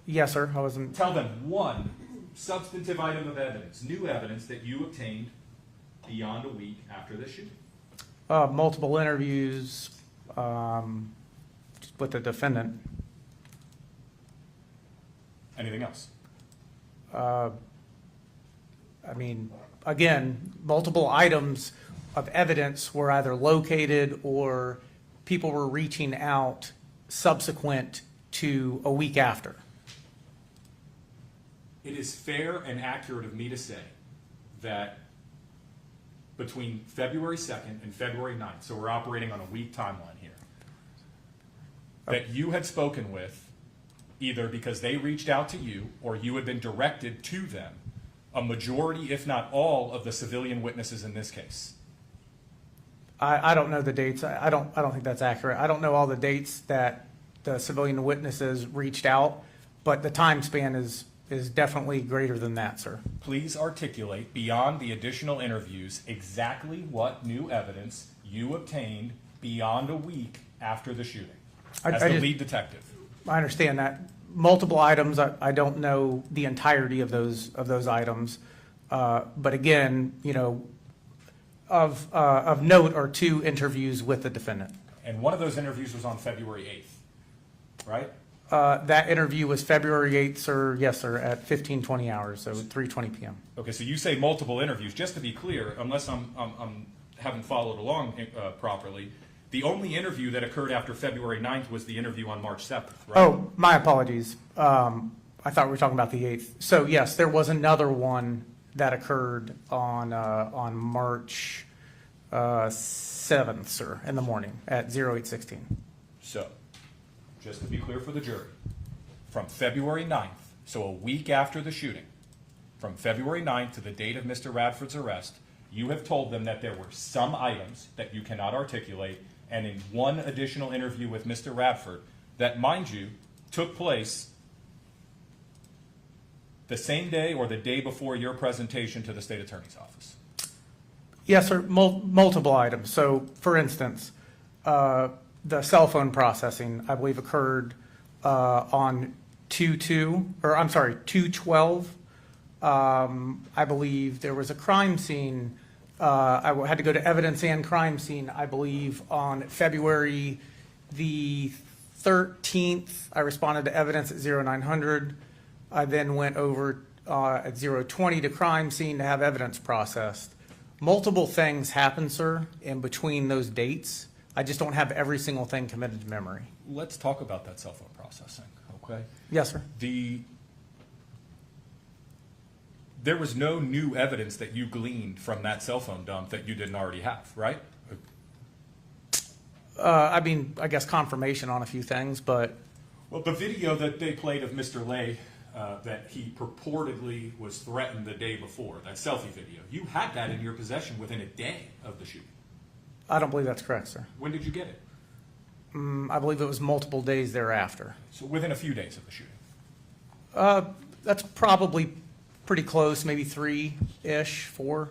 Yes, sir, I wasn't. Tell them one substantive item of evidence, new evidence, that you obtained beyond a week after the shooting. Multiple interviews with the defendant. Anything else? I mean, again, multiple items of evidence were either located or people were reaching out subsequent to a week after. It is fair and accurate of me to say that between February 2nd and February 9th, so we're operating on a week timeline here, that you had spoken with, either because they reached out to you or you had been directed to them, a majority, if not all, of the civilian witnesses in this case. I don't know the dates. I don't think that's accurate. I don't know all the dates that the civilian witnesses reached out, but the time span is definitely greater than that, sir. Please articulate, beyond the additional interviews, exactly what new evidence you obtained beyond a week after the shooting as the lead detective. I understand that. Multiple items, I don't know the entirety of those items. But again, you know, of note are 2 interviews with the defendant. And one of those interviews was on February 8th, right? That interview was February 8th, sir. Yes, sir, at 15:20 hours, so 3:20 p.m. Okay, so you say multiple interviews. Just to be clear, unless I'm haven't followed along properly, the only interview that occurred after February 9th was the interview on March 7th, right? Oh, my apologies. I thought we were talking about the 8th. So yes, there was another one that occurred on March 7th, sir, in the morning at 08:16. So, just to be clear for the jury, from February 9th, so a week after the shooting, from February 9th to the date of Mr. Radford's arrest, you have told them that there were some items that you cannot articulate, and in one additional interview with Mr. Radford, that, mind you, took place the same day or the day before your presentation to the state attorney's office. Yes, sir, multiple items. So, for instance, the cell phone processing, I believe, occurred on 2/12. I believe there was a crime scene. I had to go to evidence and crime scene, I believe, on February the 13th. I responded to evidence at 0900. I then went over at 020 to crime scene to have evidence processed. Multiple things happened, sir, in between those dates. I just don't have every single thing committed to memory. Let's talk about that cell phone processing, okay? Yes, sir. There was no new evidence that you gleaned from that cell phone dump that you didn't already have, right? I mean, I guess confirmation on a few things, but... Well, the video that they played of Mr. Lay, that he purportedly was threatened the day before, that selfie video, you had that in your possession within a day of the shooting. I don't believe that's correct, sir. When did you get it? I believe it was multiple days thereafter. So within a few days of the shooting? That's probably pretty close, maybe 3-ish, 4.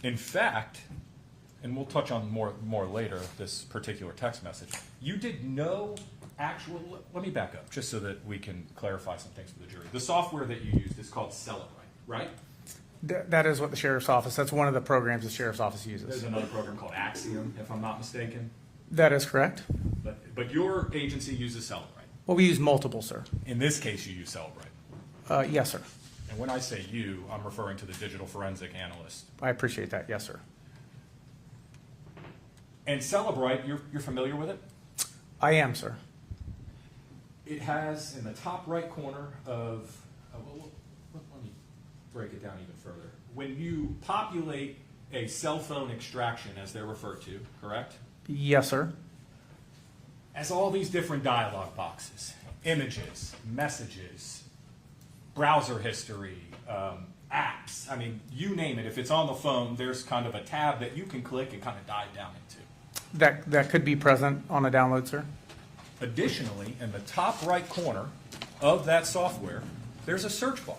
In fact, and we'll touch on more later, this particular text message, you did no actual, let me back up, just so that we can clarify some things for the jury. The software that you used is called Celebrite, right? That is what the sheriff's office, that's one of the programs the sheriff's office uses. There's another program called Axiom, if I'm not mistaken. That is correct. But your agency uses Celebrite. Well, we use multiple, sir. In this case, you use Celebrite. Yes, sir. And when I say you, I'm referring to the digital forensic analyst. I appreciate that. Yes, sir. And Celebrite, you're familiar with it? I am, sir. It has in the top right corner of, let me break it down even further. When you populate a cell phone extraction, as they're referred to, correct? Yes, sir. As all these different dialog boxes, images, messages, browser history, apps. I mean, you name it. If it's on the phone, there's kind of a tab that you can click and kind of dive down into. That could be present on a download, sir. Additionally, in the top right corner of that software, there's a search bar.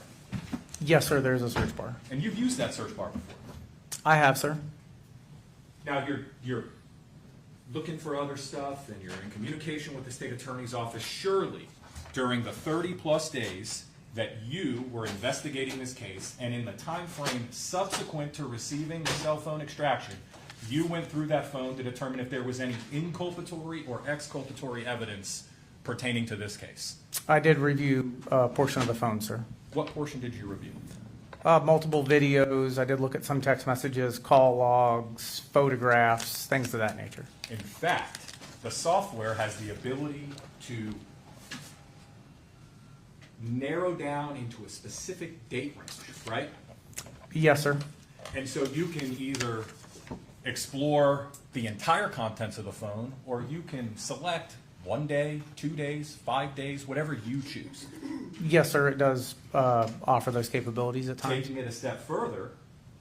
Yes, sir, there's a search bar. And you've used that search bar before. I have, sir. Now, you're looking for other stuff and you're in communication with the state attorney's office. Surely, during the 30-plus days that you were investigating this case and in the time frame subsequent to receiving the cell phone extraction, you went through that phone to determine if there was any inculpatory or exculpatory evidence pertaining to this case. I did review a portion of the phone, sir. What portion did you review? Multiple videos. I did look at some text messages, call logs, photographs, things of that nature. In fact, the software has the ability to narrow down into a specific date range, right? Yes, sir. And so you can either explore the entire contents of the phone, or you can select 1 day, 2 days, 5 days, whatever you choose. Yes, sir, it does offer those capabilities at times. Taking it a step further,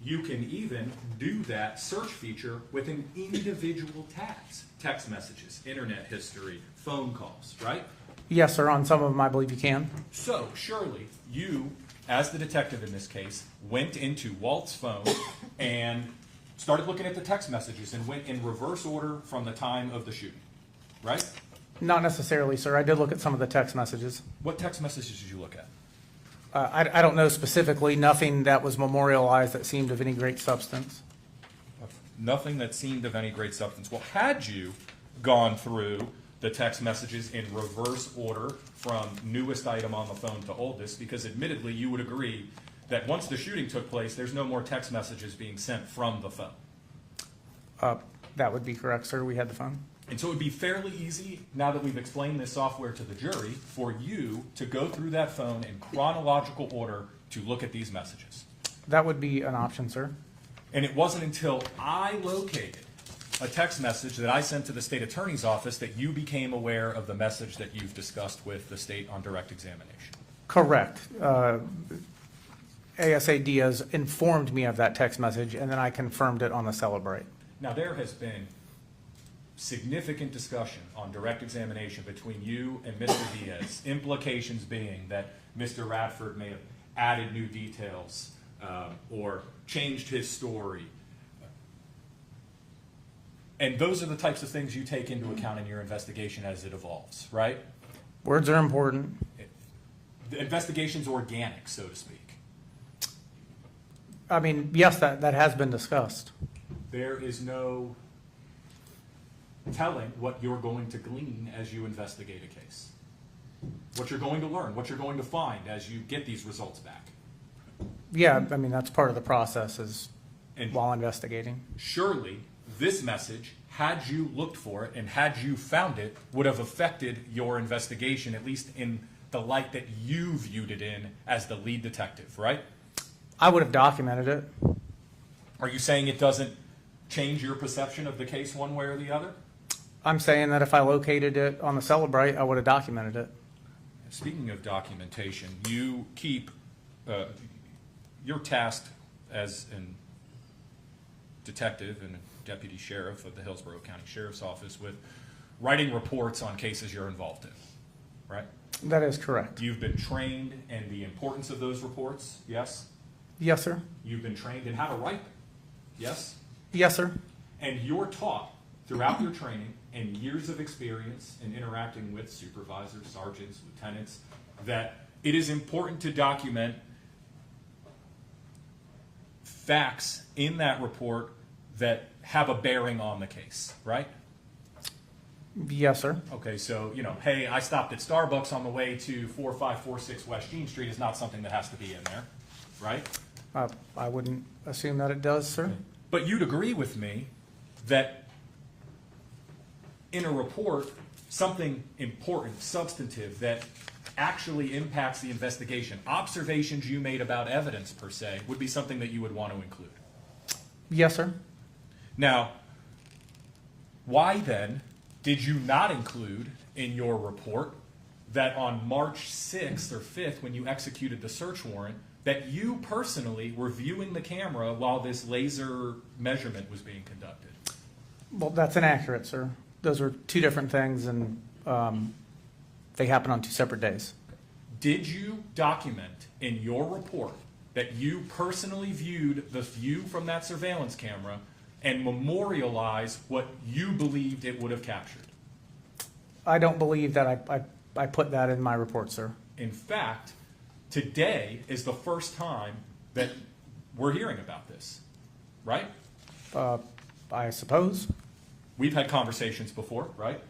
you can even do that search feature within individual tabs, text messages, internet history, phone calls, right? Yes, sir, on some of them I believe you can. So surely you, as the detective in this case, went into Walt's phone and started looking at the text messages and went in reverse order from the time of the shooting, right? Not necessarily, sir. I did look at some of the text messages. What text messages did you look at? I don't know specifically, nothing that was memorialized that seemed of any great substance. Nothing that seemed of any great substance. Well, had you gone through the text messages in reverse order from newest item on the phone to oldest, because admittedly you would agree that once the shooting took place, there's no more text messages being sent from the phone. That would be correct, sir. We had the phone. And so it would be fairly easy, now that we've explained this software to the jury, for you to go through that phone in chronological order to look at these messages. That would be an option, sir. And it wasn't until I located a text message that I sent to the state attorney's office that you became aware of the message that you've discussed with the state on direct examination. Correct. ASA Diaz informed me of that text message, and then I confirmed it on the Celebrate. Now, there has been significant discussion on direct examination between you and Mr. Diaz, implications being that Mr. Radford may have added new details or changed his story. And those are the types of things you take into account in your investigation as it evolves, right? Words are important. The investigation's organic, so to speak. I mean, yes, that has been discussed. There is no telling what you're going to glean as you investigate a case. What you're going to learn, what you're going to find as you get these results back. Yeah, I mean, that's part of the process And while investigating. surely this message, had you looked for it and had you found it, would have affected your investigation, at least in the light that you viewed it in as the lead detective, right? I would have documented it. Are you saying it doesn't change your perception of the case one way or the other? I'm saying that if I located it on the Celebrate, I would have documented it. Speaking of documentation, you keep, you're tasked as a detective and a deputy sheriff of the Hillsborough County Sheriff's Office with writing reports on cases you're involved in, right? That is correct. You've been trained in the importance of those reports, yes? Yes, sir. You've been trained in how to write them, yes? Yes, sir. And you're taught throughout your training and years of experience in interacting with supervisors, sergeants, lieutenants, that it is important to document facts in that report that have a bearing on the case, right? Yes, sir. Okay, so, hey, I stopped at Starbucks on the way to 4546 West Jean Street is not something that has to be in there, right? I wouldn't assume that it does, sir. But you'd agree with me that in a report, something important, substantive, that actually impacts the investigation, observations you made about evidence per se, would be something that you would want to include. Yes, sir. Now, why then did you not include in your report that on March 6th or 5th, when you executed the search warrant, that you personally were viewing the camera while this laser measurement was being conducted. Well, that's inaccurate, sir. Those are two different things, and they happen on two separate days. Did you document in your report that you personally viewed the view from that surveillance camera and memorialize what you believed it would have captured? I don't believe that I put that in my report, sir. In fact, today is the first time that we're hearing about this, right? I suppose. We've had conversations before, right?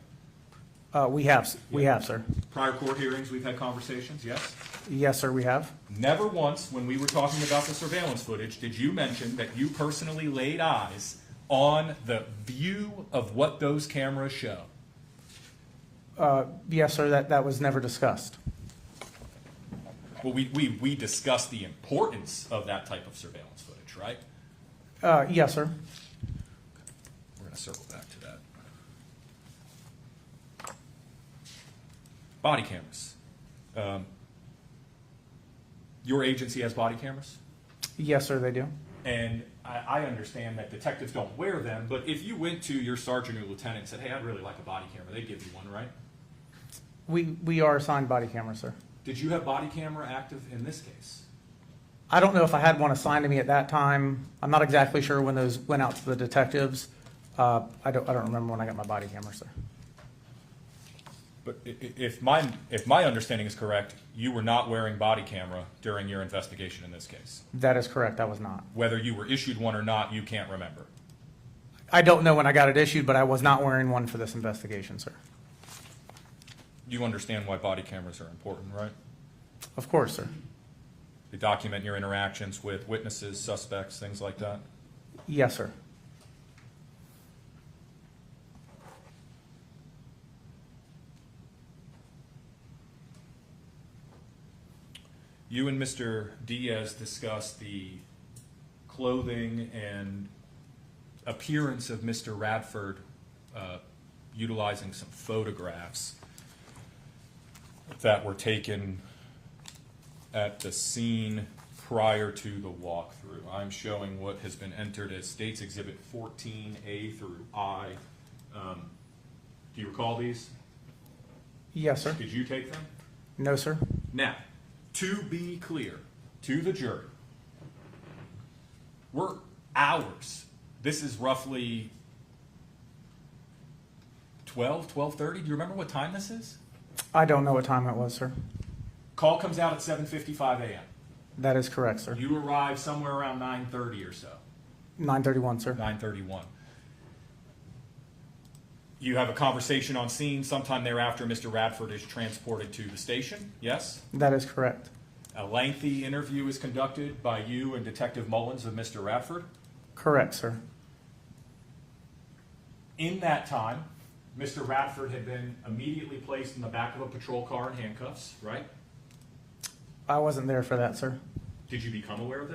We have, sir. Prior court hearings, we've had conversations, yes? Yes, sir, we have. Never once, when we were talking about the surveillance footage, did you mention that you personally laid eyes on the view of what those cameras show? Yes, sir, that was never discussed. Well, we discussed the importance of that type of surveillance footage, right? Yes, sir. We're going to circle back to that. Body cameras. Your agency has body cameras? Yes, sir, they do. And I understand that detectives don't wear them, but if you went to your sergeant or lieutenant and said, hey, I'd really like a body camera, they'd give you one, right? We are assigned body cameras, sir. Did you have body camera active in this case? I don't know if I had one assigned to me at that time. I'm not exactly sure when those went out to the detectives. I don't remember when I got my body camera, sir. But if my understanding is correct, you were not wearing body camera during your investigation in this case. That is correct. I was not. Whether you were issued one or not, you can't remember. I don't know when I got it issued, but I was not wearing one for this investigation, sir. You understand why body cameras are important, right? Of course, sir. They document your interactions with witnesses, suspects, things like that. Yes, sir. You and Mr. Diaz discussed the clothing and appearance of Mr. Radford utilizing some photographs that were taken at the scene prior to the walkthrough. I'm showing what has been entered as States Exhibit 14A through I. Do you recall these? Yes, sir. Did you take them? No, sir. Now, to be clear to the jury, we're hours. This is roughly 12:30. Do you remember what time this is? I don't know what time it was, sir. Call comes out at 7:55 a.m. That is correct, sir. You arrive somewhere around 9:30 or so. 9:31, sir. 9:31. You have a conversation on scene. Sometime thereafter, Mr. Radford is transported to the station, yes? That is correct. A lengthy interview is conducted by you and Detective Mullins of Mr. Radford. Correct, sir. In that time, Mr. Radford had been immediately placed in the back of a patrol car in handcuffs, right? I wasn't there for that, sir. Did you become aware of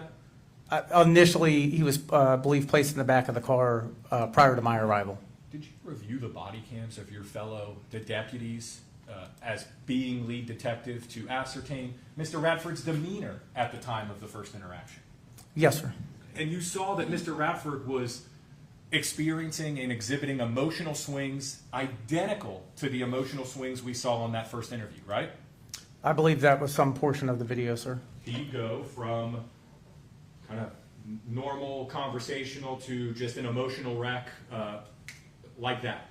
that? Initially, he was, I believe, placed in the back of the car prior to my arrival. Did you review the body cams of your fellow deputies as being lead detective to ascertain Mr. Radford's demeanor at the time of the first interaction? Yes, sir. And you saw that Mr. Radford was experiencing and exhibiting emotional swings identical to the emotional swings we saw on that first interview, right? I believe that was some portion of the video, sir. He'd go from kind of normal conversational to just an emotional wreck like that.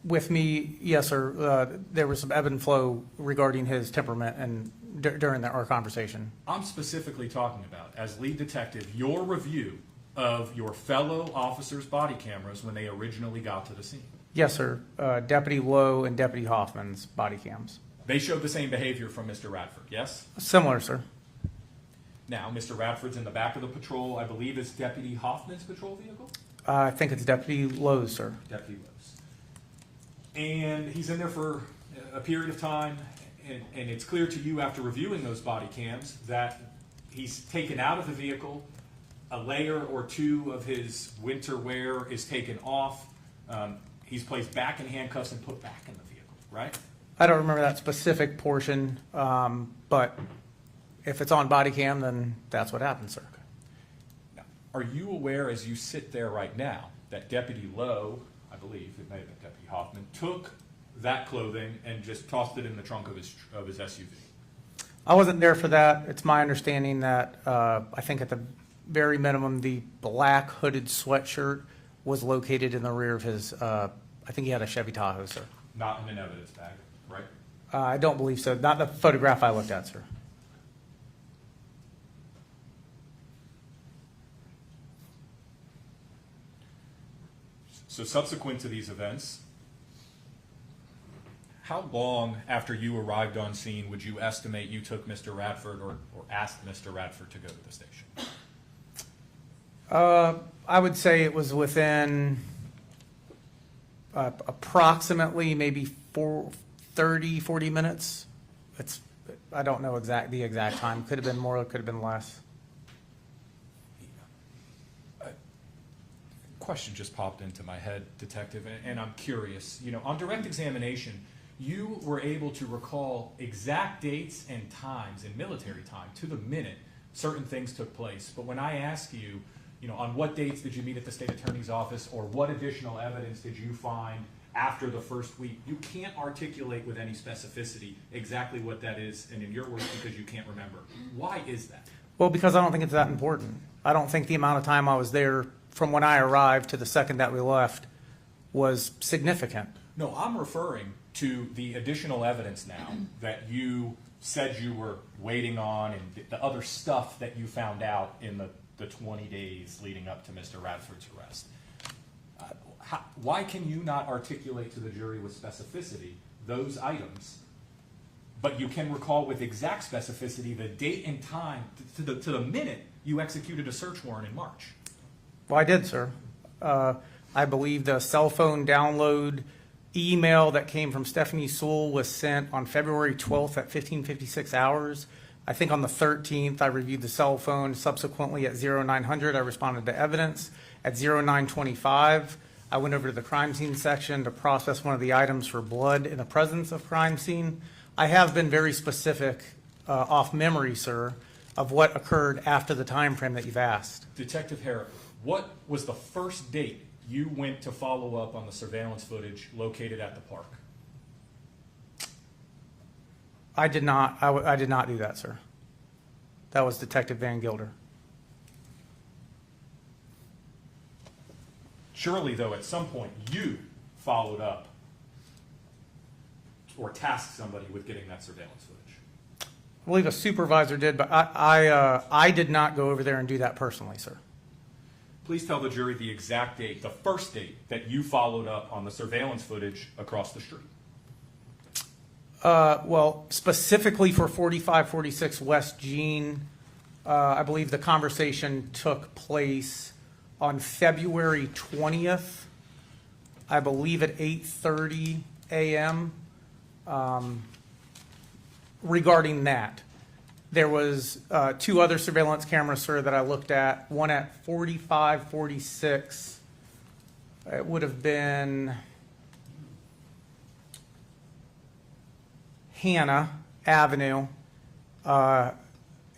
With me, yes, sir. There was some ebb and flow regarding his temperament and during our conversation. I'm specifically talking about, as lead detective, your review of your fellow officers' body cameras when they originally got to the scene. Yes, sir. Deputy Lowe and Deputy Hoffman's body cams. They showed the same behavior from Mr. Radford, yes? Similar, sir. Now, Mr. Radford's in the back of the patrol. I believe it's Deputy Hoffman's patrol vehicle? I think it's Deputy Lowe's, sir. Deputy Lowe's. And he's in there for a period of time, and it's clear to you after reviewing those body cams that he's taken out of the vehicle. A layer or two of his winter wear is taken off. He's placed back in handcuffs and put back in the vehicle, right? I don't remember that specific portion, but if it's on body cam, then that's what happens, sir. Now, are you aware, as you sit there right now, that Deputy Lowe, I believe, it may have been Deputy Hoffman, took that clothing and just tossed it in the trunk of his SUV? I wasn't there for that. It's my understanding that, I think at the very minimum, the black hooded sweatshirt was located in the rear of his, I think he had a Chevy Tahoe, sir. Not in an evidence bag, right? I don't believe so. Not the photograph I looked at, sir. So subsequent to these events, how long after you arrived on scene would you estimate you took Mr. Radford or asked Mr. Radford to go to the station? I would say it was within approximately maybe 40 minutes. I don't know the exact time. Could have been more, could have been less. Question just popped into my head, Detective, and I'm curious. You know, on direct examination, you were able to recall exact dates and times in military time to the minute certain things took place. But when I ask you, you know, on what dates did you meet at the state attorney's office, or what additional evidence did you find after the first week, you can't articulate with any specificity exactly what that is, and in your words, because you can't remember. Why is that? Well, because I don't think it's that important. I don't think the amount of time I was there from when I arrived to the second that we left was significant. No, I'm referring to the additional evidence now that you said you were waiting on, and the other stuff that you found out in the 20 days leading up to Mr. Radford's arrest. Why can you not articulate to the jury with specificity those items, but you can recall with exact specificity the date and time to the minute you executed a search warrant in March? Well, I did, sir. I believe the cell phone download email that came from Stephanie Sewell was sent on February 12th at 15:56 hours. I think on the 13th, I reviewed the cell phone. Subsequently, at 0900, I responded to evidence. At 0925, I went over to the crime scene section to process one of the items for blood in the presence of crime scene. I have been very specific, off memory, sir, of what occurred after the time frame that you've asked. Detective Herrick, what was the first date you went to follow up on the surveillance footage located at the park? I did not. I did not do that, sir. That was Detective Van Gilder. Surely, though, at some point you followed up or tasked somebody with getting that surveillance footage. I believe a supervisor did, but I did not go over there and do that personally, sir. Please tell the jury the exact date, the first date that you followed up on the surveillance footage across the street. Well, specifically for 4546 West Jean, I believe the conversation took place on February 20th, I believe at 8:30 a.m. Regarding that. There was two other surveillance cameras, sir, that I looked at. One at 4546. It would have been Hannah Avenue, and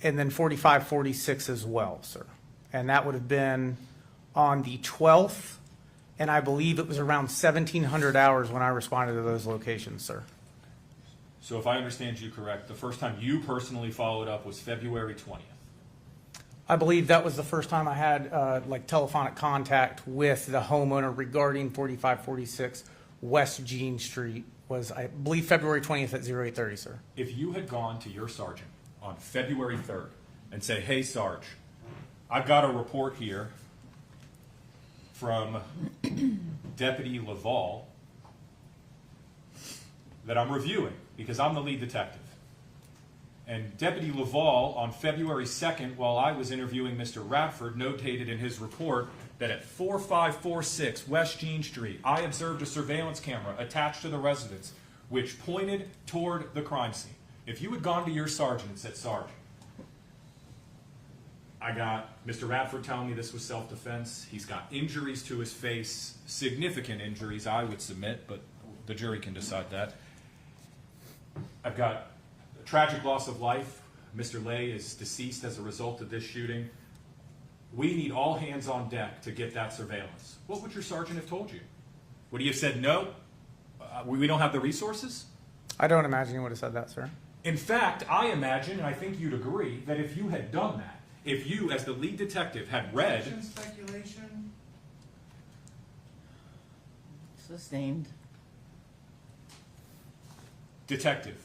then 4546 as well, sir. And that would have been on the 12th, and I believe it was around 1700 hours when I responded to those locations, sir. So if I understand you correct, the first time you personally followed up was February 20th. I believe that was the first time I had like telephonic contact with the homeowner regarding 4546 West Jean Street. Was, I believe, February 20th at 0830, sir. If you had gone to your sergeant on February 3rd and say, hey, Sarge, I've got a report here from Deputy Laval that I'm reviewing because I'm the lead detective. And Deputy Laval on February 2nd, while I was interviewing Mr. Radford, notated in his report that at 4546 West Jean Street, I observed a surveillance camera attached to the residence which pointed toward the crime scene. If you had gone to your sergeant and said, Sarge, I got Mr. Radford telling me this was self-defense. He's got injuries to his face, significant injuries, I would submit, but the jury can decide that. I've got a tragic loss of life. Mr. Lay is deceased as a result of this shooting. We need all hands on deck to get that surveillance. What would your sergeant have told you? Would he have said, no, we don't have the resources? I don't imagine you would have said that, sir. In fact, I imagine, and I think you'd agree, that if you had done that, if you, as the lead detective, had read... Speculation? Sustained. Detective,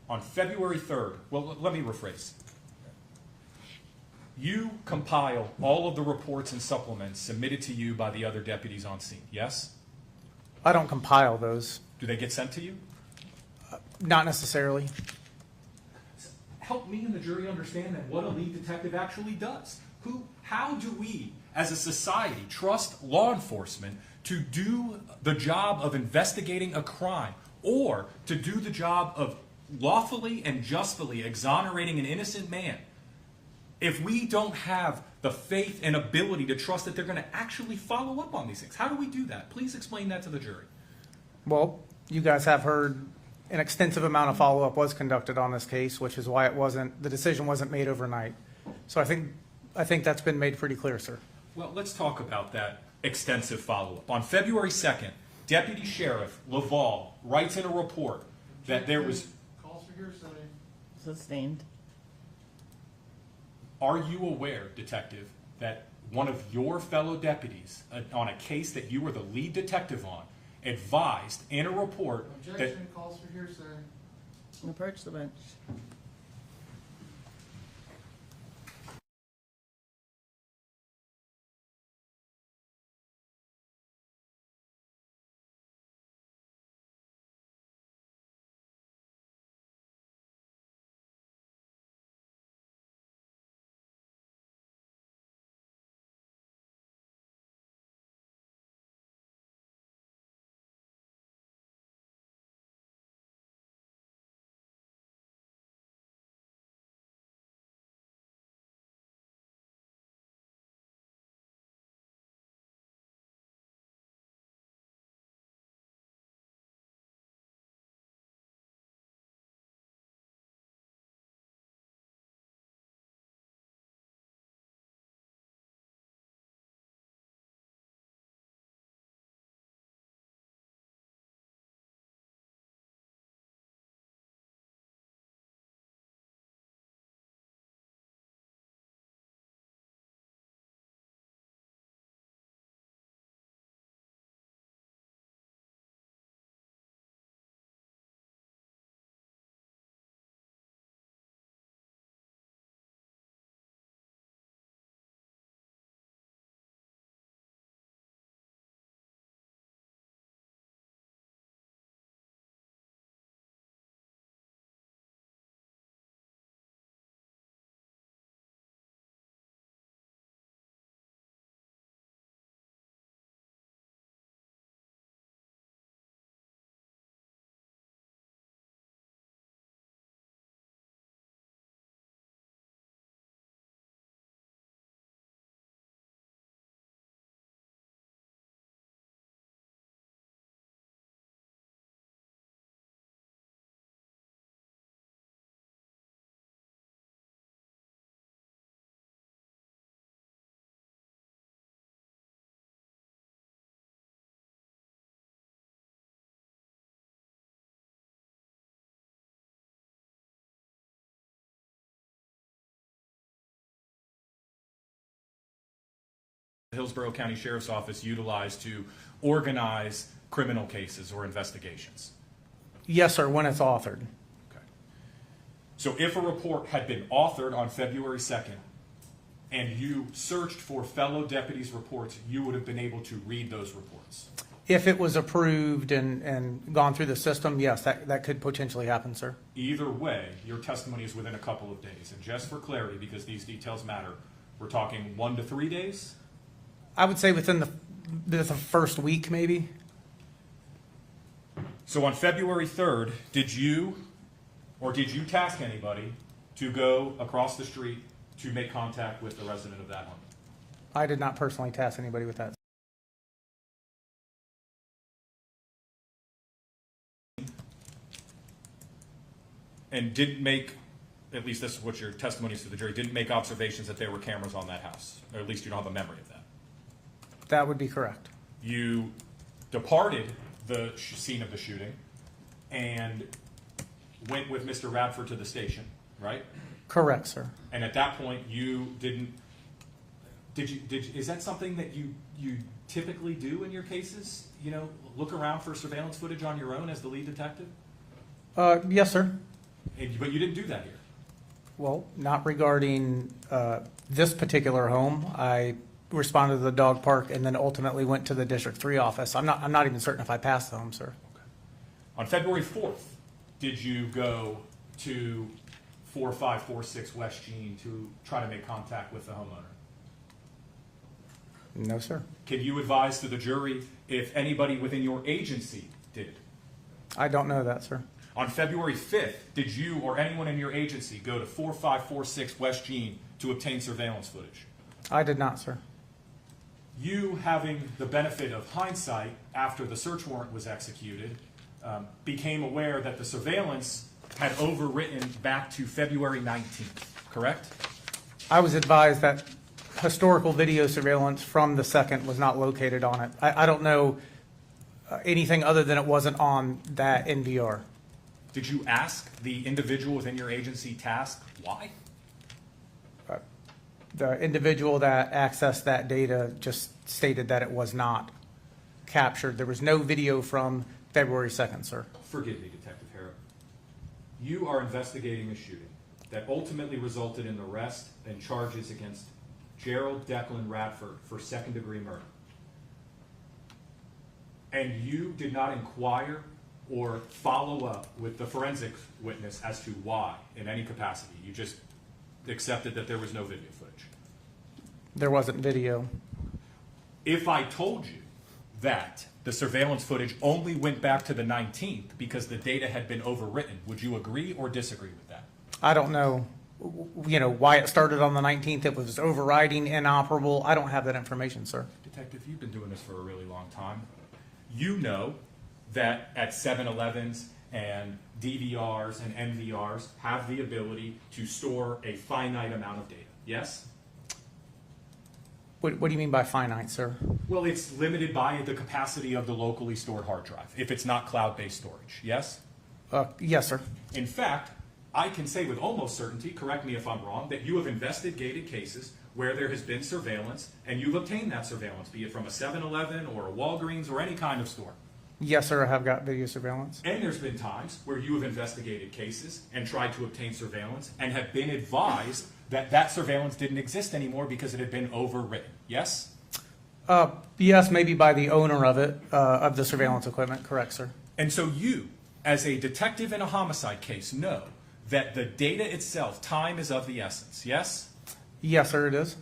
on February 3rd, well, let me rephrase. You compile all of the reports and supplements submitted to you by the other deputies on scene, yes? I don't compile those. Do they get sent to you? Not necessarily. Help me and the jury understand that what a lead detective actually does. How do we, as a society, trust law enforcement to do the job of investigating a crime or to do the job of lawfully and justly exonerating an innocent man if we don't have the faith and ability to trust that they're going to actually follow up on these things? How do we do that? Please explain that to the jury. Well, you guys have heard an extensive amount of follow-up was conducted on this case, which is why the decision wasn't made overnight. So I think that's been made pretty clear, sir. Well, let's talk about that extensive follow-up. On February 2nd, Deputy Sheriff Laval writes in a report that there was... Calls for hearsay. Sustained. Are you aware, Detective, that one of your fellow deputies on a case that you were the lead detective on advised in a report Objection, calls for hearsay. Approach the bench. Hillsborough County Sheriff's Office utilized to organize criminal cases or investigations? Yes, sir, when it's authored. Okay. So if a report had been authored on February 2nd and you searched for fellow deputies' reports, you would have been able to read those reports? If it was approved and gone through the system, yes, that could potentially happen, sir. Either way, your testimony is within a couple of days. And just for clarity, because these details matter, we're talking 1 to 3 days? I would say within the first week, maybe. So on February 3rd, did you task anybody to go across the street to make contact with the resident of that home? I did not personally task anybody with that. and didn't make, at least this is what your testimony is to the jury, didn't make observations that there were cameras on that house, or at least you don't have a memory of that. That would be correct. You departed the scene of the shooting and went with Mr. Radford to the station, right? Correct, sir. And at that point, you didn't. Is that something that you typically do in your cases? You know, look around for surveillance footage on your own as the lead detective? Yes, sir. But you didn't do that here. Well, not regarding this particular home. I responded to the dog park and then ultimately went to the District 3 office. I'm not even certain if I passed the home, sir. Okay. On February 4th, did you go to 4546 West Jean to try to make contact with the homeowner? No, sir. Can you advise to the jury if anybody within your agency did? I don't know that, sir. On February 5th, did you or anyone in your agency go to 4546 West Jean to obtain surveillance footage? I did not, sir. You, having the benefit of hindsight after the search warrant was executed, became aware that the surveillance had overwritten back to February 19th, correct? I was advised that historical video surveillance from the 2nd was not located on it. I don't know anything other than it wasn't on that NVR. Did you ask the individual within your agency tasked why? The individual that accessed that data just stated that it was not captured. There was no video from February 2nd, sir. Forgive me, Detective Harrop. You are investigating a shooting that ultimately resulted in the arrest and charges against Gerald Radford for second-degree murder. And you did not inquire or follow up with the forensic witness as to why in any capacity. You just accepted that there was no video footage. There wasn't video. If I told you that the surveillance footage only went back to the 19th because the data had been overwritten, would you agree or disagree with that? I don't know, why it started on the 19th. It was overriding, inoperable. I don't have that information, sir. Detective, you've been doing this for a really long time. You know that at 7-Elevens and DVRs and NVRs have the ability to store a finite amount of data, yes? What do you mean by finite, sir? Well, it's limited by the capacity of the locally stored hard drive, if it's not cloud-based storage, yes? Yes, sir. In fact, I can say with almost certainty, correct me if I'm wrong, that you have investigated cases where there has been surveillance and you've obtained that surveillance, be it from a 7-Eleven or a Walgreens or any kind of store. Yes, sir, I have got video surveillance. And there's been times where you have investigated cases and tried to obtain surveillance and have been advised that that surveillance didn't exist anymore because it had been overwritten, yes? Yes, maybe by the owner of it, of the surveillance equipment, correct, sir. And so you, as a detective in a homicide case, know that the data itself, time is of the essence, yes? Yes, sir, it is.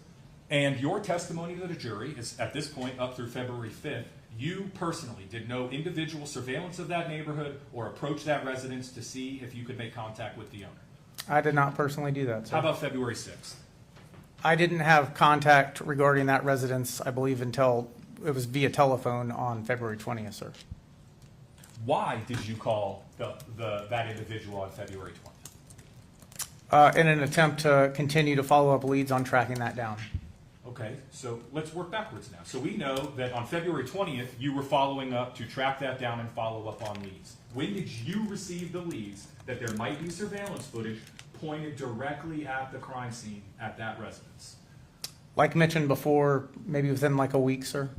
And your testimony to the jury is, at this point, up through February 5th, you personally did no individual surveillance of that neighborhood or approach that residence to see if you could make contact with the owner. I did not personally do that, sir. How about February 6th? I didn't have contact regarding that residence, I believe, until it was via telephone on February 20th, sir. Why did you call that individual on February 20th? In an attempt to continue to follow up leads on tracking that down. Okay, so let's work backwards now. So we know that on February 20th, you were following up to track that down and follow up on leads. When did you receive the leads that there might be surveillance footage pointed directly at the crime scene at that residence? Like mentioned before, maybe within like a week, sir.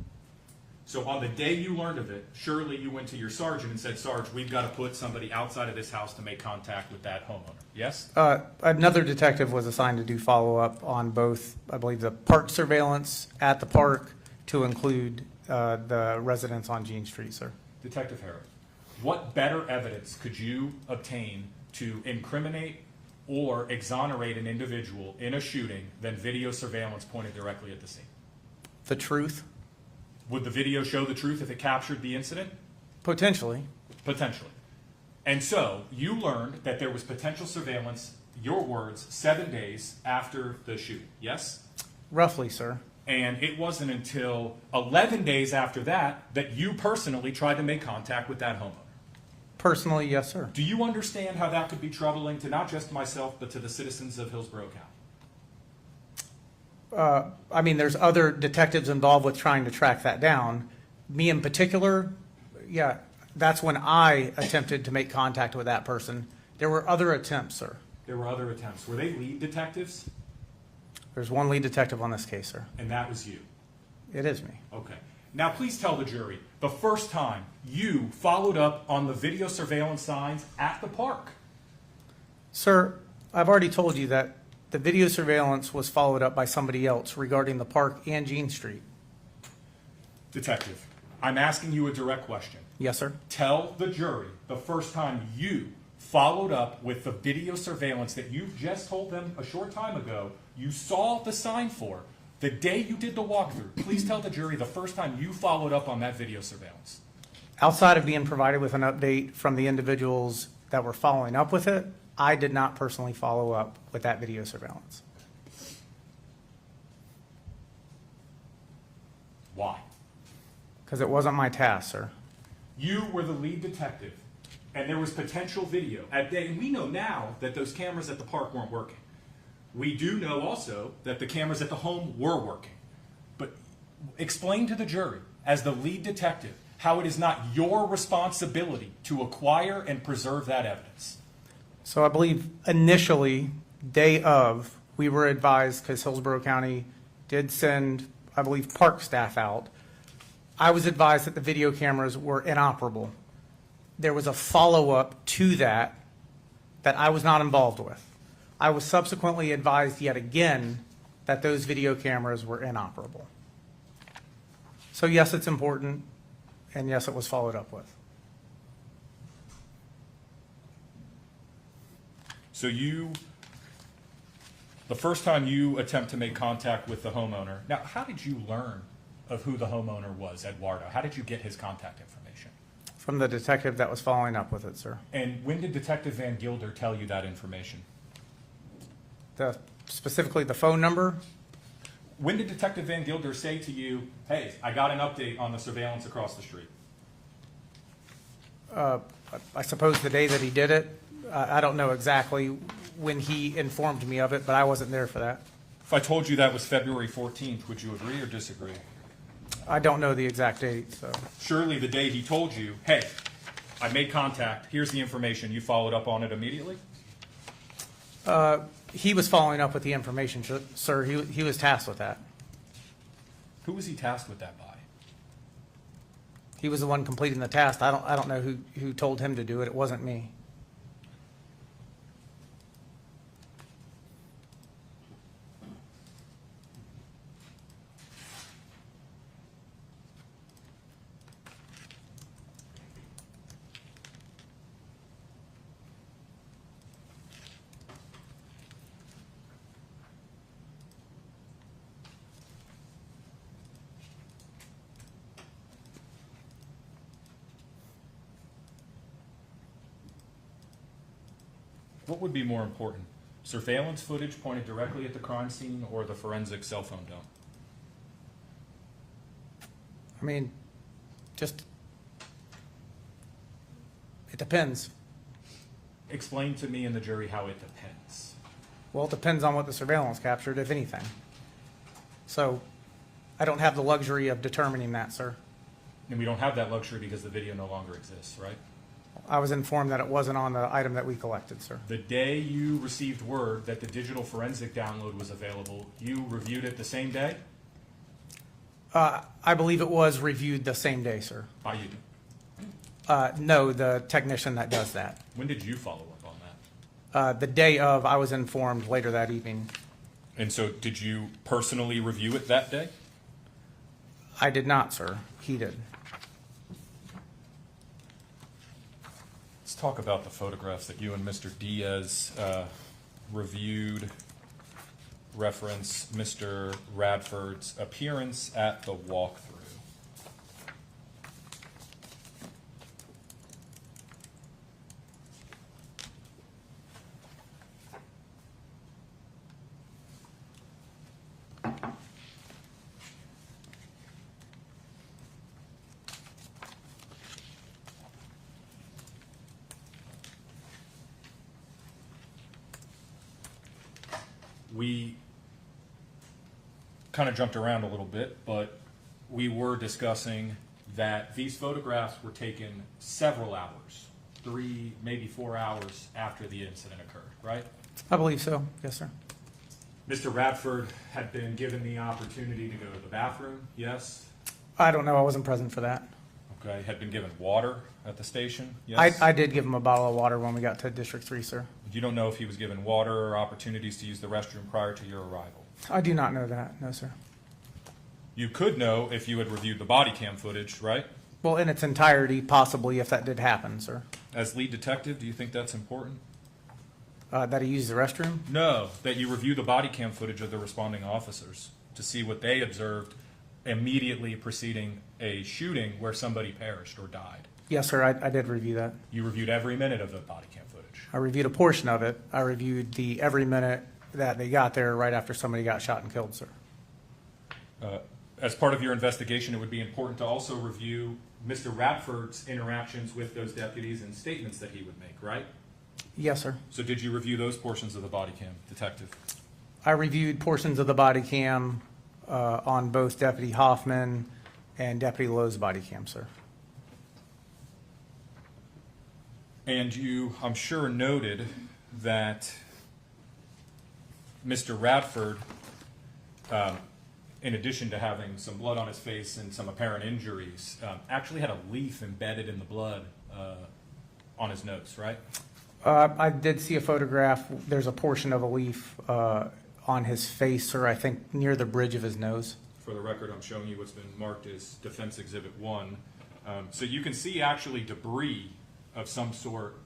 So on the day you learned of it, surely you went to your sergeant and said, Sarge, we've got to put somebody outside of this house to make contact with that homeowner. Yes? Another detective was assigned to do follow-up on both, I believe, the park surveillance at the park to include the residence on Jean Street, sir. Detective Harrop, what better evidence could you obtain to incriminate or exonerate an individual in a shooting than video surveillance pointed directly at the scene? The truth? Would the video show the truth if it captured the incident? Potentially. Potentially. And so you learned that there was potential surveillance, your words, 7 days after the shooting, yes? Roughly, sir. And it wasn't until 11 days after that that you personally tried to make contact with that homeowner. Personally, yes, sir. Do you understand how that could be troubling to not just myself, but to the citizens of Hillsborough County? I mean, there's other detectives involved with trying to track that down. Me in particular, yeah, that's when I attempted to make contact with that person. There were other attempts, sir. There were other attempts. Were they lead detectives? There's one lead detective on this case, sir. And that was you? It is me. Okay. Now please tell the jury the first time you followed up on the video surveillance signs at the park. Sir, I've already told you that the video surveillance was followed up by somebody else regarding the park and Jean Street. Detective, I'm asking you a direct question. Yes, sir. Tell the jury the first time you followed up with the video surveillance that you just told them a short time ago you saw the sign for. The day you did the walkthrough, please tell the jury the first time you followed up on that video surveillance. Outside of being provided with an update from the individuals that were following up with it, I did not personally follow up with that video surveillance. Why? Because it wasn't my task, sir. You were the lead detective, and there was potential video. And we know now that those cameras at the park weren't working. We do know also that the cameras at the home were working. But explain to the jury, as the lead detective, how it is not your responsibility to acquire and preserve that evidence. So I believe initially, day of, we were advised, because Hillsborough County did send, I believe, park staff out. I was advised that the video cameras were inoperable. There was a follow-up to that I was not involved with. I was subsequently advised yet again that those video cameras were inoperable. So yes, it's important, and yes, it was followed up with. So the first time you attempt to make contact with the homeowner, now how did you learn of who the homeowner was, Eduardo? How did you get his contact information? From the detective that was following up with it, sir. And when did Detective Van Gilder tell you that information? Specifically the phone number? When did Detective Van Gilder say to you, hey, I got an update on the surveillance across the street? I suppose the day that he did it. I don't know exactly when he informed me of it, but I wasn't there for that. If I told you that was February 14th, would you agree or disagree? I don't know the exact date, so. Surely the day he told you, hey, I made contact, here's the information, you followed up on it immediately? He was following up with the information, sir. He was tasked with that. Who was he tasked with that by? He was the one completing the task. I don't know who told him to do it. It wasn't me. What would be more important? Surveillance footage pointed directly at the crime scene or the forensic cell phone dump? I mean, just, it depends. Explain to me and the jury how it depends. Well, it depends on what the surveillance captured, if anything. So I don't have the luxury of determining that, sir. And we don't have that luxury because the video no longer exists, right? I was informed that it wasn't on the item that we collected, sir. The day you received word that the digital forensic download was available, you reviewed it the same day? I believe it was reviewed the same day, sir. By you? No, the technician that does that. When did you follow up on that? The day of, I was informed later that evening. And so did you personally review it that day? I did not, sir. He did. Let's talk about the photographs that you and Mr. Diaz reviewed. Reference Mr. Radford's appearance at the walkthrough. we kind of jumped around a little bit, but we were discussing that these photographs were taken several hours, 3, maybe 4 hours after the incident occurred, right? I believe so. Yes, sir. Mr. Radford had been given the opportunity to go to the bathroom, yes? I don't know. I wasn't present for that. Okay, had been given water at the station, yes? I did give him a bottle of water when we got to District 3, sir. You don't know if he was given water or opportunities to use the restroom prior to your arrival? I do not know that. No, sir. You could know if you had reviewed the body cam footage, right? Well, in its entirety, possibly, if that did happen, sir. As lead detective, do you think that's important? That he used the restroom? No, that you review the body cam footage of the responding officers to see what they observed immediately preceding a shooting where somebody perished or died. Yes, sir. I did review that. You reviewed every minute of the body cam footage. I reviewed a portion of it. I reviewed the every minute that they got there right after somebody got shot and killed, sir. As part of your investigation, it would be important to also review Mr. Radford's interactions with those deputies and statements that he would make, right? Yes, sir. So did you review those portions of the body cam, detective? I reviewed portions of the body cam on both Deputy Hoffman and Deputy Lowe's body cam, sir. And you, I'm sure, noted that Mr. Radford, in addition to having some blood on his face and some apparent injuries, actually had a leaf embedded in the blood on his nose, right? I did see a photograph. There's a portion of a leaf on his face, sir, I think near the bridge of his nose. For the record, I'm showing you what's been marked as Defense Exhibit 1. So you can see actually debris of some sort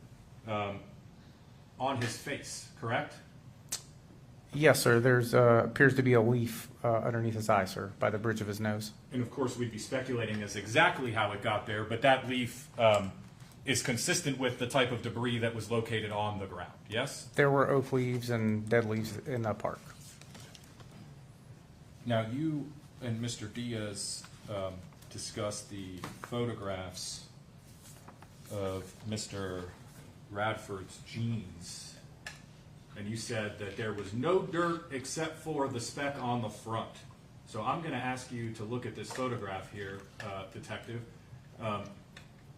on his face, correct? Yes, sir. There's appears to be a leaf underneath his eye, sir, by the bridge of his nose. And of course, we'd be speculating as exactly how it got there, but that leaf is consistent with the type of debris that was located on the ground, yes? There were oak leaves and dead leaves in the park. Now, you and Mr. Diaz discussed the photographs of Mr. Radford's jeans, and you said that there was no dirt except for the speck on the front. So I'm going to ask you to look at this photograph here, detective.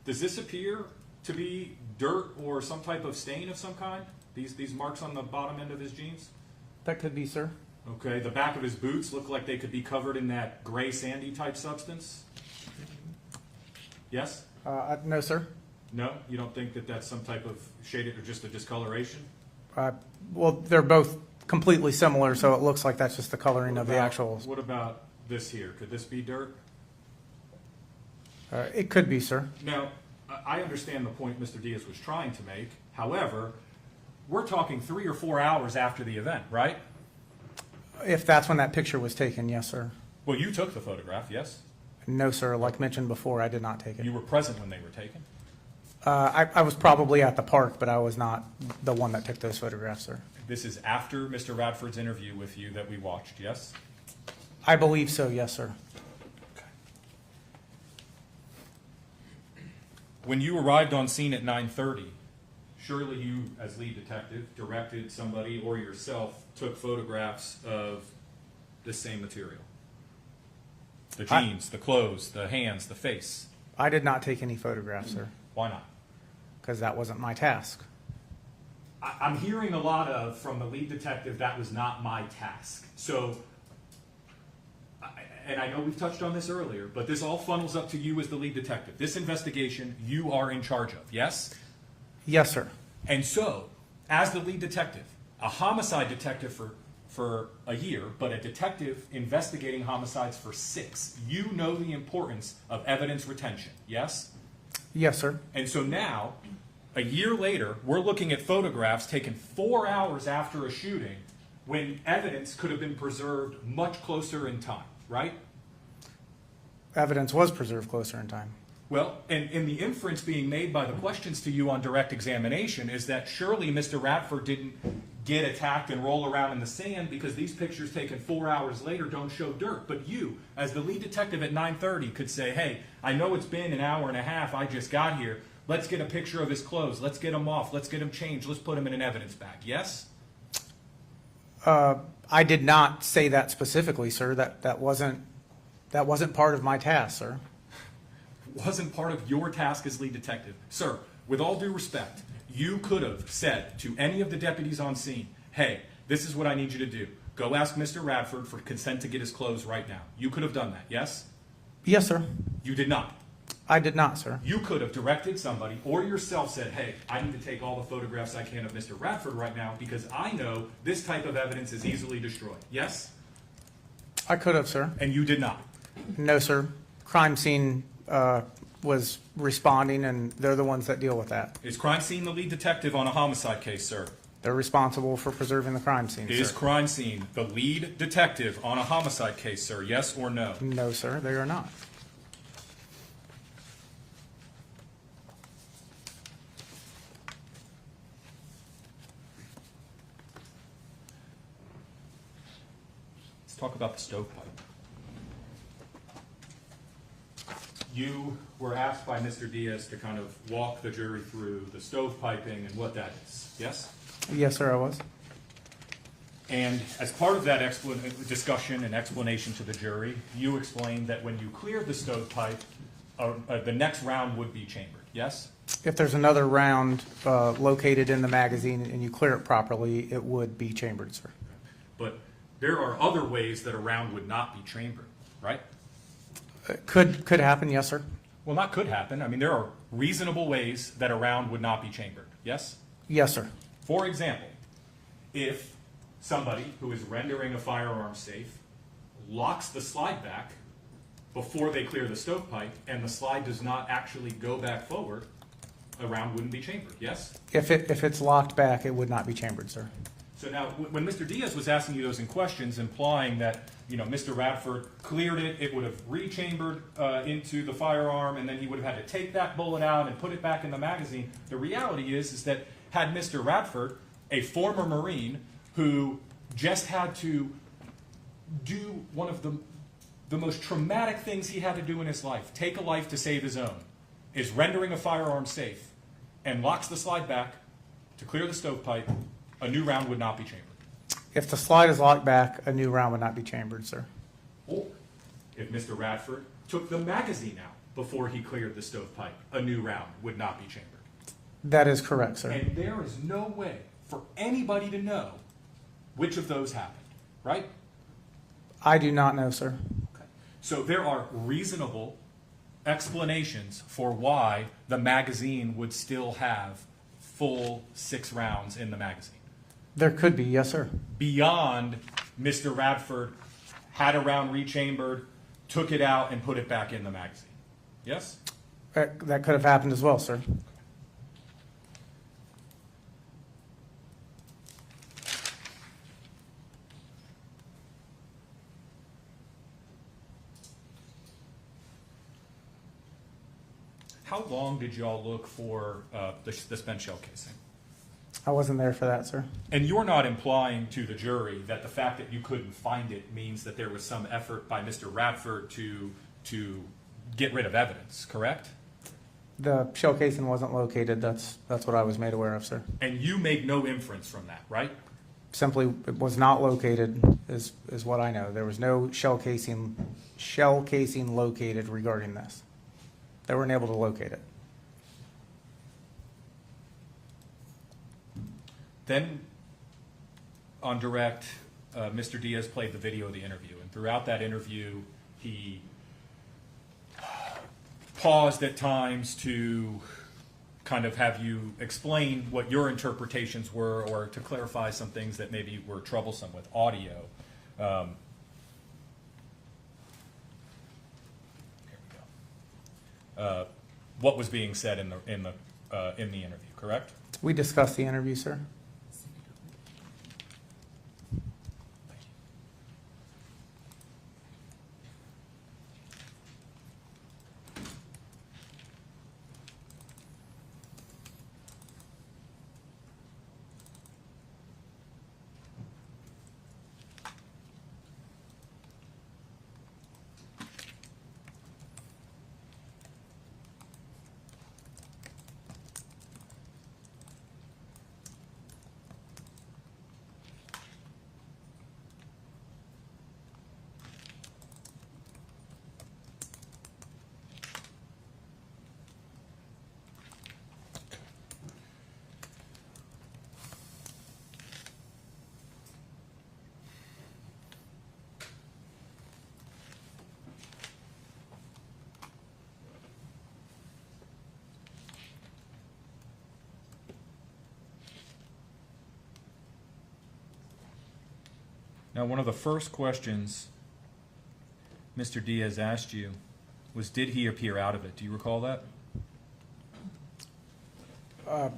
Does this appear to be dirt or some type of stain of some kind? These marks on the bottom end of his jeans? That could be, sir. Okay, the back of his boots look like they could be covered in that gray sandy type substance? Yes? No, sir. No? You don't think that that's some type of shaded or just a discoloration? Well, they're both completely similar, so it looks like that's just the coloring of the actual. What about this here? Could this be dirt? It could be, sir. Now, I understand the point Mr. Diaz was trying to make. However, we're talking 3 or 4 hours after the event, right? If that's when that picture was taken, yes, sir. Well, you took the photograph, yes? No, sir. Like mentioned before, I did not take it. You were present when they were taken? I was probably at the park, but I was not the one that took those photographs, sir. This is after Mr. Radford's interview with you that we watched, yes? I believe so, yes, sir. Okay. When you arrived on scene at 9:30, surely you, as lead detective, directed somebody or yourself took photographs of the same material? The jeans, the clothes, the hands, the face. I did not take any photographs, sir, Why not? because that wasn't my task. I'm hearing a lot of, from the lead detective, that was not my task. So, and I know we've touched on this earlier, but this all funnels up to you as the lead detective. This investigation you are in charge of, yes? Yes, sir. And so, as the lead detective, a homicide detective for a year, but a detective investigating homicides for 6, you know the importance of evidence retention, yes? Yes, sir. And so now, a year later, we're looking at photographs taken 4 hours after a shooting when evidence could have been preserved much closer in time, right? Evidence was preserved closer in time. Well, and the inference being made by the questions to you on direct examination is that surely Mr. Radford didn't get attacked and roll around in the sand because these pictures taken 4 hours later don't show dirt. But you, as the lead detective at 9:30, could say, hey, I know it's been an hour and a half, I just got here. Let's get a picture of his clothes. Let's get him off. Let's get him changed. Let's put him in an evidence bag. Yes? I did not say that specifically, sir. That wasn't part of my task, sir. Wasn't part of your task as lead detective. Sir, with all due respect, you could have said to any of the deputies on scene, hey, this is what I need you to do. Go ask Mr. Radford for consent to get his clothes right now. You could have done that, yes? Yes, sir. You did not. I did not, sir. You could have directed somebody or yourself said, hey, I need to take all the photographs I can of Mr. Radford right now because I know this type of evidence is easily destroyed. Yes? I could have, sir. And you did not. No, sir. Crime scene was responding, and they're the ones that deal with that. Is crime scene the lead detective on a homicide case, sir? They're responsible for preserving the crime scene, Is sir. crime scene the lead detective on a homicide case, sir? Yes or no? No, sir, they are not. Let's talk about the stovepipe. You were asked by Mr. Diaz to kind of walk the jury through the stovepiping and what that is, yes? Yes, sir, I was. And as part of that discussion and explanation to the jury, you explained that when you cleared the stovepipe, the next round would be chambered, yes? If there's another round located in the magazine and you clear it properly, it would be chambered, sir. But there are other ways that a round would not be chambered, right? Could happen, yes, sir. Well, not could happen. I mean, there are reasonable ways that a round would not be chambered, yes? Yes, sir. For example, if somebody who is rendering a firearm safe locks the slide back before they clear the stovepipe and the slide does not actually go back forward, a round wouldn't be chambered, yes? If it's locked back, it would not be chambered, sir. So now, when Mr. Diaz was asking you those questions, implying that, you know, Mr. Radford cleared it, it would have rechambered into the firearm, and then he would have had to take that bullet out and put it back in the magazine. The reality is that had Mr. Radford, a former Marine who just had to do one of the most traumatic things he had to do in his life, take a life to save his own, is rendering a firearm safe and locks the slide back to clear the stovepipe, a new round would not be chambered. If the slide is locked back, a new round would not be chambered, sir. Or if Mr. Radford took the magazine out before he cleared the stovepipe, a new round would not be chambered. That is correct, sir. And there is no way for anybody to know which of those happened, right? I do not know, sir. Okay. So there are reasonable explanations for why the magazine would still have full 6 rounds in the magazine. There could be, yes, sir. Beyond Mr. Radford had a round rechambered, took it out, and put it back in the magazine. Yes? That could have happened as well, sir. How long did y'all look for the spent shell casing? I wasn't there for that, sir. And you're not implying to the jury that the fact that you couldn't find it means that there was some effort by Mr. Radford to get rid of evidence, correct? The shell casing wasn't located. That's what I was made aware of, sir. And you make no inference from that, right? Simply, it was not located, is what I know. There was no shell casing located regarding this. They weren't able to locate it. Then, on direct, Mr. Diaz played the video of the interview, and throughout that interview, he paused at times to kind of have you explain what your interpretations were, or to clarify some things that maybe were troublesome with audio. Here we go. What was being said in the interview, correct? We discussed the interview, sir. Now, one of the first questions Mr. Diaz asked you was, did he appear out of it? Do you recall that? I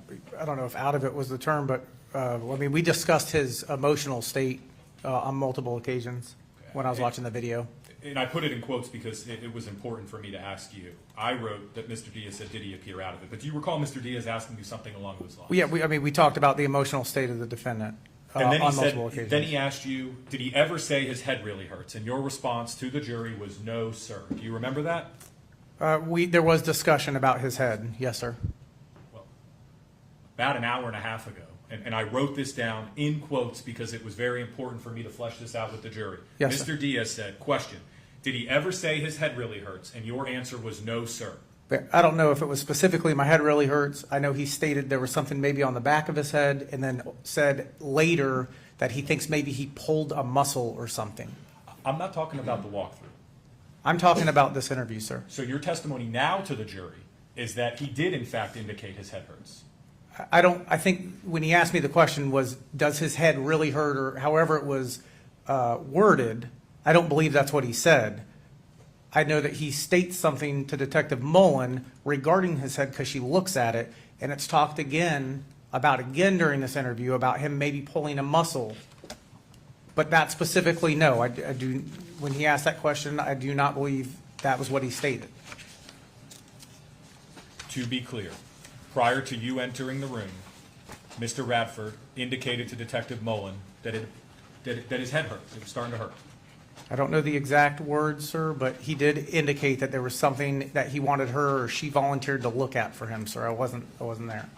don't know if out of it was the term, but, I mean, we discussed his emotional state on multiple occasions when I was watching the video. And I put it in quotes because it was important for me to ask you. I wrote that Mr. Diaz said, did he appear out of it? But do you recall Mr. Diaz asking you something along those lines? Yeah, we talked about the emotional state of the defendant And then he on said, multiple occasions. then he asked you, did he ever say his head really hurts? And your response to the jury was, no, sir. Do you remember that? There was discussion about his head, yes, sir. Well, about an hour and a half ago. And I wrote this down in quotes because it was very important for me to flesh this out with the jury. Yes, Mr. sir. Diaz said, question, did he ever say his head really hurts? And your answer was, no, sir. But I don't know if it was specifically my head really hurts. I know he stated there was something maybe on the back of his head, and then said later that he thinks maybe he pulled a muscle or something. I'm not talking about the walkthrough. I'm talking about this interview, sir. So your testimony now to the jury is that he did in fact indicate his head hurts. I think when he asked me the question was, does his head really hurt, or however it was worded, I don't believe that's what he said. I know that he states something to Detective Mullen regarding his head because she looks at it, and it's talked again during this interview about him maybe pulling a muscle. But that specifically, no. I do. When he asked that question, I do not believe that was what he stated. To be clear, prior to you entering the room, Mr. Radford indicated to Detective Mullen that his head hurt. It was starting to hurt. I don't know the exact words, sir, but he did indicate that there was something that he wanted her or she volunteered to look at for him, sir. I wasn't there.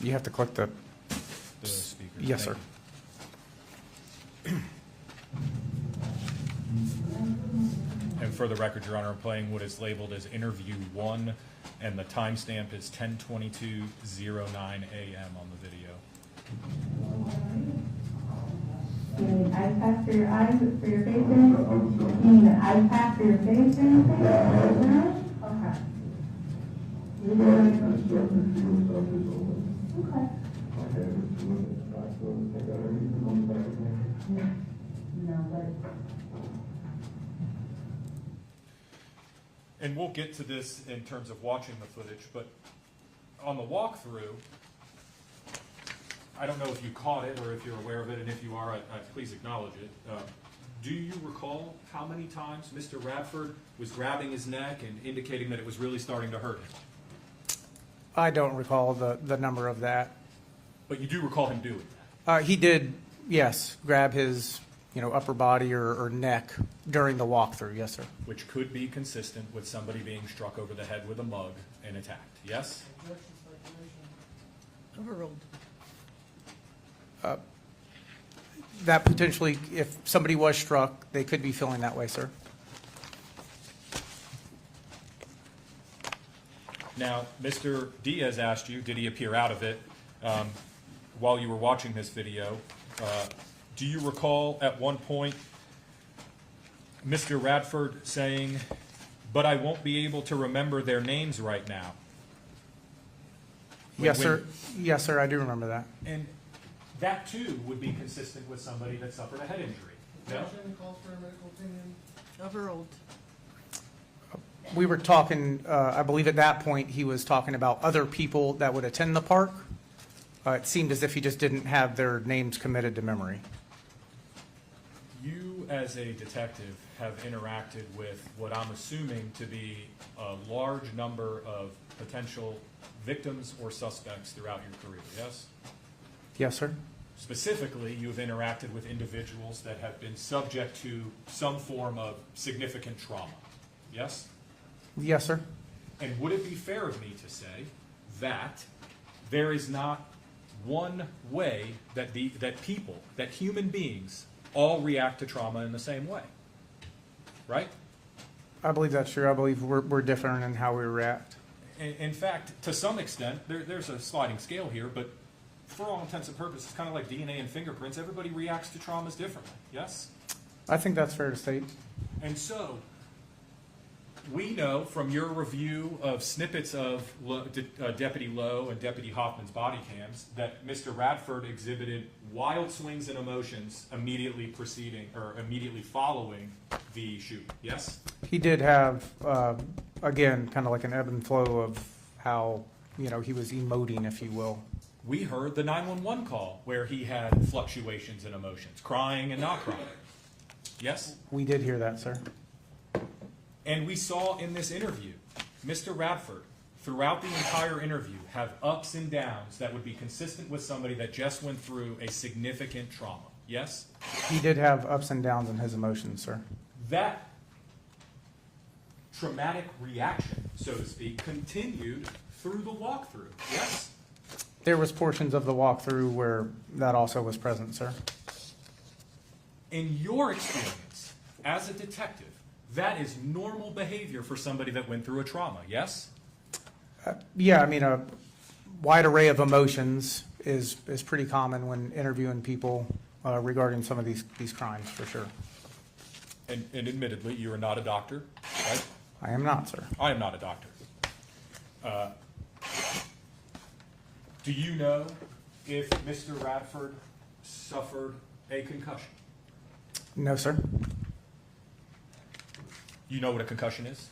You have to click the speaker. Yes, sir. And for the record, Your Honor, I'm playing what is labeled as interview 1, and the timestamp is 10:22:09 a.m. on the video. You need ice pack for your eyes, for your face or anything? You need an ice pack for your face or anything? No? Okay. No, but. And we'll get to this in terms of watching the footage, but on the walkthrough, I don't know if you caught it or if you're aware of it, and if you are, please acknowledge it. Do you recall how many times Mr. Radford was grabbing his neck and indicating that it was really starting to hurt him? I don't recall the number of that. But you do recall him doing that? He did, yes, grab his upper body or neck during the walkthrough, yes, sir. Which could be consistent with somebody being struck over the head with a mug and attacked, yes? Overruled. That potentially, if somebody was struck, they could be feeling that way, sir. Now, Mr. Diaz asked you, did he appear out of it while you were watching this video? Do you recall at one point Mr. Radford saying, but I won't be able to remember their names right now? Yes, sir. Yes, sir, I do remember that. And that, too, would be consistent with somebody that suffered a head injury. No? Overruled. We were talking, I believe at that point, he was talking about other people that would attend the park. It seemed as if he just didn't have their names committed to memory. You, as a detective, have interacted with what I'm assuming to be a large number of potential victims or suspects throughout your career, yes? Yes, sir. Specifically, you've interacted with individuals that have been subject to some form of significant trauma, yes? Yes, sir. And would it be fair of me to say that there is not one way that that human beings all react to trauma in the same way, right? I believe that's true. I believe we're different in how we react. In fact, to some extent, there's a sliding scale here, but for all intents and purposes, kind of like DNA and fingerprints, everybody reacts to traumas differently, yes? I think that's fair to state. And so, We know from your review of snippets of Deputy Lowe and Deputy Hoffman's body cams that Mr. Radford exhibited wild swings and emotions immediately preceding or immediately following the shoot. Yes? He did have, again, kind of like an ebb and flow of how, he was emoting, if you will. We heard the 911 call where he had fluctuations in emotions, crying and not crying. Yes? We did hear that, sir. And we saw in this interview, Mr. Radford, throughout the entire interview, have ups and downs that would be consistent with somebody that just went through a significant trauma. Yes? He did have ups and downs in his emotions, sir. That traumatic reaction, so to speak, continued through the walkthrough. Yes? There was portions of the walkthrough where that also was present, sir. In your experience as a detective, that is normal behavior for somebody that went through a trauma, yes? Yeah, a wide array of emotions is pretty common when interviewing people regarding some of these crimes, for sure. And admittedly, you are not a doctor, right? I am not, sir. I am not a doctor. Do you know if Mr. Radford suffered a concussion? No, sir. You know what a concussion is?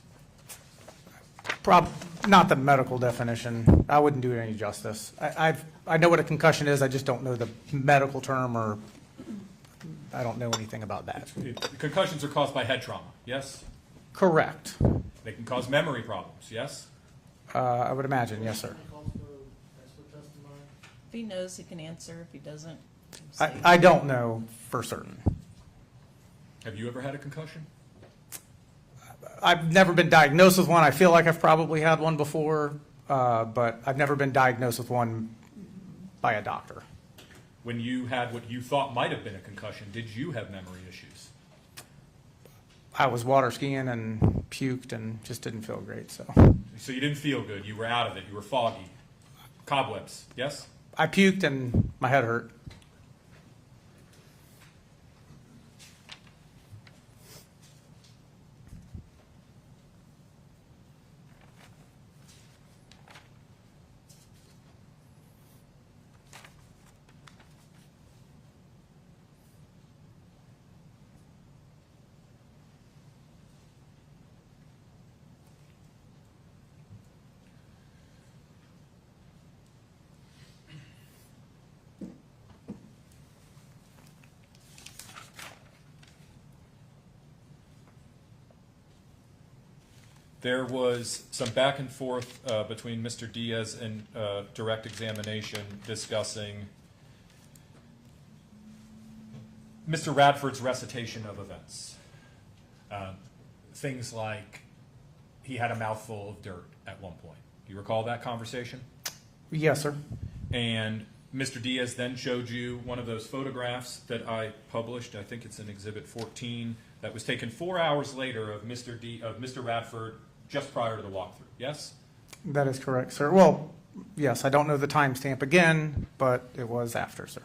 Not the medical definition. I wouldn't do it any justice. I know what a concussion is. I just don't know the medical term, or I don't know anything about that. Concussions are caused by head trauma, yes? Correct. They can cause memory problems, yes? I would imagine, yes, sir. If he knows, he can answer. If he doesn't, I don't know for certain. Have you ever had a concussion? I've never been diagnosed with one. I feel like I've probably had one before, but I've never been diagnosed with one by a doctor. When you had what you thought might have been a concussion, did you have memory issues? I was water skiing and puked and just didn't feel great. So you didn't feel good. You were out of it. You were foggy. Cobwebs, yes? I puked and my head hurt. There was some back and forth between Mr. Diaz and direct examination discussing Mr. Radford's recitation of events. Things like he had a mouthful of dirt at one point. Do you recall that conversation? Yes, sir. And Mr. Diaz then showed you one of those photographs that I published. I think it's in Exhibit 14. That was taken 4 hours later of Mr. Radford just prior to the walkthrough. Yes? That is correct, sir. Well, yes, I don't know the timestamp again, but it was after, sir.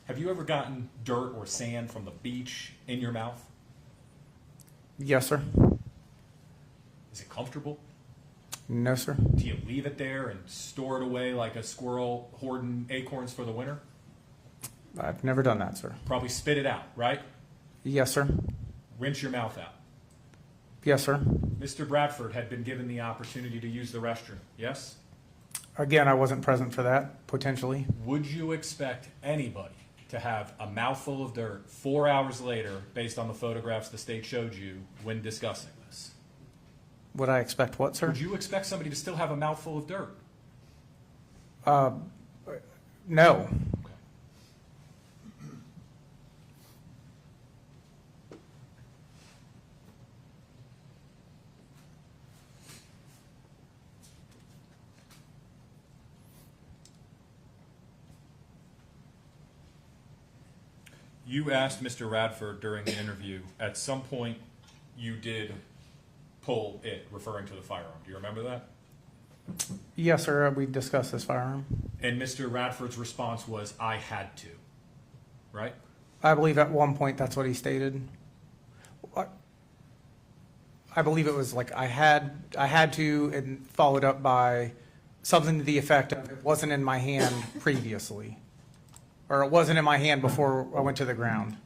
Have you ever gotten dirt or sand from the beach in your mouth? Yes, sir. Is it comfortable? No, sir. Do you leave it there and store it away like a squirrel hoarding acorns for the winter? I've never done that, sir. Probably spit it out, right? Yes, sir. Rinse your mouth out. Yes, sir. Mr. Bradford had been given the opportunity to use the restroom, yes? Again, I wasn't present for that, potentially. Would you expect anybody to have a mouthful of dirt 4 hours later based on the photographs the state showed you when discussing this? Would I expect what, sir? Would you expect somebody to still have a mouthful of dirt? No. You asked Mr. Radford during the interview, at some point you did pull it, referring to the firearm. Do you remember that? Yes, sir. We discussed this firearm. And Mr. Radford's response was, I had to, right? I believe at one point that's what he stated. I believe it was like I had to, and followed up by something to the effect of, it wasn't in my hand previously, or it wasn't in my hand before I went to the ground.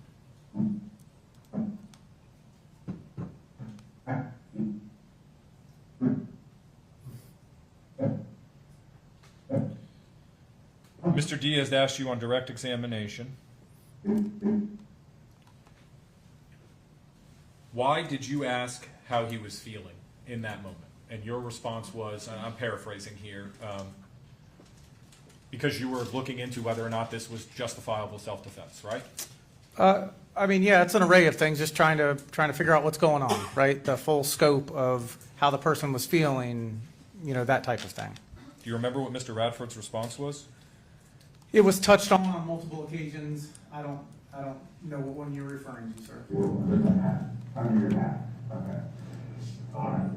Mr. Diaz asked you on direct examination, why did you ask how he was feeling in that moment? And your response was, I'm paraphrasing here, because you were looking into whether or not this was justifiable self-defense, right? I mean, yeah, it's an array of things, just trying to figure out what's going on, right? The full scope of how the person was feeling, you know, that type of thing. Do you remember what Mr. Radford's response was? It was touched on multiple occasions. I don't know what one you're referring to, sir. Under your hat, okay. All right.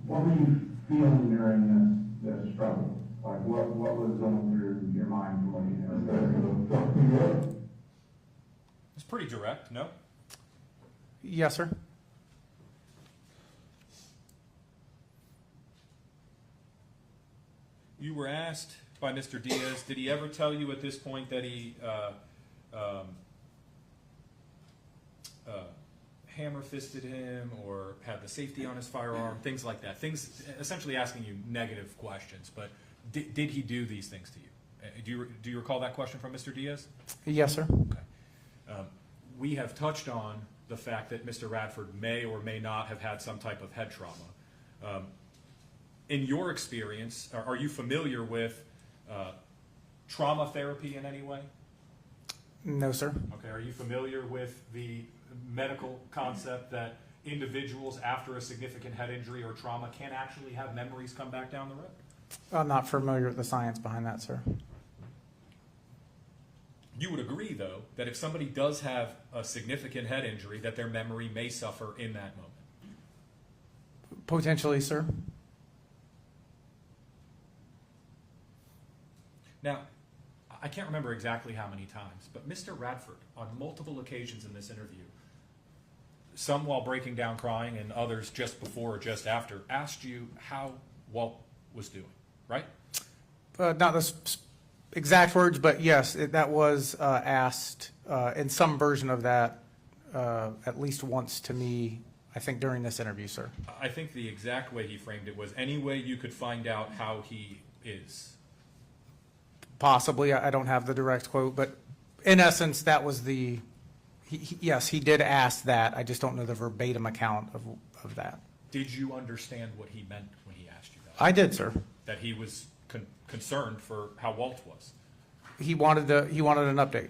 What were you feeling during this struggle? Like, what was going through your mind from what you know? It's pretty direct, no? Yes, sir. You were asked by Mr. Diaz, did he ever tell you at this point that he hammer-fisted him or had the safety on his firearm, things like that? Things, essentially asking you negative questions, but did he do these things to you? Do you recall that question from Mr. Diaz? Yes, sir. Okay. We have touched on the fact that Mr. Radford may or may not have had some type of head trauma. In your experience, are you familiar with trauma therapy in any way? No, sir. Okay. Are you familiar with the medical concept that individuals after a significant head injury or trauma can actually have memories come back down the road? I'm not familiar with the science behind that, sir. You would agree, though, that if somebody does have a significant head injury, that their memory may suffer in that moment? Potentially, sir. Now, I can't remember exactly how many times, but Mr. Radford, on multiple occasions in this interview, some while breaking down crying and others just before or just after, asked you how Walt was doing, right? Not the exact words, but yes, that was asked in some version of that at least once to me, I think, during this interview, sir. I think the exact way he framed it was, any way you could find out how he is. Possibly, I don't have the direct quote, but in essence, that was yes, he did ask that. I just don't know the verbatim account of that. Did you understand what he meant when he asked you that? I did, sir. That he was concerned for how Walt was? He wanted an update.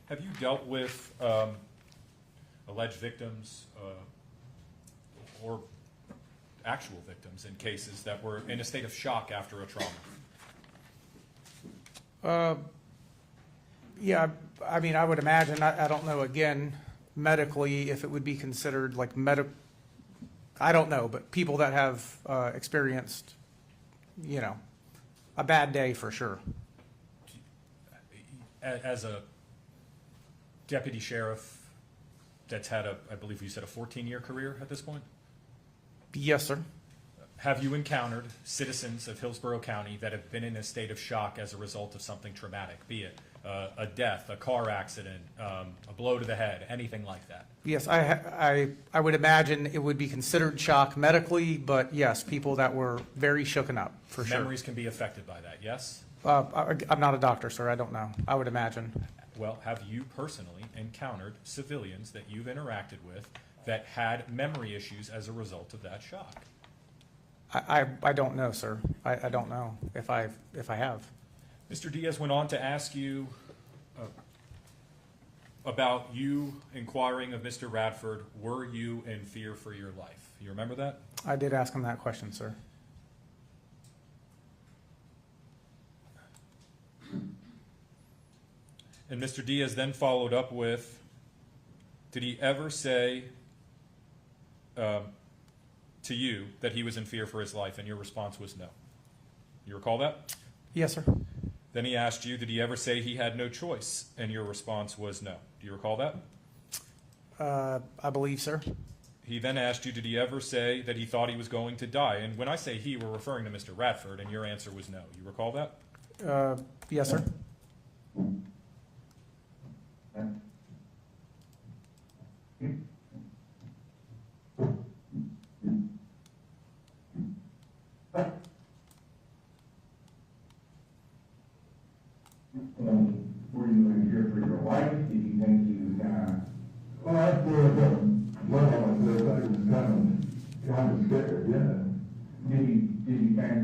Have you dealt with alleged victims or actual victims in cases that were in a state of shock after a trauma? Yeah, I mean, I would imagine, I don't know, again, medically, if it would be considered like I don't know, but people that have experienced, you know, a bad day for sure. As a deputy sheriff that's had I believe you said a 14-year career at this point? Yes, sir. Have you encountered citizens of Hillsborough County that have been in a state of shock as a result of something traumatic, be it a death, a car accident, a blow to the head, anything like that? Yes, I would imagine it would be considered shock medically, but yes, people that were very shooken up, for sure. Memories can be affected by that, yes? I'm not a doctor, sir. I don't know. I would imagine. Well, have you personally encountered civilians that you've interacted with that had memory issues as a result of that shock? I don't know, sir. I don't know if I have. Mr. Diaz went on to ask you about you inquiring of Mr. Radford, were you in fear for your life? You remember that? I did ask him that question, sir. And Mr. Diaz then followed up with, did he ever say to to you that he was in fear for his life, and your response was no. You recall that? Yes, sir. Then he asked you, did he ever say he had no choice? And your response was no. Do you recall that? I believe, sir. He then asked you, did he ever say that he thought he was going to die? And when I say he, we're referring to Mr. Radford, and your answer was no. You recall that? Yes, sir. Were you in fear for your life? Did you think you was gonna? Well, I feel that, well, I was kind of scared, yeah. Did you think?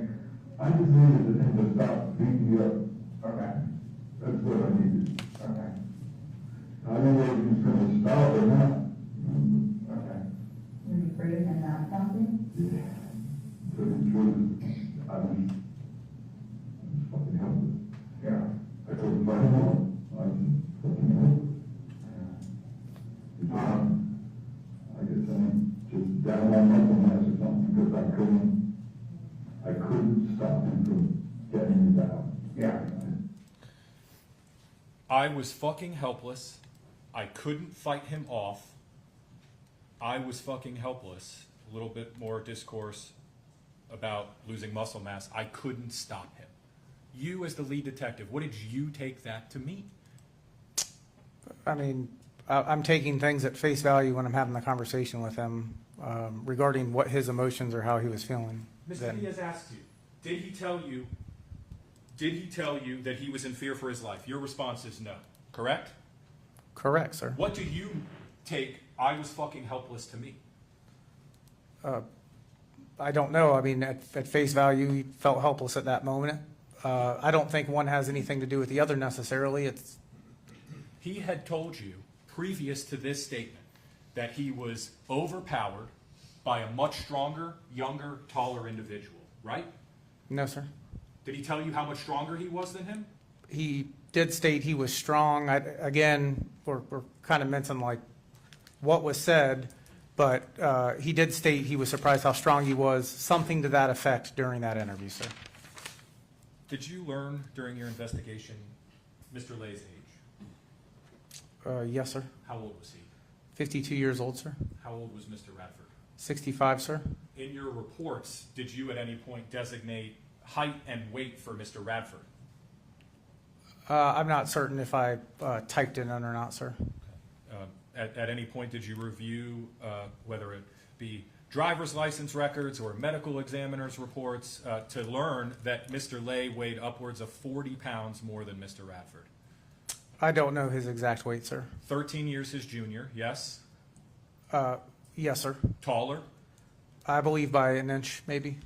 I just needed him to stop beating me up. Okay. That's what I needed. Okay. I didn't know if he was gonna stop or not. Okay. Were you afraid of him not stopping? Yeah. So the truth, I was fucking helpless. Yeah. I couldn't fight him on. I was fucking helpless. I guess I'm just down on muscle mass or something, because I couldn't stop him from getting me down. Yeah. I was fucking helpless. I couldn't fight him off. I was fucking helpless. A little bit more discourse about losing muscle mass. I couldn't stop him. You as the lead detective, what did you take that to mean? I mean, I'm taking things at face value when I'm having the conversation with him regarding what his emotions or how he was feeling. Mr. Diaz asked you, did he tell you that he was in fear for his life? Your response is no, correct? Correct, sir. What do you take I was fucking helpless to mean? I don't know. I mean, at face value, he felt helpless at that moment. I don't think one has anything to do with the other necessarily. He had told you previous to this statement that he was overpowered by a much stronger, younger, taller individual, right? No, sir. Did he tell you how much stronger he was than him? He did state he was strong. Again, we're kind of mentioning like what was said, but he did state he was surprised how strong he was, something to that effect during that interview, sir. Did you learn during your investigation Mr. Lay's age? Yes, sir. How old was he? 52 years old, sir. How old was Mr. Radford? 65, sir. In your reports, did you at any point designate height and weight for Mr. Radford? I'm not certain if I typed it in or not, sir. At any point, did you review whether it be driver's license records or medical examiner's reports to learn that Mr. Lay weighed upwards of 40 pounds more than Mr. Radford? I don't know his exact weight, sir. 13 years his junior, yes? Yes, sir. Taller? I believe by an inch, maybe.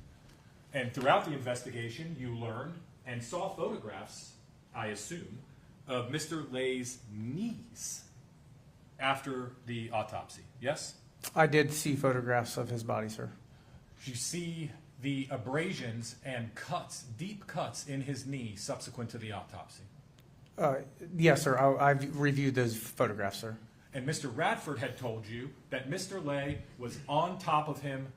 And throughout the investigation, you learned and saw photographs, I assume, of Mr. Lay's knees after the autopsy, yes? I did see photographs of his body, sir. You see the abrasions and cuts, deep cuts in his knee subsequent to the autopsy. Yes, sir. I've reviewed those photographs, sir. And Mr. Radford had told you that Mr. Lay was on top of him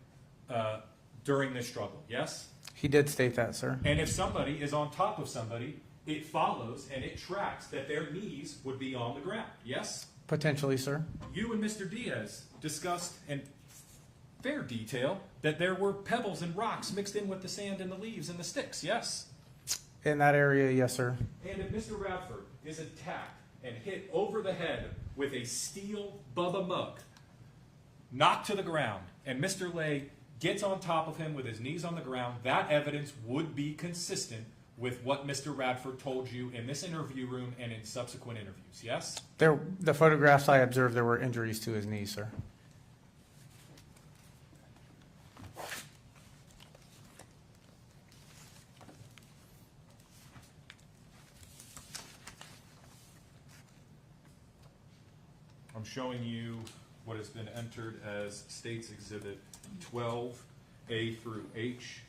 during this struggle, yes? He did state that, sir. And if somebody is on top of somebody, it follows and it tracks that their knees would be on the ground, yes? Potentially, sir. You and Mr. Diaz discussed in fair detail that there were pebbles and rocks mixed in with the sand and the leaves and the sticks, yes? In that area, yes, sir. And if Mr. Radford is attacked and hit over the head with a steel Bubba mug, knocked to the ground, and Mr. Lay gets on top of him with his knees on the ground, that evidence would be consistent with what Mr. Radford told you in this interview room and in subsequent interviews, yes? The photographs I observed, there were injuries to his knees, sir. I'm showing you what has been entered as States Exhibit 12A through H.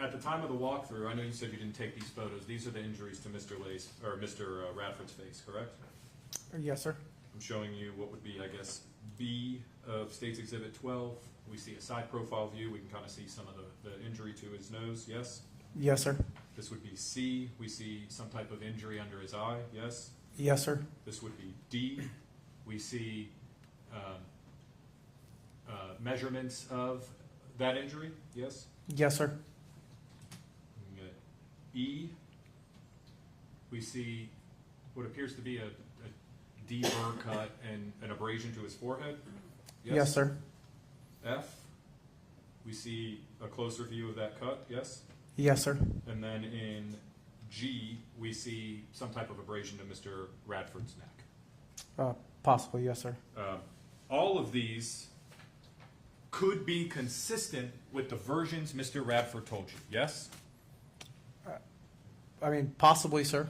at the time of the walkthrough, I know you said you didn't take these photos. These are the injuries to Mr. Lace, or Mr. Radford's face, correct? Yes, sir. I'm showing you what would be, I guess, B of State's Exhibit 12. We see a side profile view. We can kind of see some of the injury to his nose, yes? Yes, sir. This would be C. We see some type of injury under his eye, yes? Yes, sir. This would be D. We see measurements of that injury, yes? Yes, sir. E. We see what appears to be a deep burr cut and an abrasion to his forehead, Yes, sir. F. We see a closer view of that cut, yes? Yes, sir. And then in G, we see some type of abrasion to Mr. Radford's neck. Possibly, yes, sir. All of these could be consistent with the versions Mr. Radford told you, yes? I mean, possibly, sir.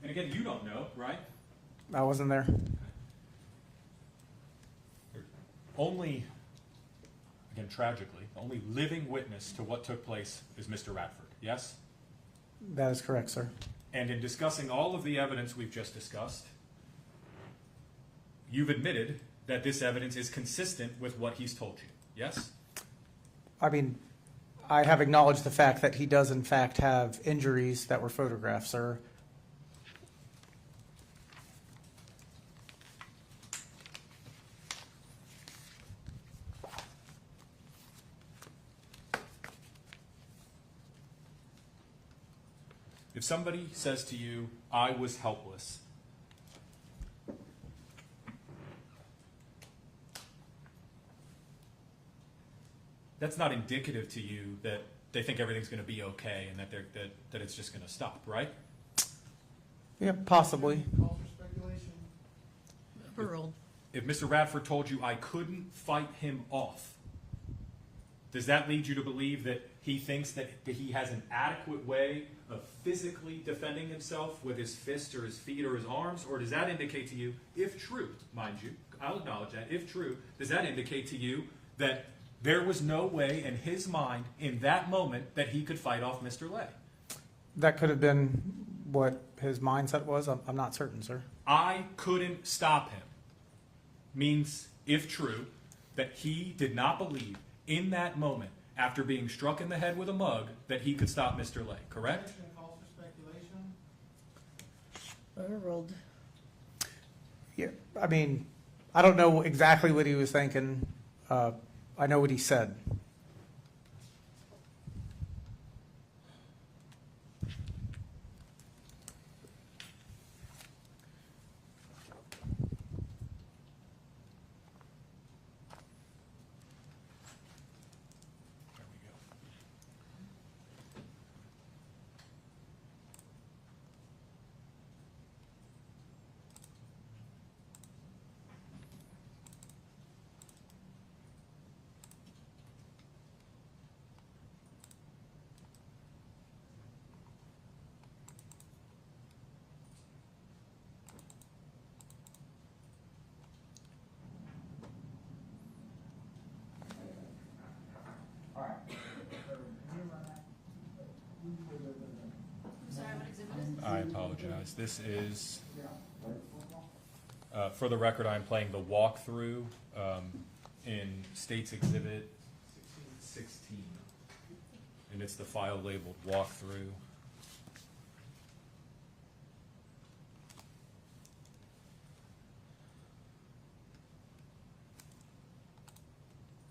And again, you don't know, right? I wasn't there. Only, again, tragically, the only living witness to what took place is Mr. Radford, yes? That is correct, sir. And in discussing all of the evidence we've just discussed, you've admitted that this evidence is consistent with what he's told you, yes? I mean, I have acknowledged the fact that he does, in fact, have injuries that were photographed, sir. If somebody says to you, I was helpless, that's not indicative to you that they think everything's going to be okay and that it's just going to stop, right? Yeah, possibly. Calls for speculation. Overruled. If Mr. Radford told you I couldn't fight him off, does that lead you to believe that he thinks that he has an adequate way of physically defending himself with his fist or his feet or his arms? Or does that indicate to you, if true, mind you, I'll acknowledge that, if true, does that indicate to you that there was no way in his mind in that moment that he could fight off Mr. Lay? That could have been what his mindset was. I'm not certain, sir. I couldn't stop him means, if true, that he did not believe in that moment, after being struck in the head with a mug, that he could stop Mr. Lay, correct? Calls for speculation. Overruled. Yeah, I mean, I don't know exactly what he was thinking. I know what he said. There we go. All right. I'm sorry, what exhibit is this? I apologize. This is, for the record, I'm playing the walkthrough in State's Exhibit 16. And it's the file labeled walkthrough.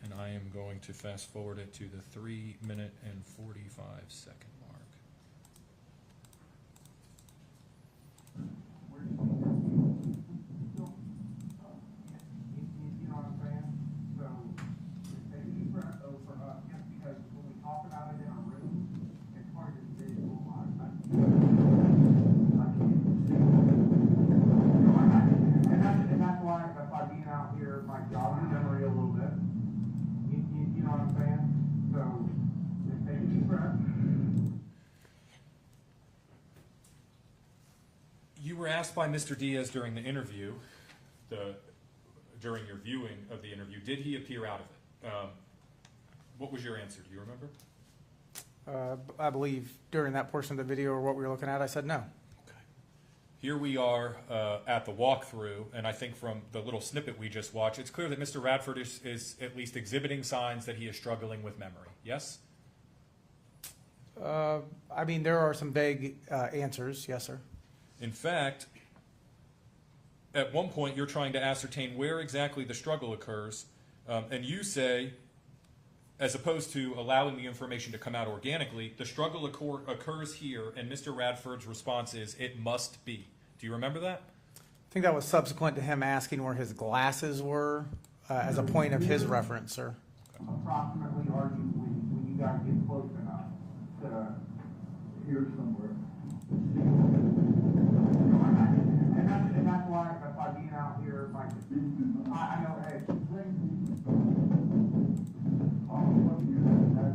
And I am going to fast forward it to the 3-minute and 45-second mark. You know what I'm saying? So, take a deep breath for us, just because when we talk about it in our room, it's hard to visualize. And that's why being out here, my job is memory a little bit. You know what I'm saying? So, just take a deep breath. You were asked by Mr. Diaz during the interview, during your viewing of the interview, did he appear out of it? What was your answer? Do you remember? I believe during that portion of the video or what we were looking at, I said no. Here we are at the walkthrough, and I think from the little snippet we just watched, it's clear that Mr. Radford is at least exhibiting signs that he is struggling with memory. Yes? I mean, there are some vague answers. Yes, sir. In fact, at one point you're trying to ascertain where exactly the struggle occurs, and you say, as opposed to allowing the information to come out organically, the struggle occurs here, and Mr. Radford's response is, it must be. Do you remember that? I think that was subsequent to him asking where his glasses were as a point of his reference, sir. Approximately, arguably, when you guys get close enough to Here somewhere. and that's why if I being out here, like, I know, hey,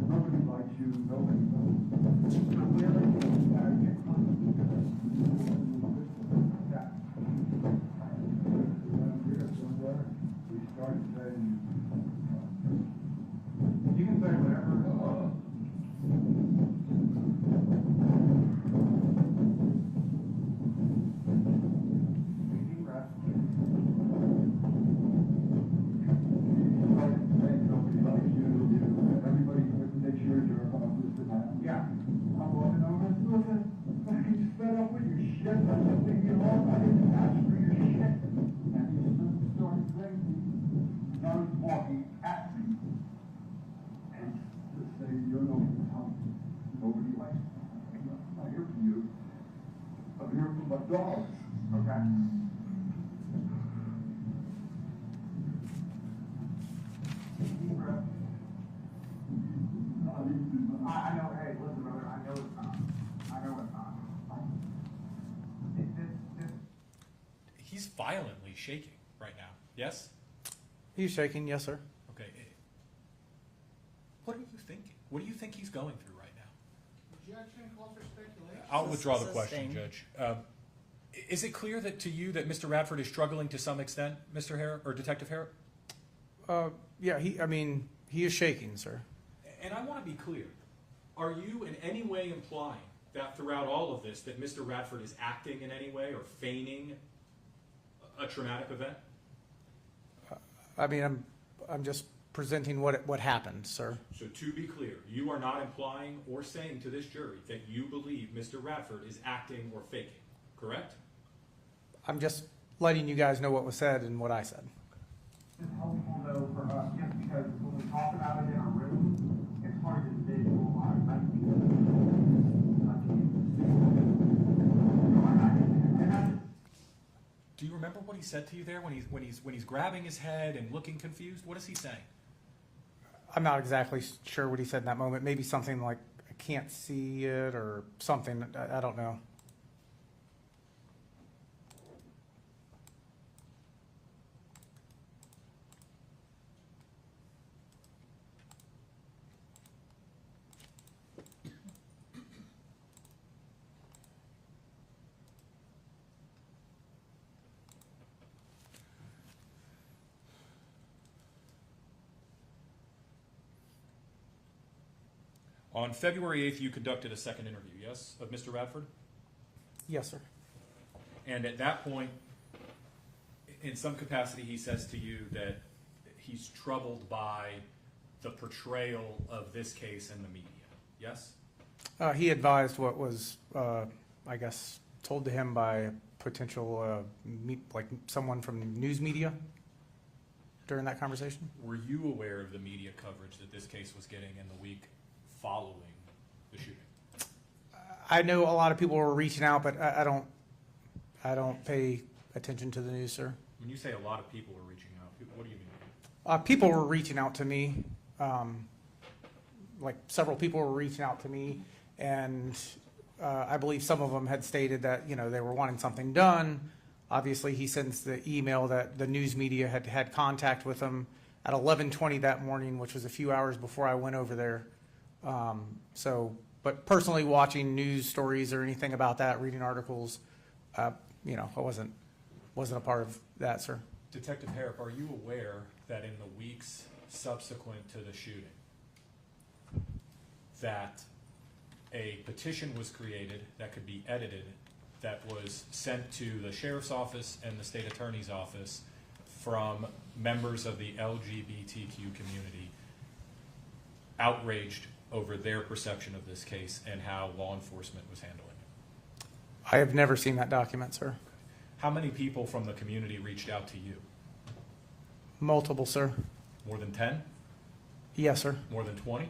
Nobody likes you, nobody knows. We started saying, you can say whatever. nobody likes you, everybody makes sure you're on this and that. Yeah. I'm walking over, listen, I'm just fed up with your shit, I just think you're wrong, I didn't ask for your shit. And he just started crazy, now he's walking at me. And just saying, you're nobody likes me. I'm not here for you, I'm here for my dogs. Okay. I know, hey, listen, brother, I know it's not. I know it's not. He's violently shaking right now. Yes? He's shaking. Yes, sir. Okay. What are you thinking? What do you think he's going through right now? Objection, call for speculation. I'll withdraw the Sustain. question, Judge. Is it clear that to you that Mr. Radford is struggling to some extent, Mr. Harrop, or Detective Harrop? Yeah, he is shaking, sir. And I want to be clear. Are you in any way implying that throughout all of this that Mr. Radford is acting in any way or feigning a traumatic event? I mean, I'm just presenting what happened, sir. So to be clear, you are not implying or saying to this jury that you believe Mr. Radford is acting or faking, correct? I'm just letting you guys know what was said and what I said. It's helpful though for us, just because when we talk about it in a room, it's hard to visualize. Do you remember what he said to you there when he's grabbing his head and looking confused? What is he saying? I'm not exactly sure what he said in that moment. Maybe something like, I can't see it or something. I don't know. On February 8th, you conducted a second interview, yes, of Mr. Radford? Yes, sir. And at that point, in some capacity, he says to you that he's troubled by the portrayal of this case in the media, yes? He advised what was, I guess, told to him by a potential, like someone from news media during that conversation. Were you aware of the media coverage that this case was getting in the week following the shooting? I know a lot of people were reaching out, but I don't pay attention to the news, sir. When you say a lot of people were reaching out, what do you mean? People were reaching out to me. Like several people were reaching out to me, and I believe some of them had stated that, you know, they were wanting something done. Obviously, he sends the email that the news media had contact with him at 11:20 that morning, which was a few hours before I went over there. But personally watching news stories or anything about that, reading articles, you know, I wasn't a part of that, sir. Detective Harrop, are you aware that in the weeks subsequent to the shooting, that a petition was created that could be edited, that was sent to the sheriff's office and the state attorney's office from members of the LGBTQ community, outraged over their perception of this case and how law enforcement was handling it. I have never seen that document, sir. How many people from the community reached out to you? Multiple, sir. More than 10? Yes, sir. More than 20?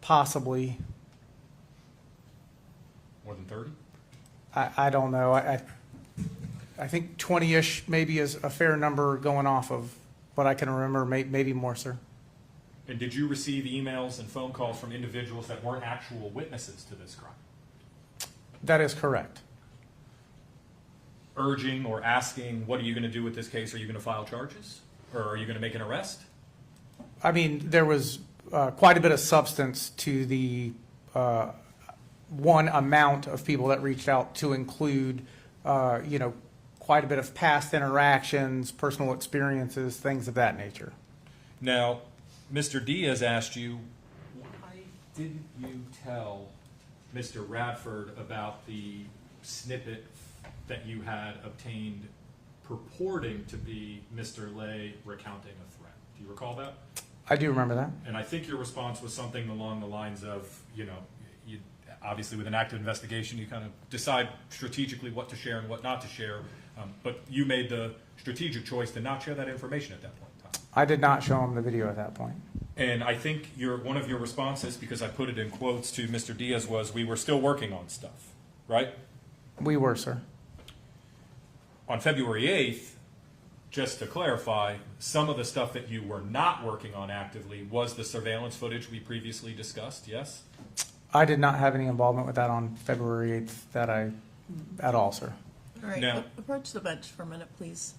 Possibly. More than 30? I don't know. I think 20-ish maybe is a fair number going off of what I can remember, maybe more, sir. And did you receive emails and phone calls from individuals that weren't actual witnesses to this crime? That is correct. Urging or asking, what are you going to do with this case? Are you going to file charges? Or are you going to make an arrest? I mean, there was quite a bit of substance to the one amount of people that reached out, to include, quite a bit of past interactions, personal experiences, things of that nature. Now, Mr. Diaz asked you, why didn't you tell Mr. Radford about the snippet that you had obtained purporting to be Mr. Lay recounting a threat? Do you recall that? I do remember that. And I think your response was something along the lines of, you obviously with an active investigation, you kind of decide strategically what to share and what not to share, but you made the strategic choice to not share that information at that point in time. I did not show him the video at that point. And I think one of your responses, because I put it in quotes to Mr. Diaz, was, we were still working on stuff, right? We were, sir. On February 8th, just to clarify, some of the stuff that you were not working on actively was the surveillance footage we previously discussed, yes? I did not have any involvement with that on February 8th at all, sir. All right, Now- approach the bench for a minute, please.